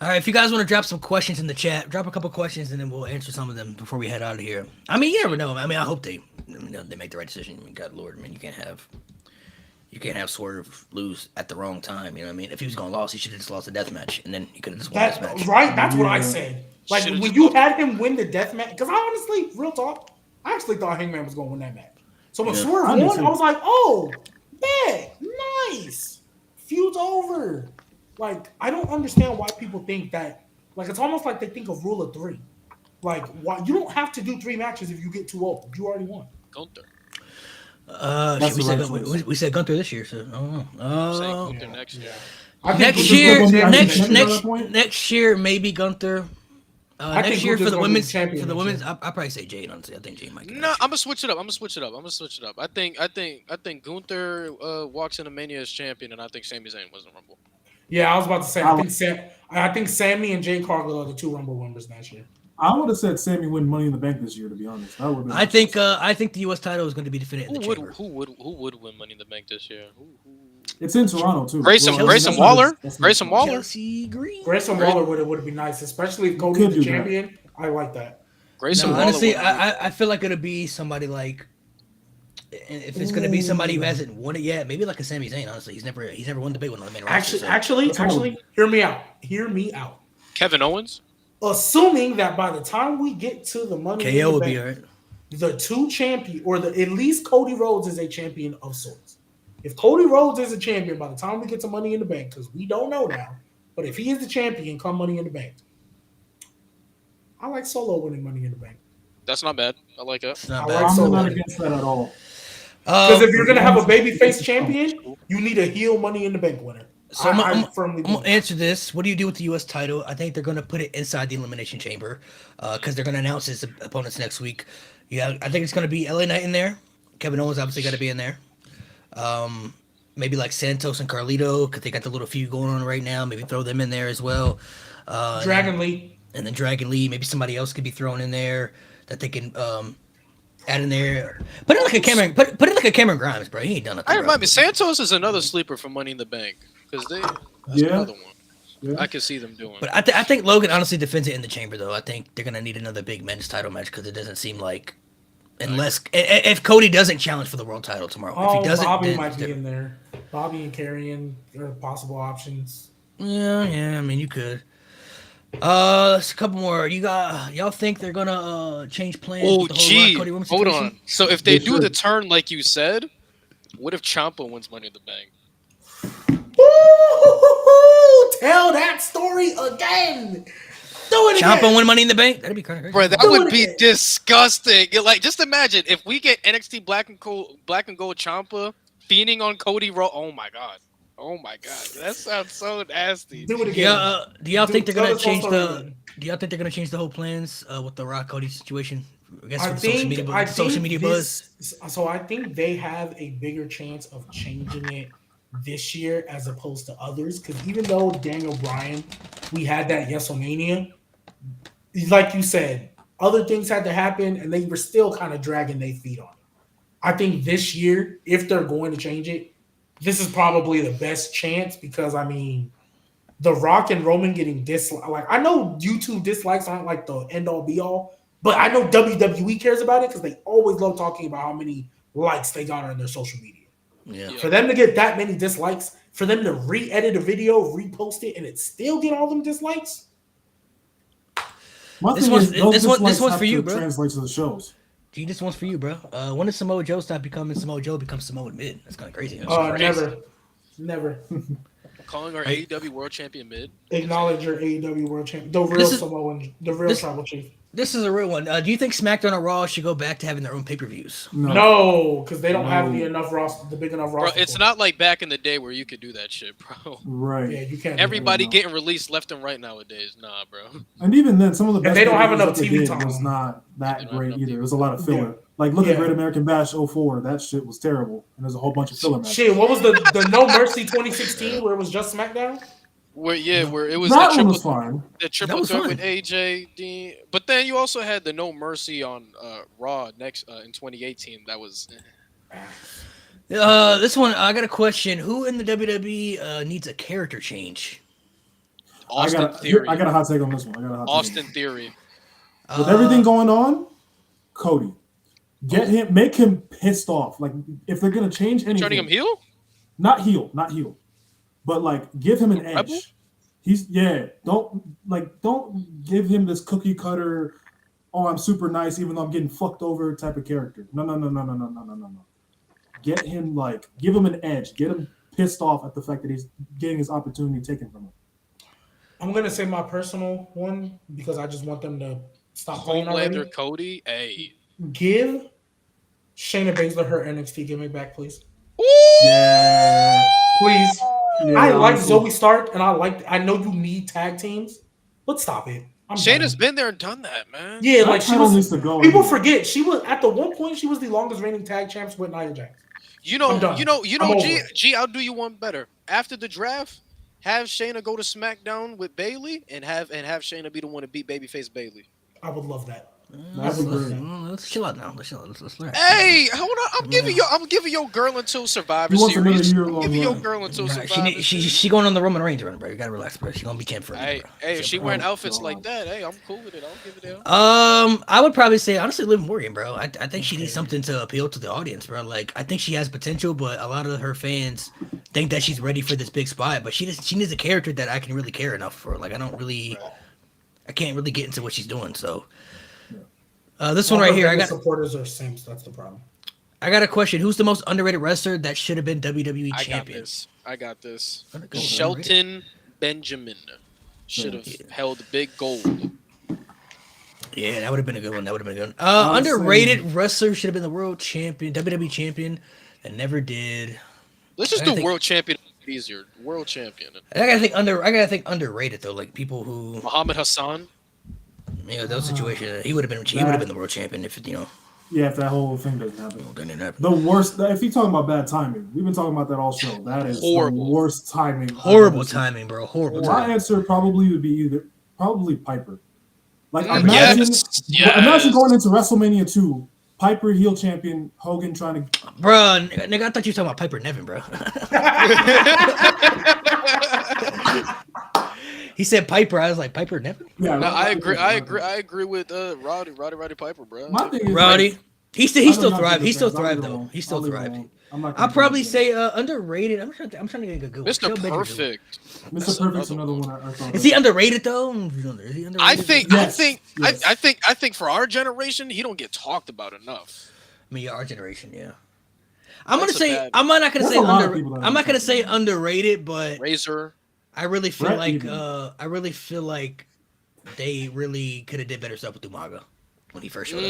All right, if you guys want to drop some questions in the chat, drop a couple questions and then we'll answer some of them before we head out of here. I mean, you never know. I mean, I hope they make the right decision. I mean, God Lord, man, you can't have Swerve lose at the wrong time. You know what I mean? If he was gonna lose, he should have just lost the death match, and then he could have just won this match. Right? That's what I said. Like when you had him win the death match, because I honestly, real talk, I actually thought Hangman was gonna win that match. So when Swerve won, I was like, oh, yeah, nice. Feud's over. Like, I don't understand why people think that. Like, it's almost like they think of rule of 3. Like, why you don't have to do 3 matches if you get 2-0. You already won. Gunther. We said Gunther this year, so I don't know. Next year. Next year, maybe Gunther. Next year for the women's, I'll probably say Jade. Honestly, I think Jade might. No, I'm gonna switch it up. I think Gunther walks into Mania as champion, and I think Sami Zayn wins the Rumble. Yeah, I was about to say. I think Sammy and Jade Cargill are the 2 Rumble winners next year. I would have said Sammy win Money in the Bank this year. To be honest, I think the U.S. title is going to be defended in the chamber. Who would win Money in the Bank this year? It's in Toronto too. Grayson Waller. Chelsea Green. Grayson Waller would be nice, especially if Cody's the champion. I like that. Grayson Waller. Honestly, I feel like it'll be somebody like. If it's going to be somebody who hasn't won it yet, maybe like a Sami Zayn. Honestly, he's never won the big one on the main roster. Actually, hear me out. Kevin Owens. Assuming that by the time we get to the Money in KO the would Bank, be alright. The 2 champion, or at least Cody Rhodes is a champion of sorts. If Cody Rhodes is a champion by the time we get to Money in the Bank, because we don't know now, but if he is the champion, come Money in the Bank. I like Solo winning Money in the Bank. That's not bad. I like it. I'm not against that at all. Because if you're gonna have a babyface champion, you need a heel Money in the Bank winner. So I'm going to answer this. What do you do with the U.S. title? I think they're going to put it inside the Elimination Chamber because they're going to announce his opponents next week. Yeah, I think it's going to be LA Knight in there. Kevin Owens obviously got to be in there. Maybe like Santos and Carlito because they got the little feud going on right now. Maybe throw them in there as well. Dragon Lee. And then Dragon Lee. Maybe somebody else could be thrown in there that they can add in there. Put it like a Cameron Grimes, bro. He ain't done nothing. I remind me, Santos is another sleeper for Money in the Bank because that's another one. Yeah. I can see them doing. But I think Logan honestly defends it in the chamber, though. I think they're gonna need another big men's title match because it doesn't seem like, unless if Cody doesn't challenge for the world title tomorrow, if he doesn't, Bobby might be in there. Bobby and Karrion are possible options. Yeah. I mean, you could. A couple more. Y'all think they're gonna change plans? Oh, with the whole Cody hold situation? On. So if they do the turn like you said, what if Ciampa wins Money in the Bank? Ooh, tell that story again. Do it again. Ciampa win Money in the Bank. That'd be kind of crazy. Bro, that Do would it be again. disgusting. Like, just imagine if we get NXT Black and Gold Ciampa fiending on Cody Rowe. Oh my god. That sounds so nasty. Do it again. Yeah. Do y'all think they're Tell gonna this whole change story the? again. Do y'all think they're gonna change the whole plans with the Rock Cody situation? I guess I with the social media, think, I social think media buzz. so I think they have a bigger chance of changing it this year as opposed to others. Because even though Daniel Bryan, we had that Yesomania, like you said, other things had to happen, and they were still kind of dragging their feet on it. I think this year, if they're going to change it, this is probably the best chance because I mean, The Rock and Roman getting disliked. Like I know YouTube dislikes aren't like the end all be all, but I know WWE cares about it because they always love talking about how many likes they got on their social media. Yeah. For them to get that many dislikes, for them to re-edit a video, repost it, and it still get all them dislikes. My This thing one's- is, those this one- this dislikes one's have for you, to bro. translate to the shows. Gee, this one's for you, bro. When does Samoa Joe stop becoming Samoa Joe becomes Samoa Mid? That's kind of crazy. Never Calling our AEW World Champion mid. acknowledge your AEW World Champion, the real This is- Samoan, the real this- Tribal Chief. This is a real one. Do you think SmackDown or Raw should go back to having their own pay-per-views? No, because they don't have No. the big enough Bro, roster. it's for not like back in the day where you could do that shit, bro. Right. it. Yeah, you can't. do Everybody no. getting released left and right nowadays. Nah, bro. And even then, some of the best they don't have pay-per-views enough that they TV did time. was not They that don't have great enough either. TV It was a lot of filler. Yeah. Like look at Yeah. Great American Bash 04. That shit was terrible. And there's a whole bunch of filler matches. Shit, what was the No Mercy 2016 where it was just SmackDown? Where it was That the one was triple, fine. the That triple was threat fun. with AJ Dean. But then you also had the No Mercy on Raw next in 2018. That was This one, I got a question. Who in the WWE needs a character change? Austin Theory. I got a hot take on this one. Austin Theory. With everything going on, Cody, get him, make him pissed off. Like if they're gonna change anything, Turning him heel? not heel, but like give him an Rebel? edge. Don't give him this cookie cutter. Oh, I'm super nice, even though I'm getting fucked over type of character. No. Get him give him an edge. Get him pissed off at the fact that he's getting his opportunity taken from him. I'm gonna say my personal one because I just want them to stop playing already. Homelander Cody. Hey. Give Shayna Baszler her NXT gimmick back, please. Yeah. Please. Yeah, I like honestly. Zoe Stark, and I know you need tag teams, but stop it. I'm Shayna's done. been there and done that, man. Yeah, That like she title was. needs to go. People forget she was at the one point she was the longest reigning tag champs with Nia Jax. You know, I'm done. you know, I'm over G, it. G, I'll do you one better. After the draft, have Shayna go to SmackDown with Bailey and have Shayna be the one to beat babyface Bailey. I would love that. Let's chill out now. Let's relax. Hey, hold on. I'm giving your girl until Survivor He wants another Series. year-long I'm giving your run. girl until Nah, Survivor she going on the Roman Reigns run, bro. You gotta relax, bro. She gonna be camp for Hey, bro. if she wearing outfits God. like that, hey, I'm cool with it. I'll give it out. I would probably say honestly, Liv Morgan, bro. I think she needs something to appeal to the audience, bro. Like I think she has potential, but a lot of her fans think that she's ready for this big spot. But she needs a character that I can really care enough for. Like I can't really get into what she's doing. So this one right here, supporters are simps. That's the problem. I got a question. Who's the most underrated wrestler that should have been WWE champion? I got this. Underrated. Shelton Benjamin should have held big gold. Yeah, that would have been a good one. Honestly- Underrated wrestler should have been the world champion, WWE champion, that never did. Let's just I do think- world champion easier. World champion. I gotta think underrated though. Like people who, Muhammad Hassan. those situations, he would have been the world champion if Yeah, if that whole thing doesn't happen. didn't happen. The worst. If you're talking about bad timing, we've been talking about that all show. That is Horrible. the worst timing. Horrible timing, bro. Horrible. My Timing. answer probably would be probably Piper. Like Mm, imagine yes. going into WrestleMania 2, Piper heel champion, Hogan trying to. Bro, nigga, I thought you were talking about Piper Nevin, bro. He said Piper. I was like, Piper Nevin? Yeah, No, I agree with Roddy Piper, bro. My thing is, Roddy. like, He I still know y'all thrived. think He still it's bad. I'll thrived leave it though. alone. He still I'll leave it thrived. alone. I'm not I'll gonna probably do that. say underrated. I'm trying to get a good one. Mr. Shelton Benjamin. Perfect. Mr. Perfect's another one. I thought Is he underrated though? Is he underrated? I think Yes. I think for our generation, he don't get talked about enough. I mean, yeah, our generation, yeah. I'm gonna That's a say bad- I'm not gonna That's say a lot of people that I'm not are gonna say saying underrated, but Razor. I really feel Brett like even. they really could have did better stuff with Umaga when he first showed up.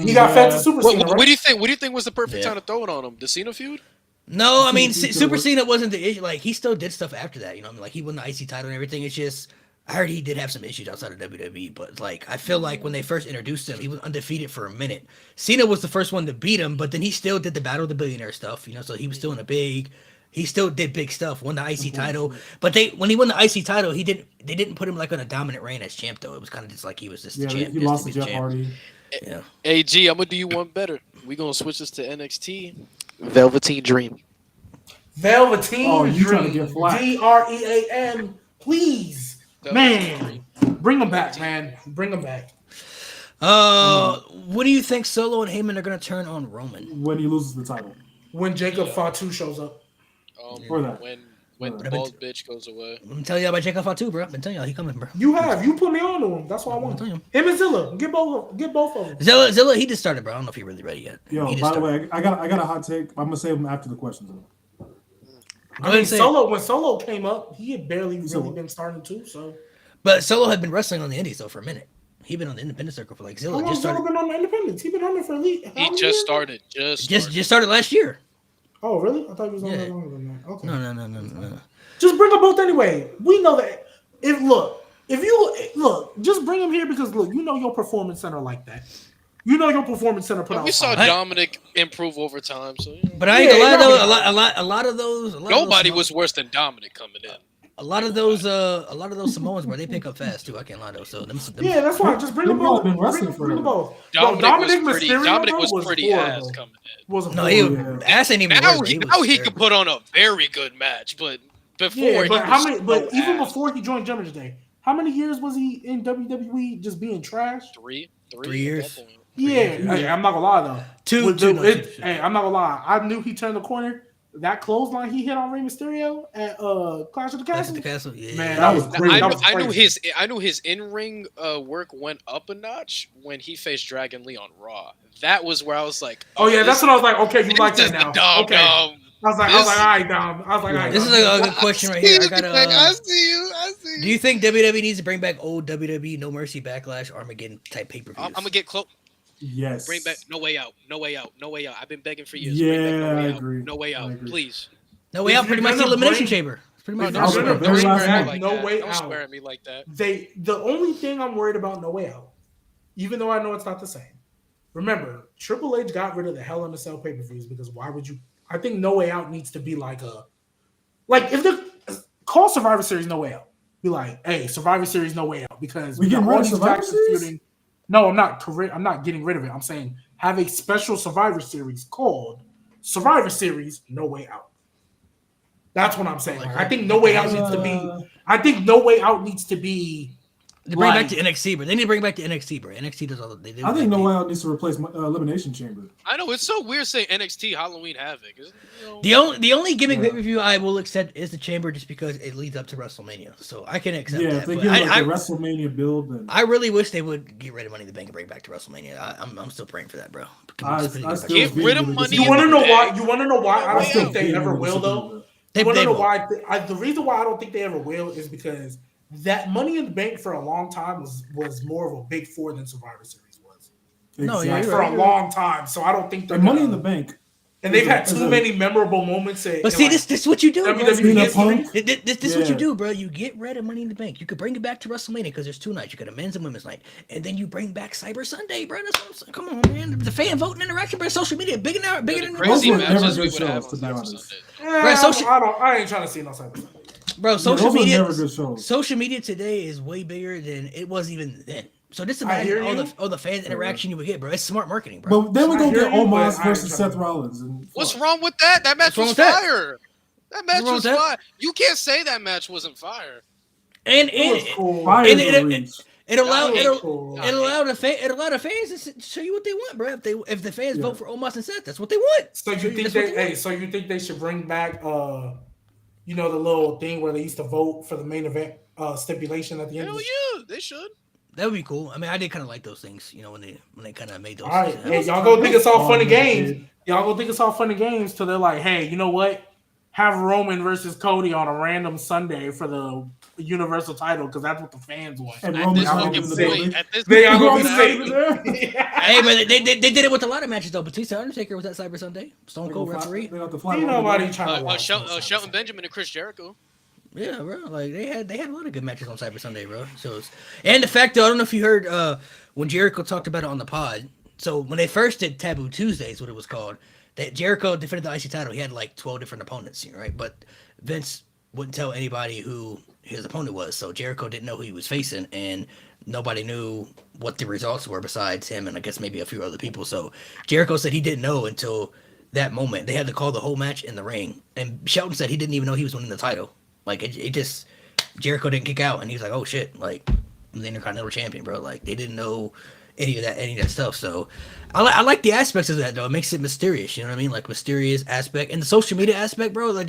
He got fed to Yeah. Super What, Cena, what, right? do you think? What do you think was the perfect Yeah. time to throw it on him? The Cena feud? No, I mean Cena Super worked. Cena wasn't the issue. Like he still did stuff after that. You know, what I mean, like he won the IC title and everything. It's just I heard he did have some issues outside of WWE, but like I feel like when they first introduced him, he was undefeated for a minute. Cena was the first one to beat him, but then he still did the Battle of the Billionaire stuff. You know, so he was still in a big. He still did big stuff. Won the IC title, but when he won the IC title, they didn't put him like on a dominant reign as champ though. It was kind of just like he was just Yeah, the champ. he just lost be to the Jeff champ. Hardy. Yeah. Hey, G, I'm gonna do you one better. We gonna switch this to NXT. Velveteen Dream. Velveteen Oh, you trying to Dream. get flack. DREAM. Please. Velveteen Man. Bring him back, man. Bring him back. When do you think Solo and Heyman are gonna turn on Roman? When he loses the title. When Jacob Fatu shows up. For that. When For the that. bald bitch goes away. I'm telling you about Jacob Fatu, bro. I've been telling y'all he coming, bro. You put me on to him. That's what I want. telling Him you. and Zilla. Get both of them. Zilla, he just started, bro. I don't know if he's really ready yet. Yo, he just by the started. way, I got a hot take. I'm gonna save them after the questions. Go I ahead mean, and say it. Solo, when Solo came up, he had barely really Solo. been starting too. So But Solo had been wrestling on the Indies though for a minute. He'd been on the independent circle for like how Zilla. long Just Solo started. been on the Independence? He been on it for at least. how He many just years? started. Just started last year. Oh, really? I thought he was on Yeah. there longer than that. Okay. No. Just bring them both anyway. We know that. If you just bring him here because look, you know your performance center like that. You know your performance center put And out. we saw fire. Dominic improve over time, so you know. But I ain't gonna Yeah, lie it though. gotta be A lot of those. Nobody was worse than Dominic coming in. A lot of those Samoans, where they pick up fast too. I can't lie though. So them Yeah, that's why. Just bring them They've all both. been wrestling Bring them forever. both. Yo, Dominic Mysterio was pretty ass horrible. coming in. Was no, he horrible. ass ain't even Now worse, he, bro. now was he could terrible. put on a very good match, but before Yeah, he but was how many? so But even ass. before he joined Judgment Day, how many years was he in WWE just being trash? Three 3 years. at that point. Yeah, hey, I'm not gonna lie though. Two, With two, the- no, it- two. Hey, I'm not gonna lie. I knew he turned the corner. That clothesline he hit on Rey Mysterio at Clash of the Clash Castle. at the Castle. Yeah. Man, that was Now, crazy. I knew his in ring work went up a notch when he faced Dragon Lee on Raw. That was where I was like, Oh yeah, that's what I was like. Okay, you like this that is now? the dom Okay. dom. I was like, all right, Dom. I was like, all right. This is Dom. a good question right here. I got I see you. Do you think WWE needs to bring back old WWE No Mercy Backlash Armageddon type pay per views? I'm gonna get close. Yes. Bring back No Way Out. No Way Out. No Way Out. I've been begging for years. Yeah, Bring back No Way I Out. agree. No Way I Out, agree. please. No Way If Out, pretty you're much the gonna Elimination bring- Chamber. It's pretty much if the you're Also, gonna the very bring last back one. No Way Don't Out, swear at me like that. the only thing I'm worried about No Way Out, even though I know it's not the same. Remember, Triple H got rid of the Hell in a Cell pay-per-views because why would you? I think No Way Out needs to be like if the call Survivor Series No Way Out. Be like, hey, Survivor Series No Way Out because We got getting all rid of these Survivor factions Series? feuding. No, I'm not. I'm not getting rid of it. I'm saying have a special Survivor Series called Survivor Series No Way Out. That's what I'm saying. Like, I think No Way Out needs to be. I think No Way Out needs to be. They bring like- back to NXT, bro. They need to bring back to NXT, bro. NXT does all the. They do I think like No they- Way Out needs to replace Elimination Chamber. I know it's so weird saying NXT Halloween Havoc. Isn't it, you know? The only gimmick Yeah. pay per view I will accept is the Chamber, just because it leads up to WrestleMania. So I can accept Yeah, that. if they But give like I, the WrestleMania build, then I really wish they would get rid of Money in the Bank and bring it back to WrestleMania. I'm still praying for that, bro. I Just still Get be rid of really Money You in want to the know why? Bank. You want to know why? I No don't Way think Out. they ever will though. They, You want to they know will. why? The reason why I don't think they ever will is because that Money in the Bank for a long time was more of a big four than Survivor Series was. No, yeah, Like, you're for right, a you're right. long time. So I don't think they're And Money gonna- in the Bank. And they've had is too a- many memorable moments. But see, this is what you do, bro. WWE Cena history. Punk. This is what you Yeah. do, bro. You get rid of Money in the Bank. You could bring it back to WrestleMania because there's 2 nights. You got a men's and women's night, and then you bring back Cyber Sunday, bro. That's what I'm saying. Come on, man. The fan voting interaction, bro. Social media, bigger than The the crazy were never matches we good would have shows, on to be Cyber honest. Sunday. Right, social- I ain't trying to see no Cyber Sunday. bro. Yeah, Social those were media, never good shows. social media today is way bigger than it was even then. So just I hear imagine you. all the fan interaction you would get, bro. It's smart marketing, bro. But then we I go hear get you, Omos but I ain't versus trying Seth to- Rollins. And What's fuck. wrong with that? That match What's was wrong with that? fire. That match What's wrong was with that? fire. You can't say that match wasn't fire. and It was it, cool. Fire And is it- a reach. it allowed It it, was cool. it allowed the fans to show you what they want, bro. If the fans Yeah. vote for Omos and Seth, that's what they want. So you think That's what they? want. Hey, so you think they should bring back? You know the little thing where they used to vote for the main event stipulation at the end. Hell of the yeah, they should. That would be cool. I mean, I did kind of like those things, you know, when they kind of made those. All right, things. hey, y'all go think it's all fun and Oh, games. y'all gonna think it's all fun and games till they're like, hey, you know what? Have Roman versus Cody on a random Sunday for the Universal title because that's what the fans want. And At Roman's this not fucking even in the point, building. at this They are gonna Roman's be not even saying, there. Hey, but they did it with a lot of matches though. Batista Undertaker was at Cyber Sunday. Stone Cold referee. They got the flat ain't Roman nobody there. trying to watch. Shelton Benjamin and Chris Jericho. Yeah, bro. Like they had a lot of good matches on Cyber Sunday, bro. So and the fact though, I don't know if you heard when Jericho talked about it on the pod. So when they first did Taboo Tuesdays, what it was called, that Jericho defended the IC title. He had like 12 different opponents, right? But Vince wouldn't tell anybody who his opponent was. So Jericho didn't know who he was facing, and nobody knew what the results were besides him and I guess maybe a few other people. So Jericho said he didn't know until that moment. They had to call the whole match in the ring, and Shelton said he didn't even know he was winning the title. Like it just Jericho didn't kick out, and he was like, "Oh shit!" Like I'm the Intercontinental Champion, bro. Like they didn't know any of that stuff. So I like the aspects of that though. It makes it mysterious. You know what I mean? Like mysterious aspect and the social media aspect, bro. Like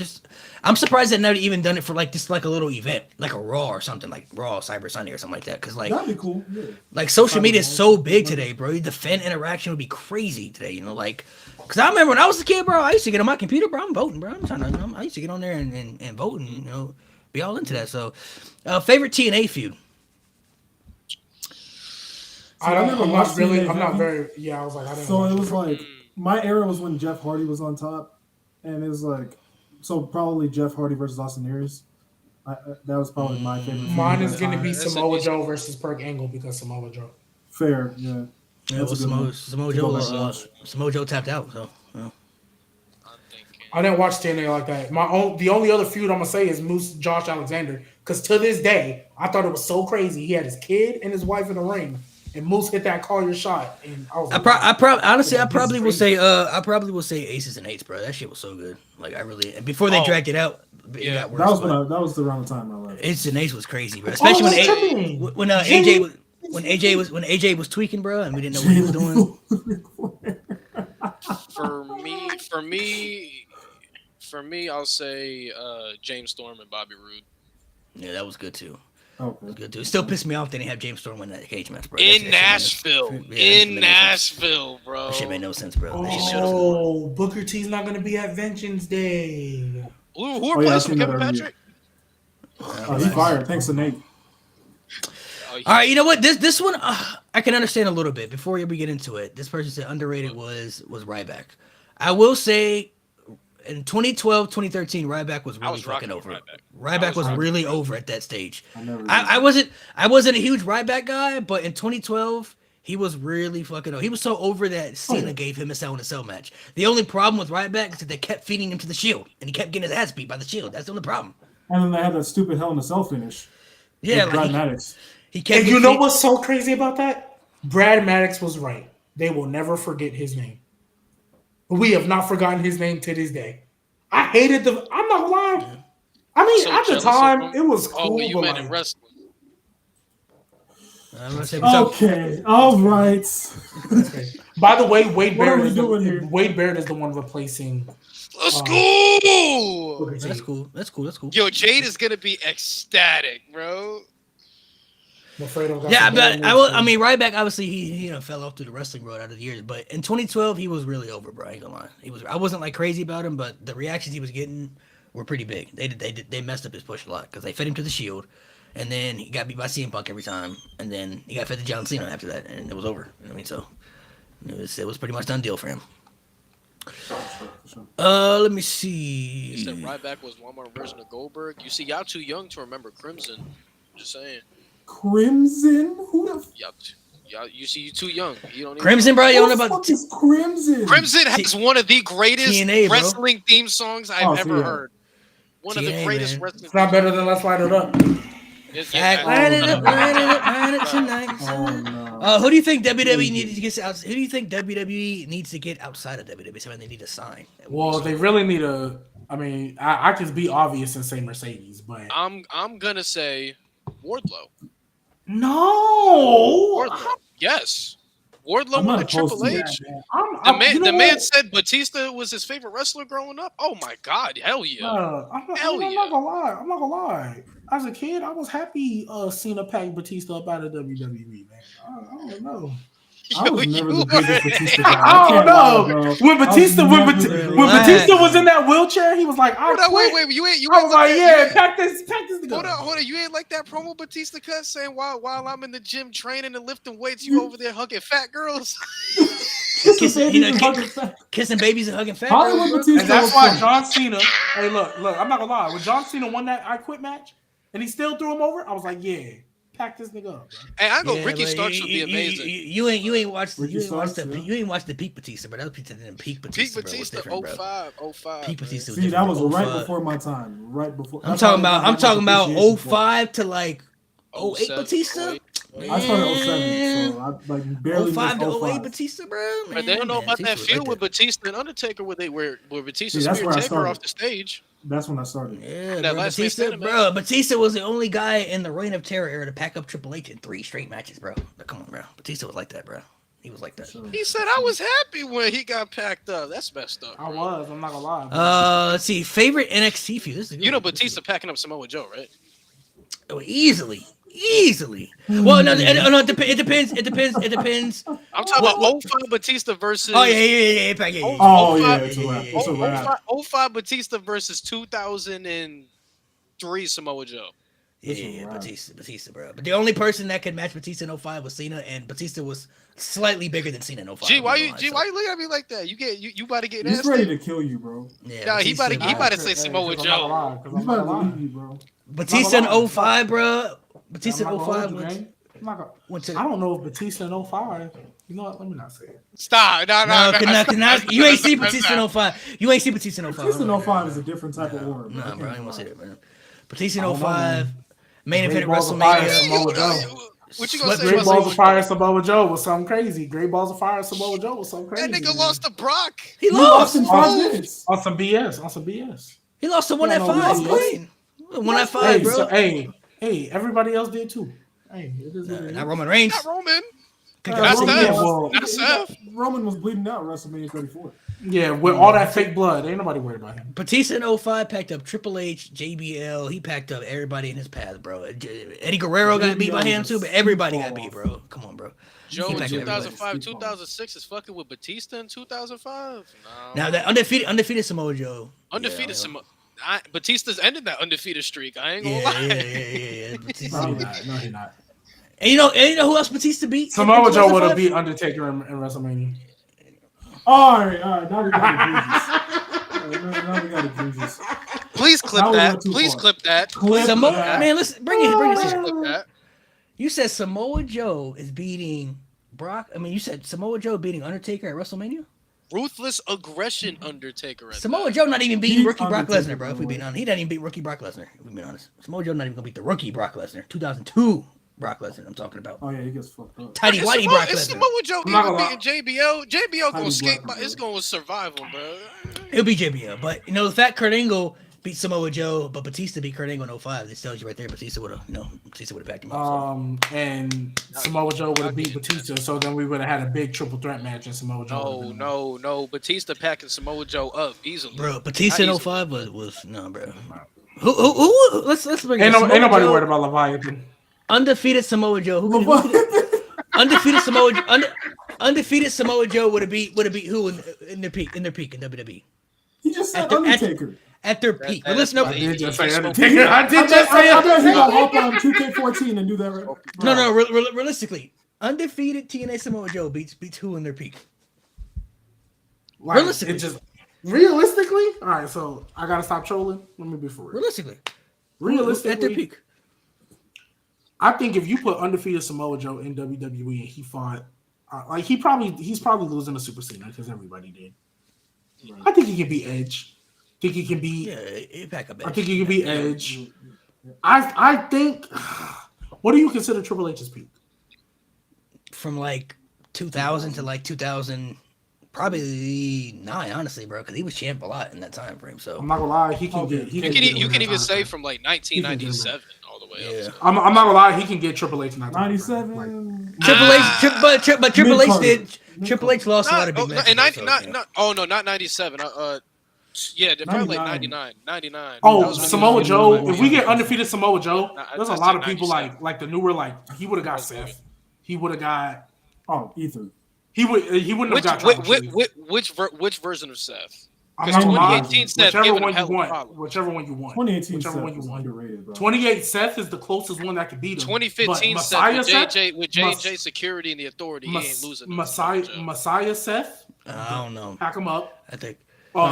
I'm surprised that never even done it for like just like a little event, like a Raw or something, like Raw Cyber Sunday or something like that. Because like That'd be cool. Yeah. like social media is so big today, bro. The fan interaction would be crazy today. You know, like. Cause I remember when I was a kid, bro, I used to get on my computer, bro. I'm voting, bro. I used to get on there and vote and you know be all into that. So, favorite TNA feud. I never I'm watched not really. TNA, I'm not have you? very. Yeah, I was like, I didn't. So watch it was like my era was when Jeff Hardy was on top, and it was like so probably Jeff Hardy versus Austin Aries. That was probably my favorite. feud Mine of is that going to time. be That's a Samoa decent- Joe versus Perk Angle because Samoa Joe. Fair. Yeah. Yeah, That's well, a good one. Samoa To go back Joe, and watch. Samoa Joe tapped out. So, well. I'm thinking. I didn't watch TNA like that. The only other feud I'm gonna say is Moose Josh Alexander because to this day I thought it was so crazy. He had his kid and his wife in the ring, and Moose hit that call your shot, and I was. Honestly, I This probably is will crazy. say, Aces and Eights, bro. That shit was so good. Like I really, and before they Oh, dragged it out, it yeah. got worse. That was around the time I left. Eights and Eights was crazy, bro. Especially what's tripping? when AJ was tweaking, bro, and we didn't know what he was doing. For me, I'll say James Storm and Bobby Roode. Yeah, that was good too. Okay. That was good too. It still pissed me off they didn't have James Storm win that cage match, bro. In That shit made no- Nashville. Yeah, that shit In made no sense. Nashville, bro. That shit made no sense, bro. That shit made no sense. Oh, Booker T's not gonna be at Vengeance Day. Who Oh, replaced yeah, I've him? seen that Kevin already. Patrick? He fired. Thanks to Nate. Oh, All right, you know what? This one I can understand a little bit. Before we get into it, this person said underrated was Ryback. I will say, in 2012, 2013, Ryback was I really was fucking rocking over. with Ryback was rocking really over at that stage. I I wasn't a huge Ryback guy, but in 2012 he was really fucking over. He was so over that Cena gave him a Cell in a Cell match. The only problem with Ryback is that they kept feeding him to the Shield, and he kept getting his ass beat by the Shield. That's the only problem. And then they had that stupid Hell in a Cell finish. Yeah, with Brad like Maddox. he kept. And you getting know feed- what's so crazy about that? Brad Maddox was right. They will never forget his name. We have not forgotten his name to this day. I hated the. I'm not gonna lie. I mean, So at the jealous of time, him. it was Oh, cool, well, you but meant like, in wrestling. I'm gonna say so. Okay. All right. by the way, Wade What are Barrett we is doing here? Wade Barrett is the one replacing. Let's go! Booker T. That's cool. That's cool. That's cool. Yo, Jade is gonna be ecstatic, bro. Fredo got Yeah, some but bad I news. mean, Ryback obviously he fell off through the wrestling world out of the years. But in 2012, he was really over, bro. I ain't gonna lie. I wasn't like crazy about him, but the reactions he was getting were pretty big. They messed up his push a lot because they fed him to the Shield, and then he got beat by CM Punk every time, and then he got fed to John Cena after that, and it was over. You know what I mean? So it was pretty much done deal for him. Let me see. You said Ryback was Walmart version of Goldberg. You see, y'all too young to remember Crimson. Just saying. Crimson? Who the You see, you too young. You don't even Crimson, bro. You don't know the about fuck is Crimson? Crimson has one of the greatest TNA, bro. wrestling theme songs I've Oh, ever yeah. heard. One of the TNA, greatest man. wrestling. It's not better than Let's Light It Up. Light it up, light it up, light it tonight. Oh, no. Who do you think WWE needs to get out? Who do you think WWE needs to get outside of WWE? Someone they need to sign. Well, they really need a. I mean, I could be obvious and say Mercedes, but I'm gonna say Wardlow. no. Wardlow. Yes. Wardlow I'm won not the opposed Triple to H. You know The man what? said Batista was his favorite wrestler growing up. Oh my God, hell yeah! I'm not gonna lie. I'm not gonna lie. As a kid, I was happy Cena packed Batista up out of WWE, man. I don't know. I was never the biggest Batista guy. I don't can't know. lie, bro. When Batista was in that wheelchair, he was like, "I Hold on, quit." wait, you ain't I was like, that, "Yeah, pack this to Hold go." on, you ain't like that promo Batista cut saying while I'm in the gym training and lifting weights, you over there hugging fat girls. Kissing babies and hugging fat Hollywood girls. Batista And that's was why funny. John Cena. Hey, look, I'm not gonna lie. When John Cena won that I Quit match, and he still threw him over, I was like, "Yeah, pack this nigga up." Bro. Hey, I go. Yeah, Ricky but Starks would be amazing. You ain't watched Ricky you ain't watched Starks, the you ain't watched the peak Batista, but that was Batista didn't peak Peak Batista. Batista, Bro, was 05. Peak Batista. See, that was right 05. before my time. Right before. I'm that's talking how I about got my appreciation for it. 05 to like 08 07, Batista. 08. I started 07, so I like barely 05 missed to 08 05. Batista, bro. But they don't know about that Batista was feud like with that. Batista and Undertaker where Batista See, that's speared where I Taker started. off the stage. That's when I started. Yeah, That bro, last man Batista, standing, man. bro. Batista was the only guy in the Reign of Terror era to pack up Triple H in 3 straight matches, bro. Come on, bro. Batista was like that, bro. He was like that. So, He said I was happy when he got packed up. That's messed up. I bro. was. I'm not gonna lie. Bro. Let's see. Favorite NXT feud. This is a good You know one. Batista packing up Samoa Joe, right? Oh, easily. Well, no, it depends. It depends. I'm talking about 05 Batista versus. Oh yeah. Oh yeah, it's a wrap. It's a wrap. 05 Batista versus 2003 Samoa Joe. Yeah, Batista, bro. But the only person that could match Batista in 05 was Cena, and Batista was slightly bigger than Cena in 05. Why you looking at me like that? You about to get He's nasty? ready to kill you, bro. Yeah, Nah, he about to say Hey, Samoa 'cause I'm not Joe. gonna lie, 'cause He's I'm not about gonna to lie. leave you, bro. Batista in 05, bro. Batista I'm in not gonna 05 hold you, went, gang. I'm not gonna- went to. I don't know if Batista in 05. You know what? Let me not say it. Stop. No. You ain't see Batista in 05. You ain't see Batista in 05. Batista in 05 is a different type of war. Nah, bro, I ain't want to say that, man. Batista I in don't know, 05, man. main event at Great Balls of Fire, WrestleMania. Samoa Joe. What you gonna say Great about Balls Samoa of Fire, Joe? Samoa Joe was something crazy. Great Balls of Fire, Samoa Joe was something crazy. That nigga man. lost to Brock. He lost lost. in 5 minutes. On some BS. He lost to one Yeah, at no, we 5. lost. Clean. One at 5, Hey, bro. so, hey, everybody else did too. Hey, it is what it is. Not Roman Reigns. Not Roman. That's Roman Steph. was- That's Steph. Roman was bleeding out WrestleMania 34. Yeah, with all that fake blood, ain't nobody worried about him. Batista in 05 packed up Triple H, JBL. He packed up everybody in his path, bro. Eddie Guerrero got beat by him too, but everybody got beat, bro. Come on, bro. Joe He in packed up everybody. 2005, 2006 is fucking with Batista in 2005. No. Now that undefeated Samoa Joe. Undefeated Yeah, Samoa. Batista's ended that undefeated streak. I ain't gonna Yeah, lie. yeah. Batista. No, he not. No, he not. And you know who else Batista beat? Samoa in Joe would 2005? have beat Undertaker in WrestleMania. All right. Now we got egregious. Now we got egregious. Please clip That was that. not too Please far. clip that. Samoa, that. man, listen, bring this Please here. clip that. You said Samoa Joe is beating Brock. I mean, you said Samoa Joe beating Undertaker at WrestleMania. Ruthless aggression Undertaker. At Samoa that. Joe not even beating Beat rookie Brock Undertaker, Lesnar, bro. If we bro. being honest, he didn't even beat rookie Brock Lesnar. If we being honest, Samoa Joe not even gonna beat the rookie Brock Lesnar. 2002 Brock Lesnar. I'm talking about. Oh yeah, he gets fucked up. Tidy Is Whitey Samoa- Brock is Lesnar. Samoa Joe I'm not even gonna beating JBL? JBL gonna Tidy skate Black, by. It's bro. gonna survive him, bro. It'll be JBL, but you know the fact Kurt Angle beat Samoa Joe, but Batista beat Kurt Angle in 05. This tells you right there. Batista would have, Batista would have backed him up. So. And Samoa Joe would have beat Batista, so then we would have had a big triple threat match, and Samoa Joe. would've been- No. Batista packing Samoa Joe up easily. Bro, Batista in Not 05 was no, bro. Who? Let's bring it. Ain't Samoa nobody Joe, worried about Leviathan. undefeated Samoa Joe. Undefeated Samoa Joe would have beat who in their peak in WWE He just said At the- at- Undertaker. at their peak. But that's listen, why no, he- I did just say he spoke- Undertaker. I did just say I bet he gonna Undertaker. hop on 2K14 and do that. Right? no. Realistically, undefeated TNA Samoa Joe beats who in their peak. Like, Realistically. it just realistically. All right, so I gotta stop trolling. Let me be for real. Realistically, at their Realistically, peak. I think if you put undefeated Samoa Joe in WWE and he fought, he's probably losing to Super Cena because everybody did. Right. I think he can beat Edge. Think he can beat. Yeah, it pack up. I think he can beat Edge. I think. What do you consider Triple H's peak? From like 2000 to like 2000, probably 9, honestly, bro, because he was champ a lot in that time frame. So I'm not gonna lie, he can Okay. get. You can even say from like 1997 all the way up. Yeah. So. I'm not gonna lie, he can get Triple H in that time frame. 97. Triple H, but Triple H Mid-card. did. Triple H lost a lot of big Not, matches. not 97. Yeah, they're probably like 99. 99. Oh, That was when he Samoa was- Joe. If we get undefeated Samoa Joe, Nah, there's a I lot said of people 97. like the newer he would have got Seth. He would have got Oh, Ether. He wouldn't have got Tribal Chief. Which version of Seth? I'm Because not gonna lie, 2018 Seth whichever gave him one you hell of a want. problem. Whichever one you want. 2018 Whichever Seth one you was want. underrated, bro. 28 Seth is the closest one that could beat him. 2015 But Seth with Messiah J&J Security and the Authority, he ain't losing. Messiah Seth. I don't know. Hack him up. I think.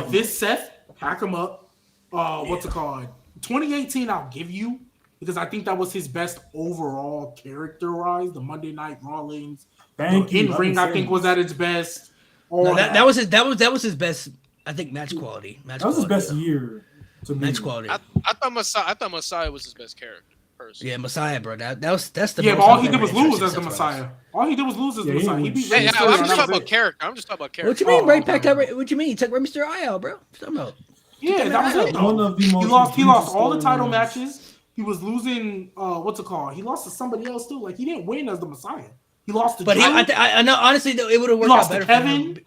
This Seth, hack him up. What's it called? 2018, I'll give you because I think that was his best overall character-wise. The Monday Night Rawlings, in ring, I think was at its best. No, that was his best. I think match quality. That was his best year. To match me. quality. I thought Messiah was his best character. Personally. Yeah, Messiah, bro. That's the. Yeah, but all he did was lose as the Messiah. All he did was lose as the Messiah. He beat I'm just talking about character. What you mean, Ray packed out? What you mean? He took Rey Mysterio out, bro? Yeah, that was it. One of the most He lost all the title matches. He was losing. What's it called? He lost to somebody else too. Like he didn't win as the Messiah. He lost to. But I know honestly though, it would have worked out better for him.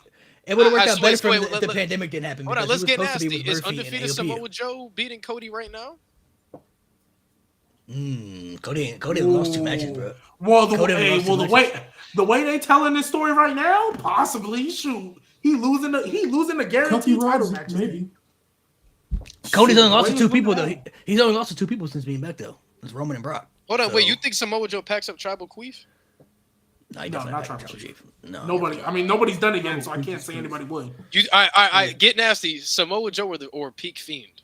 It would have worked out better for him if the pandemic didn't happen. Hold on, let's get nasty. Is Murphy undefeated Samoa Joe beating Cody right now? Cody lost 2 matches, bro. Well, the way they telling this story right now, possibly shoot, he losing the guaranteed title matches. Maybe. Cody's only lost to 2 people though. He's only lost to 2 people since being back though. It's Roman and Brock. Hold on, wait. You think Samoa Joe packs up Tribal Queef? No, not Tribal Chief. No, nobody. I mean, nobody's done it yet, so I can't say anybody would. I get nasty. Samoa Joe or Peak Fiend,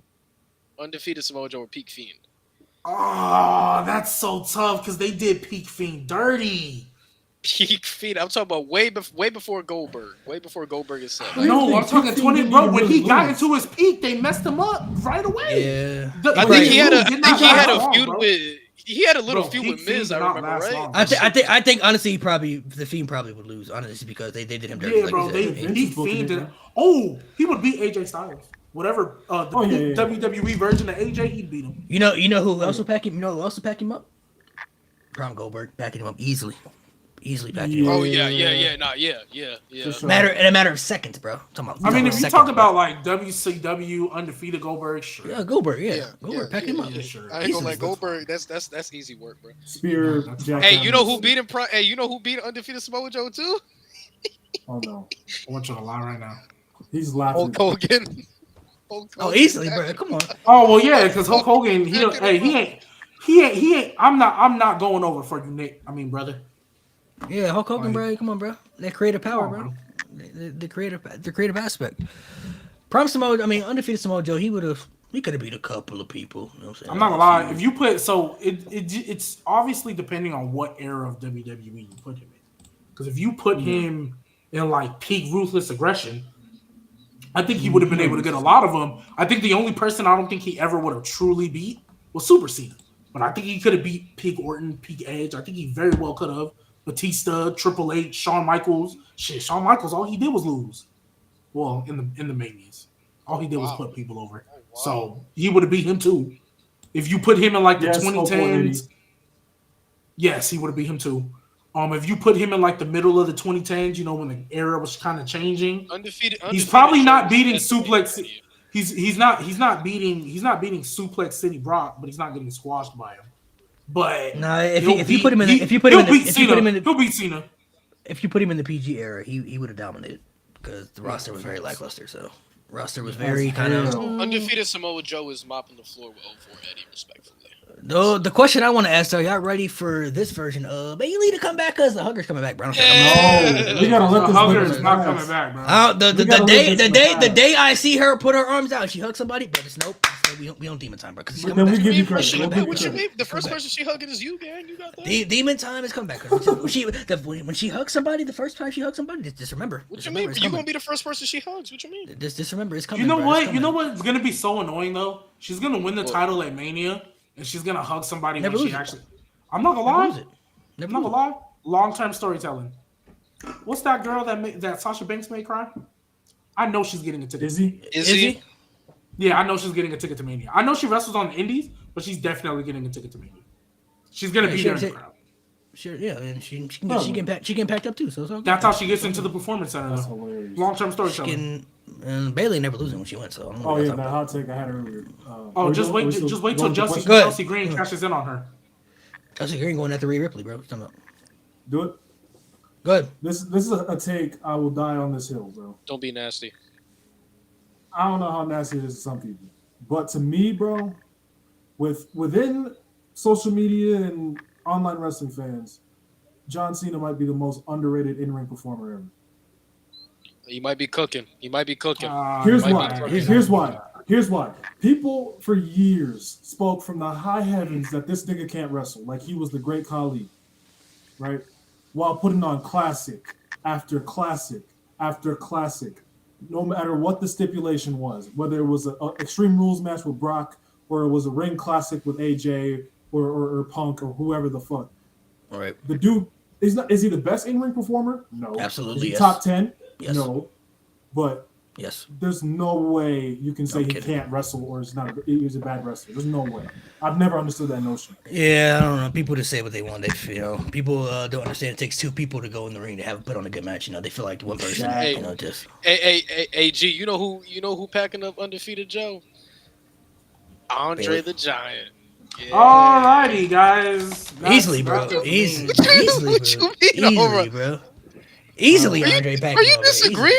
undefeated Samoa Joe or Peak Fiend. Oh, that's so tough because they did Peak Fiend dirty. Peak Fiend. I'm talking about way before Goldberg. Way before Goldberg is set. No, I'm talking 20. Bro, when he got into his peak, they messed him up right away. Yeah, I think he had a feud with. He had a little feud with Miz, I remember, right? I think honestly, the Fiend probably would lose, honestly, because they did him dirty. Yeah, bro, he fiended. Oh, he would beat AJ Styles. Whatever WWE version of AJ, he'd beat him. You know who else will pack him? You know who else will pack him up? Braun Goldberg packing him up easily packing him up. Oh yeah. In a matter of seconds, bro. I mean, if you talk about like WCW undefeated Goldberg, sure. Yeah, Goldberg, Goldberg, pack him up. Yeah, sure. I ain't gonna let Goldberg. That's easy work, bro. Spear. Hey, you know who beat him? Hey, you know who beat undefeated Samoa Joe too? Oh no! I want you to lie right now. He's laughing. Hulk Hogan. Oh, easily, bro. Come on. Oh well, yeah, because Hulk Hogan, he ain't. I'm not going over for you, Nick. I mean, brother. Yeah, Hulk Hogan, bro. Come on, bro. That creative power, bro. The creative aspect. Undefeated Samoa Joe, he could have beat a couple of people. You know what I'm saying? I'm not gonna lie. If you put it's obviously depending on what era of WWE you put him in. Because if you put him in like peak ruthless aggression, I think he would have been able to get a lot of them. I think the only person I don't think he ever would have truly beat was Super Cena. But I think he could have beat Peak Orton, Peak Edge. I think he very well could have. Batista, Triple H, Shawn Michaels. Shit, Shawn Michaels, all he did was lose. Well, in the Manias. All he did was put people over. Oh, wow. So he would have beat him too. If you put him in like the 2010s. Yes, he would have beat him too. If you put him in like the middle of the 2010s, when the era was kind of changing. Undefeated he's probably not beating Suplex. He's not beating Suplex City Brock, but he's not getting squashed by him. But no, if you put him in the PG era, he would have dominated because the roster was very lackluster. So roster was very kind of undefeated. Samoa Joe is mopping the floor with 04 Eddie, respectfully. The question I want to ask: are y'all ready for this version of Bayley to come back? Because the Hugger's coming back, bro. No, we gotta let this Hugger's not coming back, bro. The day I see her put her arms out and she hugs somebody, but it's nope. We don't demon time, bro. Because she's coming back. What you mean? The first person she hugging is you, gang. You got that? Demon time is coming back. When she hugs somebody, the first time she hugs somebody, just remember. What you mean? You gonna be the first person she hugs? What you mean? Just remember, it's coming. You know what? You know what's gonna be so annoying though? She's gonna win the title at Mania. And she's gonna hug somebody when she actually. I'm not gonna lie. I'm not gonna lie. Long-term storytelling. What's that girl that Sasha Banks made cry? I know she's getting a ticket. Izzy? Yeah, I know she's getting a ticket to Mania. I know she wrestles on the Indies, but she's definitely getting a ticket to Mania. She's gonna be there in the crowd. Sure, yeah, and she getting packed up too. So it's okay. That's how she gets into the performance center. Long-term storytelling. Bailey never losing when she went. So that hot take I had earlier. Just wait till Chelsea Green cashes in on her. Chelsea Green going after Rhea Ripley, bro. Do it. Good. This is a take. I will die on this hill, bro. Don't be nasty. I don't know how nasty it is to some people, but to me, bro, within social media and online wrestling fans, John Cena might be the most underrated in-ring performer ever. He might be cooking. He might be cooking. Here's might be why. cooking. Here's why. Here's why. People for years spoke from the high heavens that this nigga can't wrestle, like he was the great Khali, right? While putting on classic after classic after classic, no matter what the stipulation was, whether it was an Extreme Rules match with Brock or it was a ring classic with AJ or Punk or whoever the fuck. All right. The dude is he the best in-ring performer? No. Absolutely, Is he yes. top 10? Yes. No. But Yes. there's no way you can say he kidding. can't wrestle or he's a bad wrestler. There's no way. I've never understood that notion. Yeah, I don't know. People just say what they want. People don't understand. It takes two people to go in the ring to have put on a good match. They feel like one person. Hey. Just Hey, G, you know who packing up undefeated Joe? Andre Bailey. the Giant. Yeah. Alrighty, guys. easily, bro. that's Easily, What you bro. mean, Easily, bro. Easily, Andre Pac. Are you disagreeing?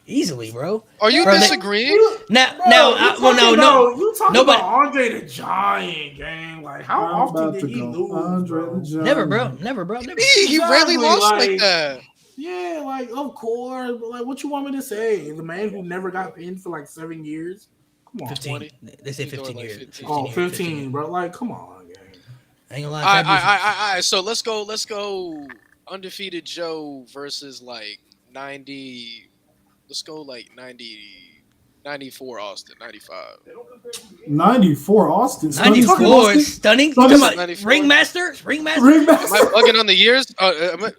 Easily, bro. Are you Bro, disagreeing? Now, Bro, now, you well, talking no. about- You talking Nobody- about Andre the Giant, gang? Like, how I'm often about did to he go. lose? Andre bro? the Giant. Never, bro. Never. He rarely Exactly, lost like like- that. Yeah, like of course. But like, what you want me to say? The man who never got pinned for like 7 years. Come on, 15. 20. They say He's doing 15 like years. 15. Oh, years, 15, bro. Like, come on, gang. I ain't gonna lie. All Fabulous- right. So let's go. Undefeated Joe versus like 90. Let's go like 94 Austin, 95. 94 Austin. 94 Austin? stunning. Stunning. Come on, 94. Ringmaster. Am I bugging on the years?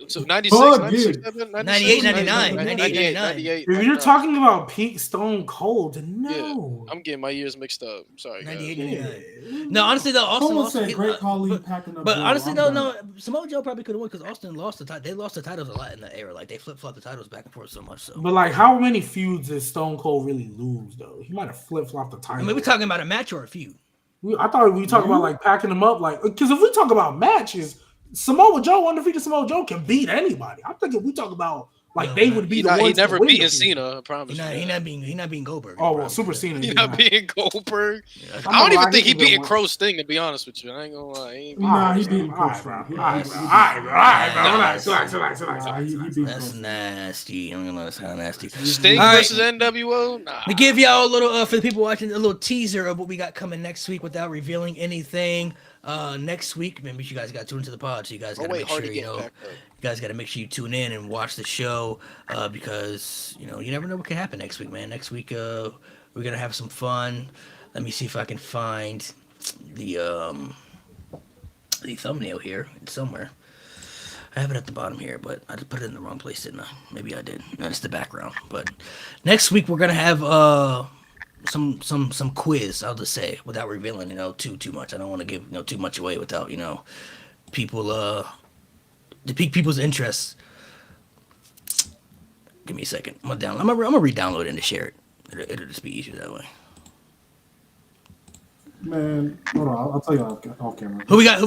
So 96, Bug, 96, yeah. 98, 99, 98, 98. If you're talking about peak Stone Cold, then no. I'm getting my years mixed up. I'm sorry, guys. 98, Yeah. 99. No, honestly though, Austin Someone lost. said Great Khali packing up. But Joe. honestly I'm though, done. no, Samoa Joe probably could have won because Austin lost the title. They lost the titles a lot in that era. Like they flip flop the titles back and forth so much. So But like, how many feuds did Stone Cold really lose though? He might have flip flopped the title. I mean, we're talking about a match or a feud. I thought we talking about like packing them up, like because if we talk about matches, Samoa Joe, undefeated Samoa Joe can beat anybody. I'm thinking we talk about like No, they man. would be He the not, ones he never to win beaten the feud. Cena. I promise. He not being Goldberg. Oh well, Super Cena. He did not not. beating Goldberg. Yeah, I don't even think he He's a beating one. Crow's Sting. To be honest with you, I ain't gonna lie. He ain't beat- Nah, he beat him. All right, bro. All right, bro. Relax. Nah, he beat That's him. nasty. I'm gonna let that's nasty. Sting All right. versus NWO. Nah. To give y'all a little for the people watching a little teaser of what we got coming next week without revealing anything. Next week, remember you guys got to tune into the pod, so you guys got to make sure you guys got to make sure you tune in and watch the show because you never know what can happen next week, man. Next week, we're gonna have some fun. Let me see if I can find the thumbnail here. It's somewhere. I have it at the bottom here, but I just put it in the wrong place, didn't I? Maybe I did. No, it's the background. But next week we're gonna have some quiz. I'll just say without revealing too much. I don't want to give too much away without people to pique people's interest. Give me a second. I'm gonna re-download it and share it. It'll just be easier that way. Man, hold on. I'll tell you off camera. Who we got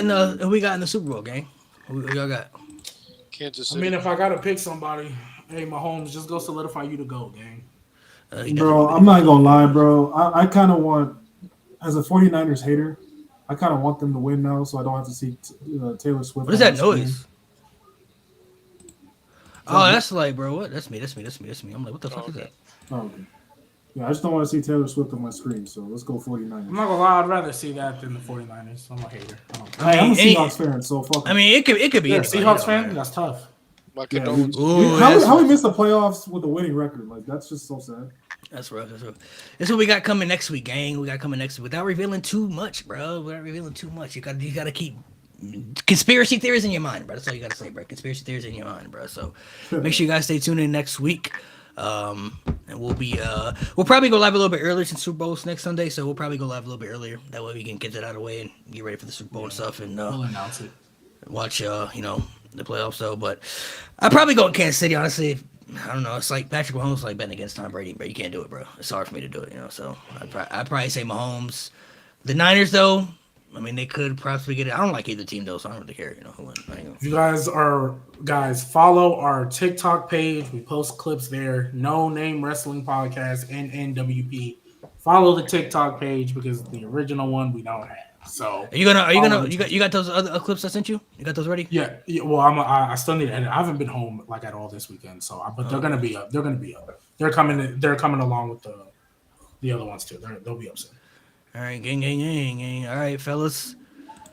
in the Super Bowl, gang? Who y'all got? Kansas I City. mean, if I gotta pick somebody, hey, Mahomes, just go solidify you to go, gang. Bro, I'm not gonna lie, bro. I kind of want, as a 49ers hater, I kind of want them to win now, so I don't have to see Taylor Swift. What is that on the screen. noise? Oh, that's like, bro, what? That's me. I'm like, what the fuck is that? Oh, okay. Yeah, I just don't want to see Taylor Swift on my screen, so let's go 49ers. I'm not gonna lie, I'd rather see that than the 49ers. I'm a hater. I don't care. Hey, I'm a any- Seahawks fan, so fuck. I mean, it could be Yeah, anybody, Seahawks though, fan, man. that's tough. My yeah, condolences. how we missed the playoffs with a winning record? Like that's just so sad. That's rough. This is what we got coming next week, gang. We got coming next week without revealing too much, bro. Without revealing too much. You gotta keep conspiracy theories in your mind, bro. That's all you gotta say, bro. Conspiracy theories in your mind, bro. So make sure you guys stay tuned in next week. And we'll probably go live a little bit earlier since Super Bowl's next Sunday, so we'll probably go live a little bit earlier. That way we can get that out of the way and get ready for the Super Bowl and stuff, and We'll announce it. watch the playoffs though. But I'd probably go in Kansas City, honestly. I don't know. It's like Patrick Mahomes like betting against Tom Brady, but you can't do it, bro. It's hard for me to do it, So I'd probably say Mahomes. The Niners though, I mean, they could possibly get it. I don't like either team though, so I don't really care. Who wins. If you guys follow our TikTok page. We post clips there. No Name Wrestling Podcast and NWP. Follow the TikTok page because the original one we don't have. So you got those other clips I sent you? You got those ready? Yeah. Well, I still need to edit. I haven't been home like at all this weekend. So, but they're gonna be up. They're coming along with the other ones too. They'll be up soon. All right, gang. All right, fellas.